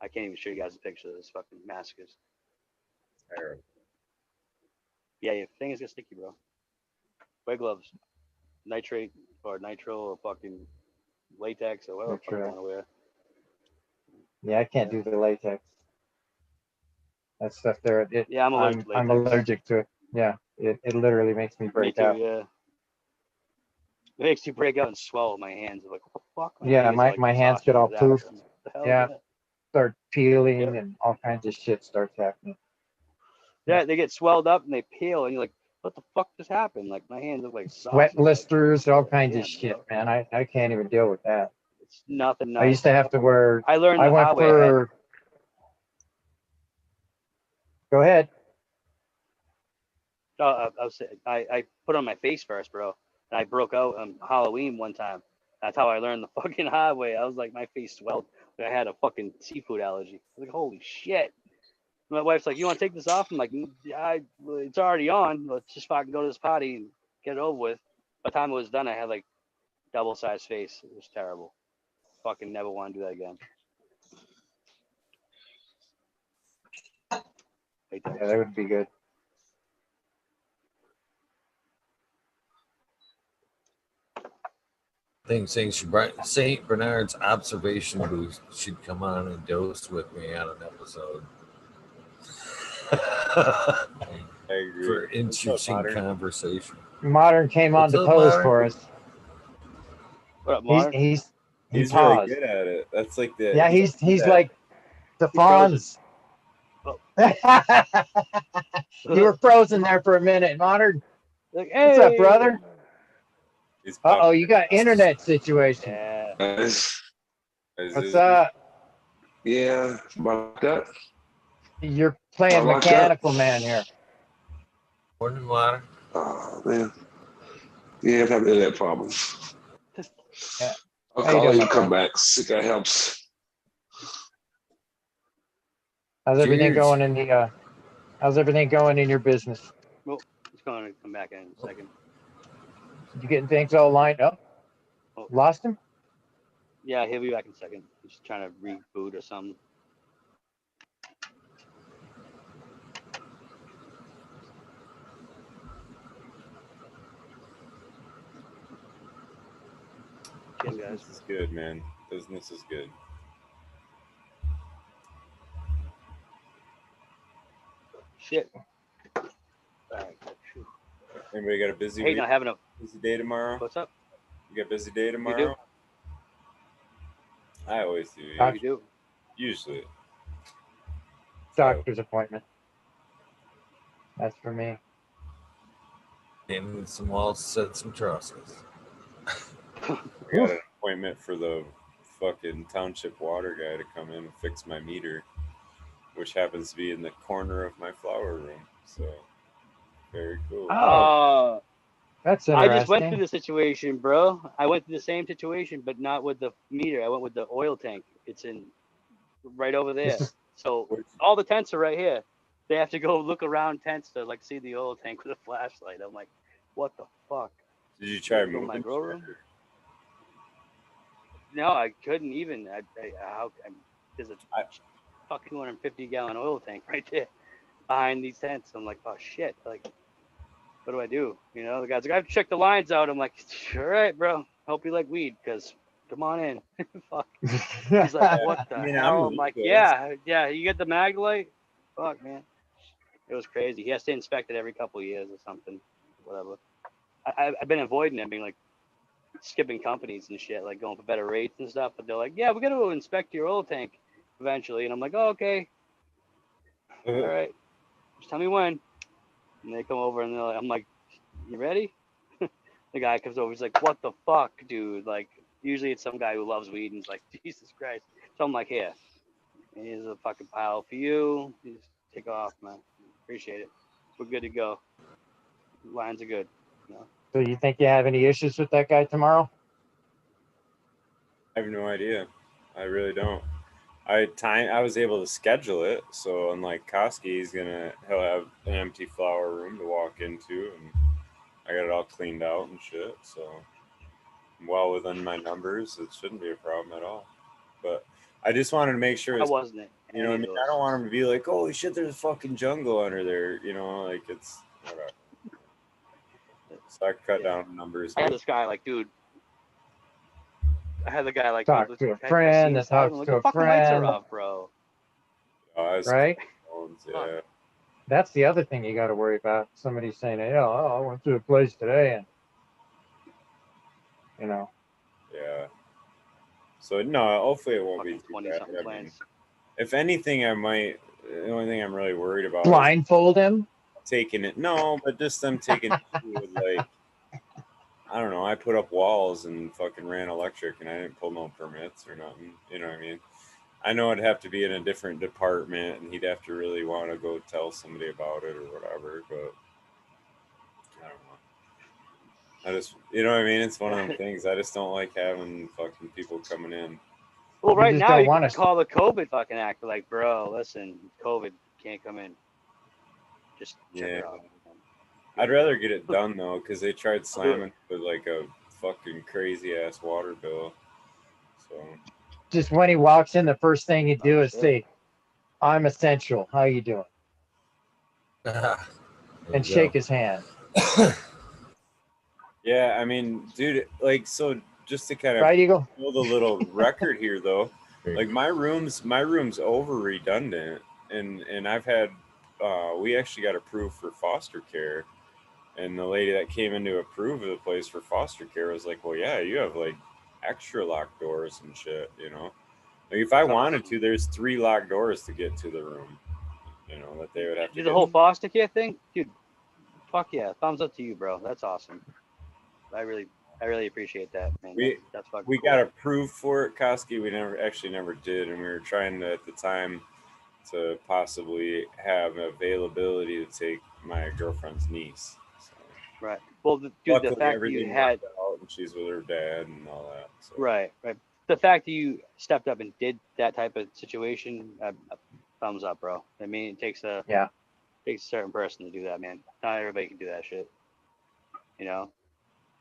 I can't even show you guys a picture of this fucking massacres. Terrible. Yeah, your fingers get sticky, bro. Wear gloves. Nitrate or nitrile or fucking latex or whatever you want to wear. Yeah, I can't do the latex. That stuff there. I'm allergic to latex. I'm allergic to it. Yeah, it literally makes me break out. Yeah. It makes you break out and swell my hands. I'm like, what the fuck? Yeah, my hands get all poofed. Yeah. Start peeling and all kinds of shit starts happening. Yeah, they get swelled up and they peel, and you're like, what the fuck just happened? Like my hands look like sweat blisters, all kinds of shit, man. I can't even deal with that. It's nothing nice. I used to have to wear. I learned. I went for. Go ahead. I put on my face first, bro. And I broke out on Halloween one time. That's how I learned the fucking hard way. I was like, my face swelled. I had a fucking seafood allergy. I was like, holy shit. My wife's like, you want to take this off? I'm like, it's already on. Let's just fucking go to this party and get it over with. By the time it was done, I had like double-sized face. It was terrible. fucking never want to do that again. Hate that. Yeah, that would be good. I think Saint Bernard's observation booth should come on and dose with me on an episode. I agree. For interesting Modern? conversation. Modern came on What's to up, pose Modern? for us. What up, Modern? He's He's paused. really good at it. That's like the Yeah, he's that- like the frozen. Fonz. You were frozen there for a minute, Modern. Like, What's up, brother? he's Uh-oh, you got internet situation. Yeah. What's up? Yeah, about that. You're playing Like Mechanical Man here. Morning, Modern. Oh man. Yeah, I've had internet problems. Yeah. I'll How you call doing, you my and come friend? back. See if that helps. How's everything Cheers. going in the how's everything going in your business? Well, he's going to come back in a second. You getting things all lined up? Oh. Lost him? Yeah, he'll be back in a second. He's trying to reboot or something. Again, guys. Business is good, man. Business is good. Shit. All right. Anybody got a busy Hey, week? not having a. Busy day tomorrow? What's up? You got a busy day You tomorrow? do? I always do. Yeah, you do. Usually. Doctor's appointment. That's for me. And some walls, set some trusses. I got an appointment for the fucking township water guy to come in and fix my meter, which happens to be in the corner of my flower room. So very cool. Oh, that's interesting. I just went through the situation, bro. I went through the same situation, but not with the meter. I went with the oil tank. It's in right over there. So all the tents are right here. They have to go look around tents to like see the oil tank with a flashlight. I'm like, what the fuck? Did you try Go moving? my grow room? No, I couldn't even. There's a fucking 250-gallon oil tank right there behind these tents. I'm like, oh shit. Like, what do I do? You know, the guy's like, I have to check the lines out. I'm like, all right, bro. Hope you like weed, because come on in. Fuck. He's like, what the hell? I'm like, yeah. You get the mag light? Fuck, man. It was crazy. He has to inspect it every couple of years or something. Whatever. I've been avoiding it, being like skipping companies and shit, like going for better rates and stuff. But they're like, yeah, we're going to inspect your oil tank eventually. And I'm like, oh, okay. All right. Just tell me when. And they come over and they're like, I'm like, you ready? The guy comes over. He's like, what the fuck, dude? Like, usually it's some guy who loves weed and he's like, Jesus Christ. So I'm like, here. Here's a fucking pile for you. You just take off, man. Appreciate it. We're good to go. Lines are good. You know? So you think you have any issues with that guy tomorrow? I have no idea. I really don't. I was able to schedule it, so unlike Koski, he'll have an empty flower room to walk into, and I got it all cleaned out and shit. So I'm well within my numbers. It shouldn't be a problem at all. But I just wanted to make sure. I wasn't it. You know what I mean? I don't want him to be like, holy shit, there's a fucking jungle under there. You know, like it's whatever. So I cut down numbers. I had this guy like, dude. I had the guy like, talk dude, to a friend that talks like, to the a fucking lights are friend. off, bro. Right? Yeah. That's the other thing you got to worry about. Somebody saying, hey, I went to a place today and, you know. Yeah. So, no, hopefully it won't be too bad. I mean, if anything, the only thing I'm really worried about blindfold him? Taking it. No, but just them taking it with, like, I don't know. I put up walls and fucking ran electric and I didn't pull no permits or nothing. You know what I mean? I know it'd have to be in a different department and he'd have to really want to go tell somebody about it or whatever, but I don't know. I just, you know what I mean? It's one of them things. I just don't like having fucking people coming in. Well, right now you can call the COVID fucking act. Like, bro, listen, COVID can't come in. Just check it out. I'd rather get it done though, because they tried slamming with like a fucking crazy ass water bill. So just when he walks in, the first thing you do Oh, is shit. say, "I'm essential. How you doing?" And shake his hand. Yeah, I mean, dude, like, so just to kind of Right, Eagle? build a little record here, though, like my room's over redundant, and I've had, we actually got approved for foster care, and the lady that came in to approve of the place for foster care was like, well, yeah, you have like extra locked doors and shit, you know. Like if I wanted to, there's 3 locked doors to get to the room, you know, that they would have to Do get the whole foster care thing, dude. Fuck yeah, thumbs up to you, bro. That's awesome. I really appreciate that, man. That's fucking we cool. got approved for it, Koski. We never did, and we were trying to at the time to possibly have availability to take my girlfriend's niece. So. Right. Well, dude, Luckily, the fact that you had out and she's with her dad and all that. So. right. The fact that you stepped up and did that type of situation, thumbs up, bro. I mean, it takes a certain person to do that, man. Not everybody can do that shit. You know,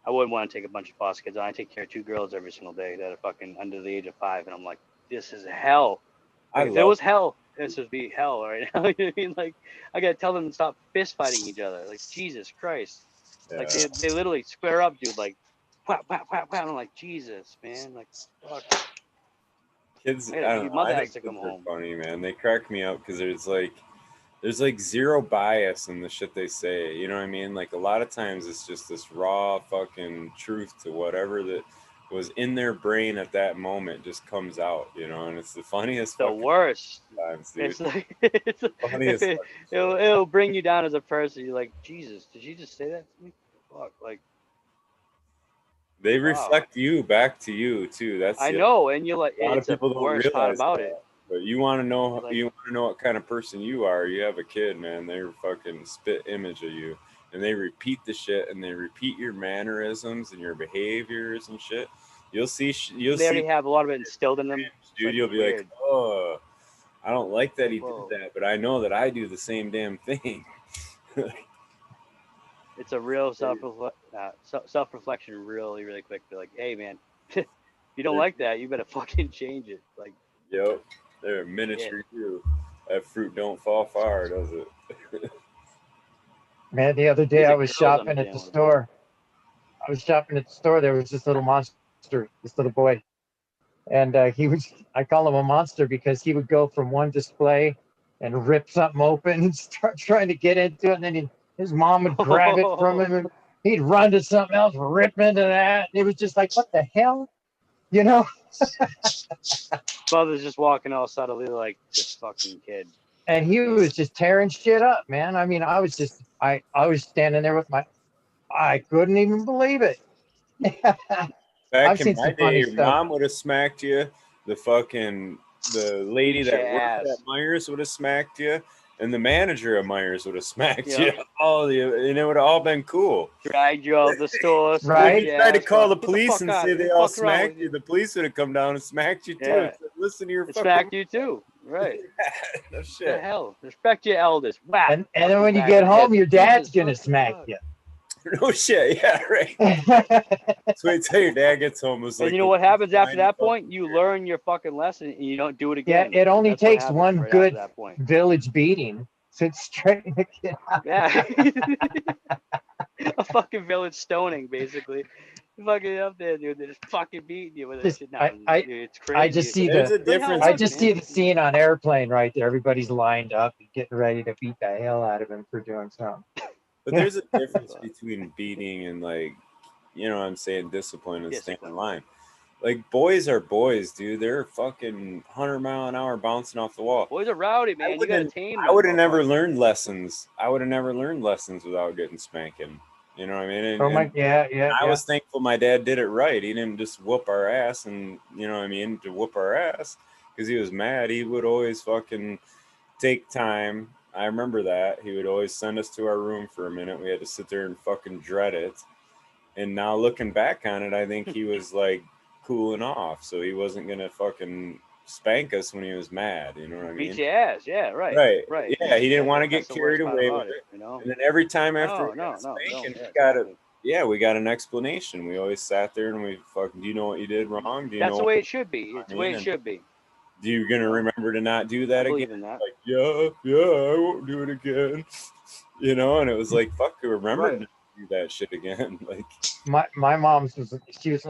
I wouldn't want to take a bunch of foster kids on. I take care of 2 girls every single day that are fucking under the age of 5, and I'm like, this is hell. Like, if it was hell, this would be hell right now. You know what I mean? Like, I gotta tell them to stop fist fighting each other. Like, Jesus Christ. Yeah. Like they literally square up, dude. Like, wow. I'm like, Jesus, man. Like, fuck. Kids, I don't know. Mother I has think to come kids are home. funny, man. They crack me up because there's like zero bias in the shit they say. You know what I mean? Like a lot of times it's just this raw fucking truth to whatever that was in their brain at that moment just comes out, you know, and it's the funniest. The worst. Times, dude. It's like it's the funniest. It'll bring you down as a person. You're like, Jesus, did you just say that to me? Fuck, like. They reflect you back to you too. That's I know, and you're like, a lot of people don't worst part realize about that. it. But you want to know, Like, you want to know what kind of person you are. You have a kid, man. They're fucking spit image of you, and they repeat the shit, and they repeat your mannerisms and your behaviors and shit. You'll see. They already have a lot of it instilled in them. Dude, like, you'll be weird. like, oh, I don't like that he Whoa. did that, but I know that I do the same damn thing. It's a real self-reflection really, really quick. Be like, hey, man, if you don't like that, you better fucking change it. Like, yep, they're a miniature you. That fruit don't fall far, does it? Man, the other day I was shopping at the store. There was this little monster, this little boy. And I call him a monster because he would go from one display and rip something open and start trying to get into it. And then his mom would grab it from him and he'd run to something else, rip into that. It was just like, what the hell? You know? Mother's just walking all subtly like this fucking kid. And he was just tearing shit up, man. I mean, I was standing there with I couldn't even believe it. Back in my day, your mom would have smacked you. The lady that worked at Myers would have smacked you, and the manager of Myers would have smacked you. And it would have all been cool. Dragged you out of the store. Right? If you tried to call the police and say they all smacked you, the police would have come down and smacked you too. Yeah. Said, listen to your fucking... smacked you too. Right. No shit. What the hell? Respect your elders. Wow. And then when you get home, your dad's going to smack you. No shit, yeah, right. So wait till your dad gets home. And you know what happens after that point? You learn your fucking lesson and you don't do it again. Yeah, it only takes one good village beating to straighten the kid out. Yeah. A fucking village stoning, basically. Fucking up there, dude. They're just fucking beating you with it. Dude, it's crazy. I just see the scene on Airplane right there. Everybody's lined up and getting ready to beat the hell out of him for doing something. But there's a difference between beating and, like, you know what I'm saying, discipline and staying in line. Like, boys are boys, dude. They're fucking 100-mile-an-hour bouncing off the wall. Boys are rowdy, man. You gotta tame them. I would have never learned lessons. Without getting spanking. You know what I mean? I was thankful my dad did it right. He didn't just whoop our ass, and you know what I mean, to whoop our ass because he was mad. He would always fucking take time. I remember that. He would always send us to our room for a minute. We had to sit there and fucking dread it. And now looking back on it, I think he was like cooling off. So he wasn't going to fucking spank us when he was mad. You know what I mean? Beat your ass. Yeah, right. Yeah, he didn't want to get carried away with it. You know? And then every time after spanking, yeah, we got an explanation. We always sat there and we fucking, do you know what you did wrong? Do you That's know the way it should be. It's the way it should be. Do you gonna remember to not do that I believe again? in that. Like, yeah, I won't do it again. You know, and it was like, fuck, remember to do that shit again. Like, my mom's was she was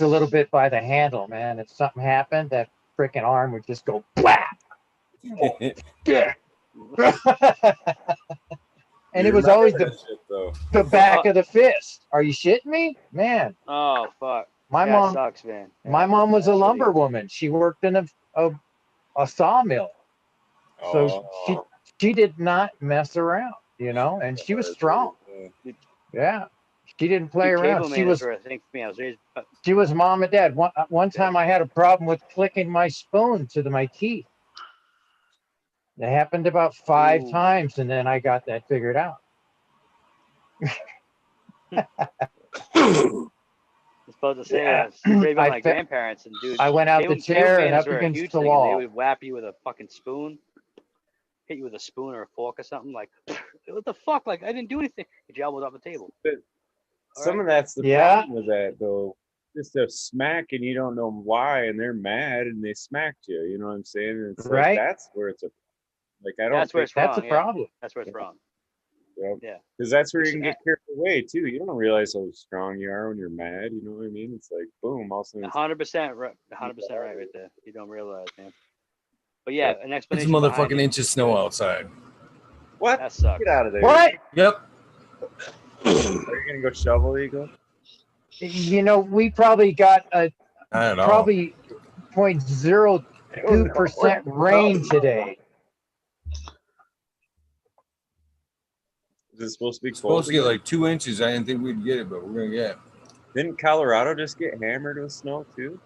a little bit by the handle, man. If something happened, that freaking arm would just go blap. Yeah. And it was always the back of the fist. Are you shitting me, man? Oh fuck. My that mom sucks, man. My mom was a lumber woman. She worked in a sawmill, so she did not mess around, you know, and she was strong. Yeah, she didn't play around. She was mom and dad. One time I had a problem with clicking my spoon to my teeth. It happened about 5 times, and then I got that figured out. I was supposed to say that. My grandparents and dude. I went out the chair and up against the wall. They would whap you with a fucking spoon, hit you with a spoon or a fork or something. Like, what the fuck? Like, I didn't do anything. You elbowed off the table. But some of that's the problem with that, though. Just a smack and you don't know why, and they're mad and they smacked you. You know what I'm saying? And it's like that's where it's a like I don't. That's where it's wrong. That's a problem. That's where it's wrong. Yep. Yeah. Because that's where you can get carried away too. You don't realize how strong you are when you're mad. You know what I mean? It's like boom. Also, 100% right. 100% right there. You don't realize, man. But yeah, an explanation. It's a motherfucking inch of snow outside. What? That sucks. Get out of there. What? Yep. Are you gonna go shovel, Eagle? You know, we probably got a probably 0.02% rain today. Is it supposed to be supposed to get like 2 inches. I didn't think we'd get it, but we're gonna get it. Didn't Colorado just get hammered with snow too?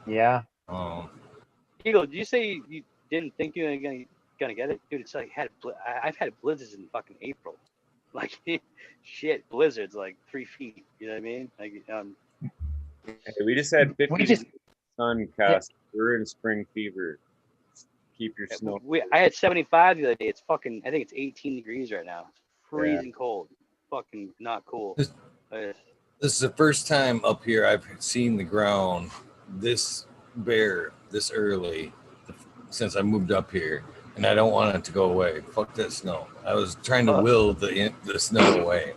Yeah. Oh. Eagle, did you say you didn't think you were gonna get it, dude? It's like I've had blizzards in fucking April, like shit blizzards like 3 feet. You know what I mean? Like Hey, we just had 50 sun cast. We're in spring fever. Keep your snow. I had 75 the other day. It's fucking. I think it's 18 degrees right now. It's freezing cold. Fucking not cool. This is the first time up here I've seen the ground this bare this early since I moved up here, and I don't want it to go away. Fuck that snow. I was trying to will the snow away.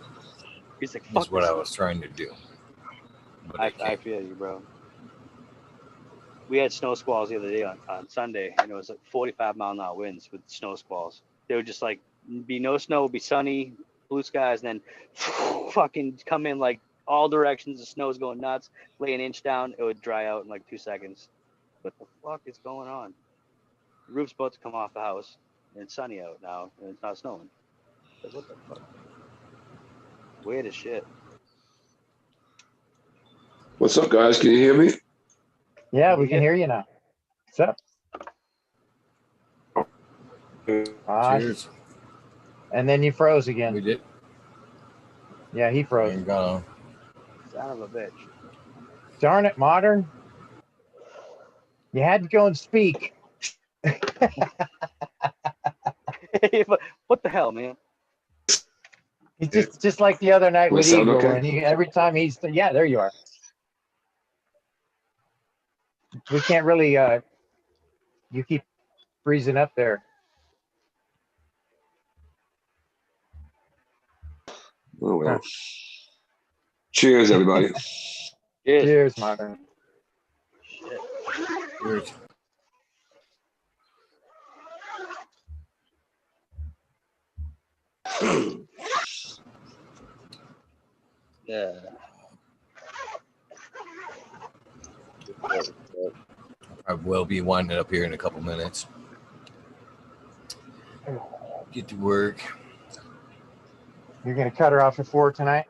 He's like, that's what I was trying to do. I feel you, bro. We had snow squalls the other day on Sunday, and it was like 45-mile-an-hour winds with snow squalls. They would just like be no snow, be sunny, blue skies, and then fucking come in like all directions. The snow's going nuts. Lay an inch down, it would dry out in like 2 seconds. What the fuck is going on? The roof's about to come off the house, and it's sunny out now, and it's not snowing. Like, what the fuck? Weird as shit. What's up, guys? Can you hear me? Yeah, we can hear you now. What's up? Cheers. And then you froze again. We did. Yeah, he froze. Son of a bitch. Darn it, Modern. You had to go and speak. What the hell, man? He's just like the other night with Eagle. Okay? And every time he's... Yeah, there you are. We can't really... you keep freezing up there. Oh, well. Cheers, everybody. Cheers, Modern. Shit. Cheers. Yeah. I will be winding up here in a couple minutes. Get to work. You're gonna cut her off at 4 tonight?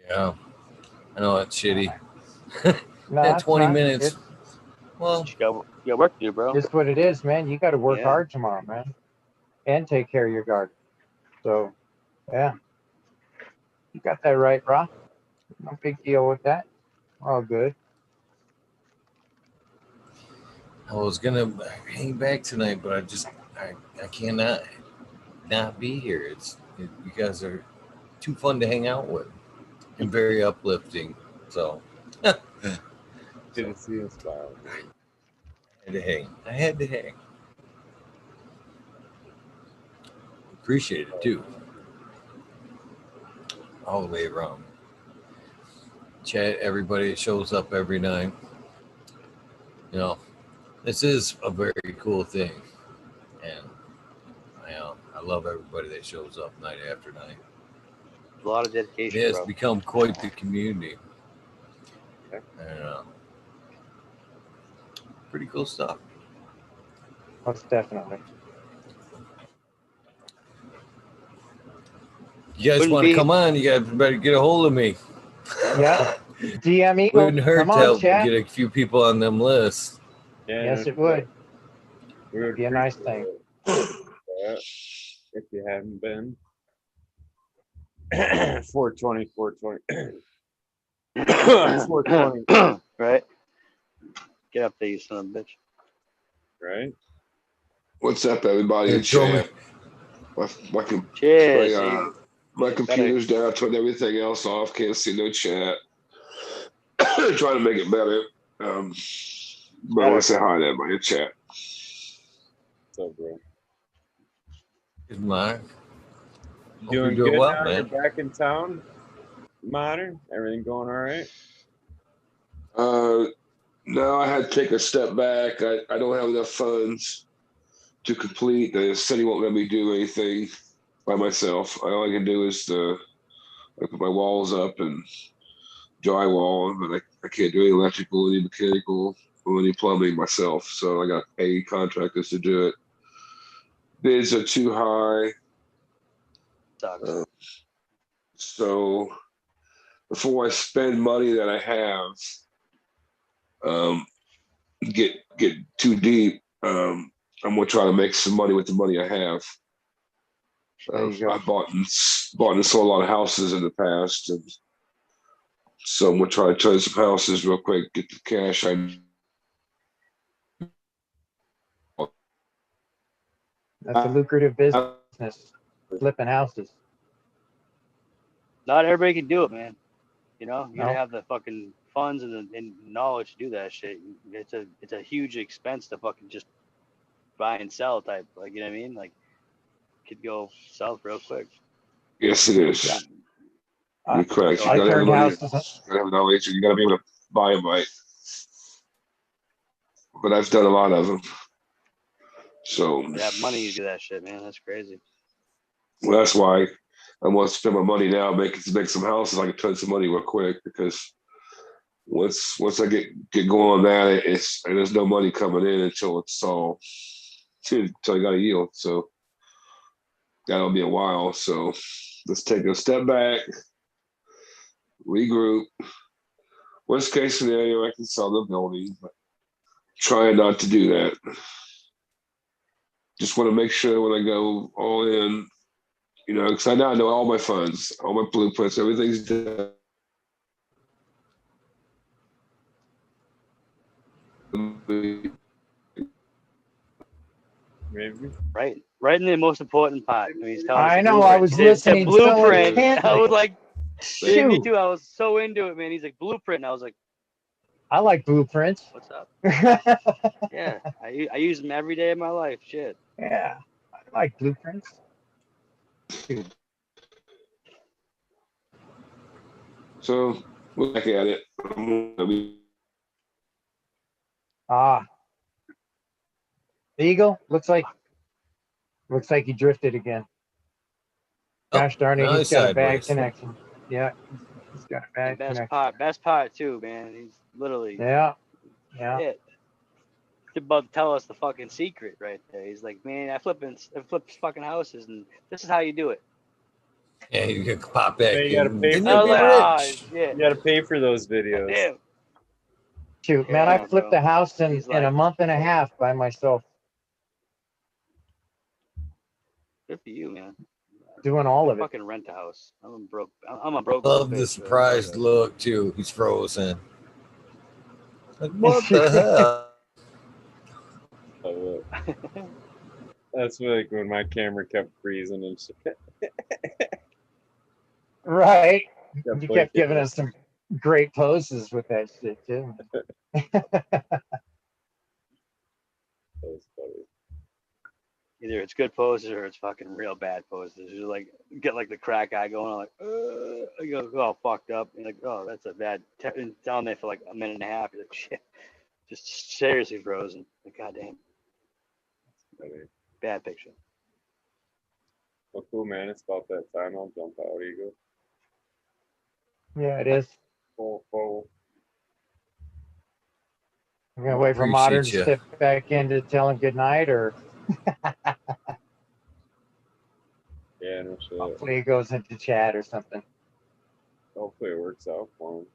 Yeah. I know that's shitty. No, 20 minutes. Well, you got work to do, bro. It's what it is, man. You got to work hard tomorrow, man, and take care of your garden. So, yeah, you got that right, bro. No big deal with that. All good. I was gonna hang back tonight, but I cannot not be here. You guys are too fun to hang out with and very uplifting. So, Good to see you smile. I had to hang. I had to hang. Appreciate it too. All the way around. Chat everybody that shows up every night. You know, this is a very cool thing. And I love everybody that shows up night after night. A lot of dedication, It has bro. become quite the community. And pretty cool stuff. Most definitely. You guys want to come on? You guys better get a hold of me. Yeah. DM Eagle. Wouldn't hurt Come to on, help chat. get a few people on them lists. Yeah, Yes, it would. We would Be a nice thing. that if you hadn't been. 420, 420. 420. Right? Get up there, you son of a bitch. Right? What's up, everybody in chat? Cheers. My computer's down. I turned everything else off. Can't see no chat. Trying to make it better. But I want to say hi to everybody in chat. What's up, bro? Good Mark. Doing you're good well, now? man. You're back in town? Modern? Everything going all right? No, I had to take a step back. I don't have enough funds to complete. The city won't let me do anything by myself. All I can do is I put my walls up and drywall, but I can't do any electrical, any mechanical, or any plumbing myself. So I got to pay contractors to do it. Bids are too high. So before I spend money that I have, get too deep, I'm gonna try to make some money with the money I have. I bought and sold a lot of houses in the past, and so I'm gonna try to turn some houses real quick, get the cash. That's a lucrative business, flipping houses. Not everybody can do it, man. You know, you gotta have the fucking funds and the knowledge to do that shit. It's a huge expense to fucking just buy and sell type. Like, you know what I mean? Like, could go south real quick. Yes, it is. You're correct. You gotta have money. You gotta have knowledge. You gotta be able to buy them right. But I've done a lot of them. So you have money to do that shit, man. That's crazy. Well, that's why I want to spend my money now, make some houses. I can turn some money real quick, because once I get going on that, there's no money coming in until it's all until I got to yield. So that'll be a while. So let's take a step back, regroup. Worst case scenario, I can sell the building, but try not to do that. Just want to make sure when I go all in, you know, because I now know all my funds, all my blueprints, everything's done. Maybe. Right in the most important part. I mean, he's telling us I know. I was listening. the blueprint. So I was like, shoot. me too. I was so into it, man. He's like, blueprint. And I was like, I like blueprints. What's up? Yeah, I use them every day of my life. Shit. Yeah, I like blueprints. So we'll look at it. Eagle, looks like he drifted again. Gosh darn it, he's got a bad connection. Yeah, he's got a bad connection. Best part too, man. He's literally yeah. He's about to tell us the fucking secret right there. He's like, man, I flipped fucking houses, and this is how you do it. Yeah, you can pop back. You gotta pay You gotta pay for those videos. Damn. Shoot, man, I flipped the house in a month and a half by myself. Good for you, man. Doing all of it. Fucking rent a house. I'm a broke. Love the surprised look too. He's frozen. Like, what the hell? That's like when my camera kept freezing and shit. Right. Kept You kept blinking. giving us some great poses with that shit too. That was funny. Either it's good poses or it's fucking real bad poses. You like get like the crack eye going on, like you go all fucked up. You're like, oh, that's a bad. Down there for like a minute and a half. You're like, shit, just seriously frozen. Like, goddamn, Funny. bad picture. Well, cool, man. It's about that time. I'll jump out, Eagle. Yeah, it is. Full. I'm gonna wait for Modern to Appreciate step back in to tell him good night, or Yeah, no shit. hopefully he goes into chat or something. Hopefully it works out for him.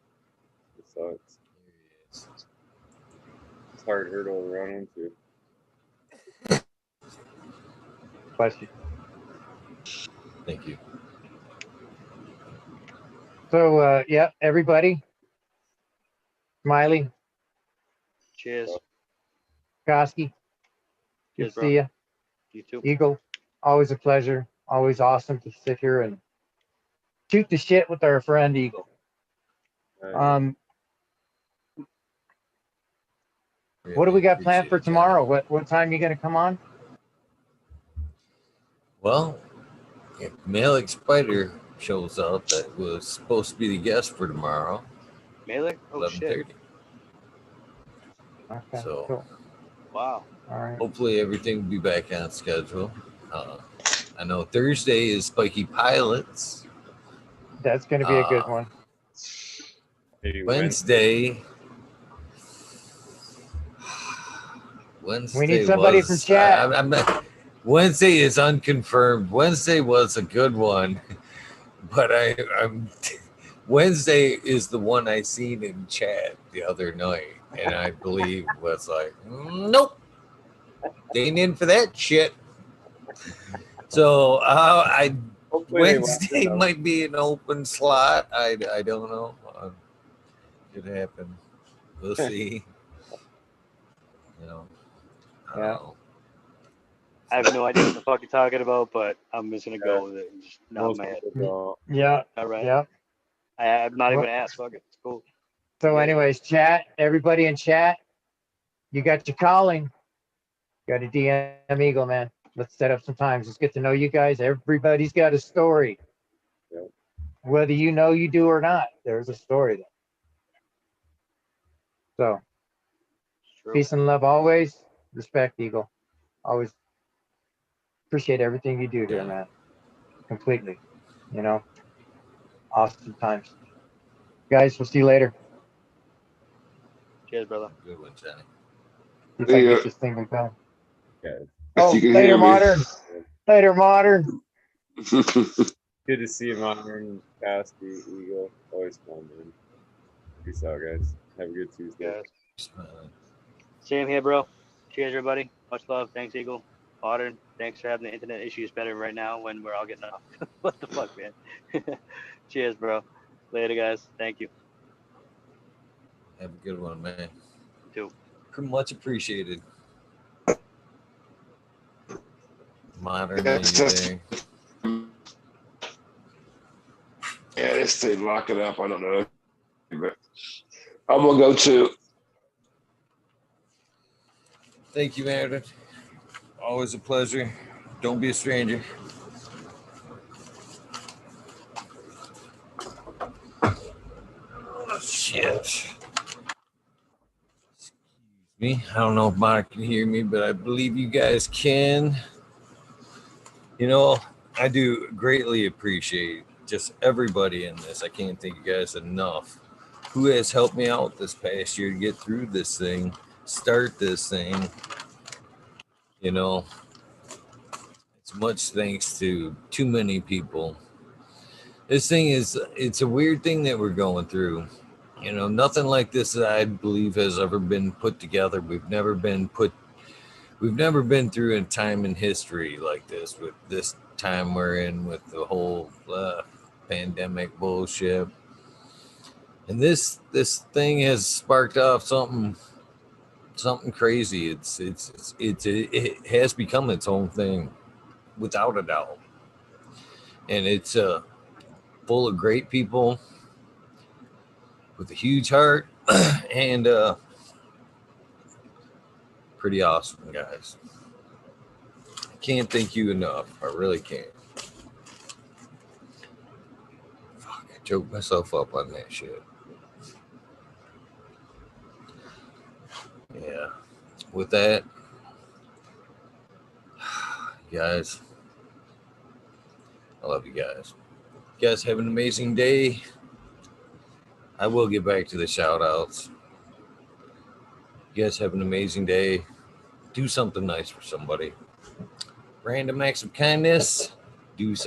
It sucks. It's a hard hurdle to run into. Bless you. Thank you. So yeah, everybody. Smiley, Cheers. Koski, good Cheers, to bro. see you. You too. Eagle, always a pleasure. Always awesome to sit here and shoot the shit with our friend Eagle. What do we got planned for tomorrow? What time are you gonna come on? Well, if Malik Spider shows up, that was supposed to be the guest for tomorrow. Malik? Oh shit. 11:30. Okay, So, cool. Wow. All right. hopefully everything will be back on schedule. I know Thursday is Spiky Pilots. That's gonna be a good one. Maybe Wednesday. We need somebody from chat. I'm not, Wednesday is unconfirmed. Wednesday was a good one, but I'm Wednesday is the one I seen in chat the other night, and I believe was like, nope, they ain't in for that shit. So Wednesday might be an open slot. I don't know. Could happen. We'll see. You know. I don't know. I have no idea what the fuck you're talking about, but I'm just gonna go with it and just nod my head. Yeah. All right. Yeah. I'm not even gonna ask. Fuck it. It's cool. So, anyways, chat. Everybody in chat, you got your calling. Got a DM Eagle, man. Let's set up some times. Let's get to know you guys. Everybody's got a story. Yep. Whether you know you do or not, there's a story there. So, peace and love always. Respect, Eagle. Always appreciate everything you do here, man. Completely. You know, awesome times. Guys, we'll see you later. Cheers, brother. Good one, Johnny. See if I can get this thing to go. Okay. Oh, later, Modern. Later, Modern. Good to see you, Modern, Casty, Eagle. Always fun, man. Peace out, guys. Have a good Tuesday. Same here, bro. Cheers, everybody. Much love. Thanks, Eagle. Modern, thanks for having the internet issues better right now when we're all getting off. What the fuck, man? Cheers, bro. Later, guys. Thank you. Have a good one, man. You too. Much appreciated. Modern Yeah, anything. Yeah, this thing lock it up. I don't know, but I'm gonna go to. Thank you, Meredith. Always a pleasure. Don't be a stranger. Oh, shit. Excuse me. I don't know if Monica can hear me, but I believe you guys can. You know, I do greatly appreciate just everybody in this. I can't thank you guys enough who has helped me out this past year to get through this thing, start this thing. You know, it's much thanks to too many people. This thing it's a weird thing that we're going through. You know, nothing like this that I believe has ever been put together. We've never been through a time in history like this, with this time we're in with the whole pandemic bullshit. And this thing has sparked off something crazy. It has become its own thing, without a doubt. And it's full of great people with a huge heart and pretty awesome guys. I can't thank you enough. I really can't. Fuck, I choked myself up on that shit. Yeah. With that, guys, I love you guys. You guys have an amazing day. I will get back to the shout outs. You guys have an amazing day. Do something nice for somebody. Random acts of kindness. Do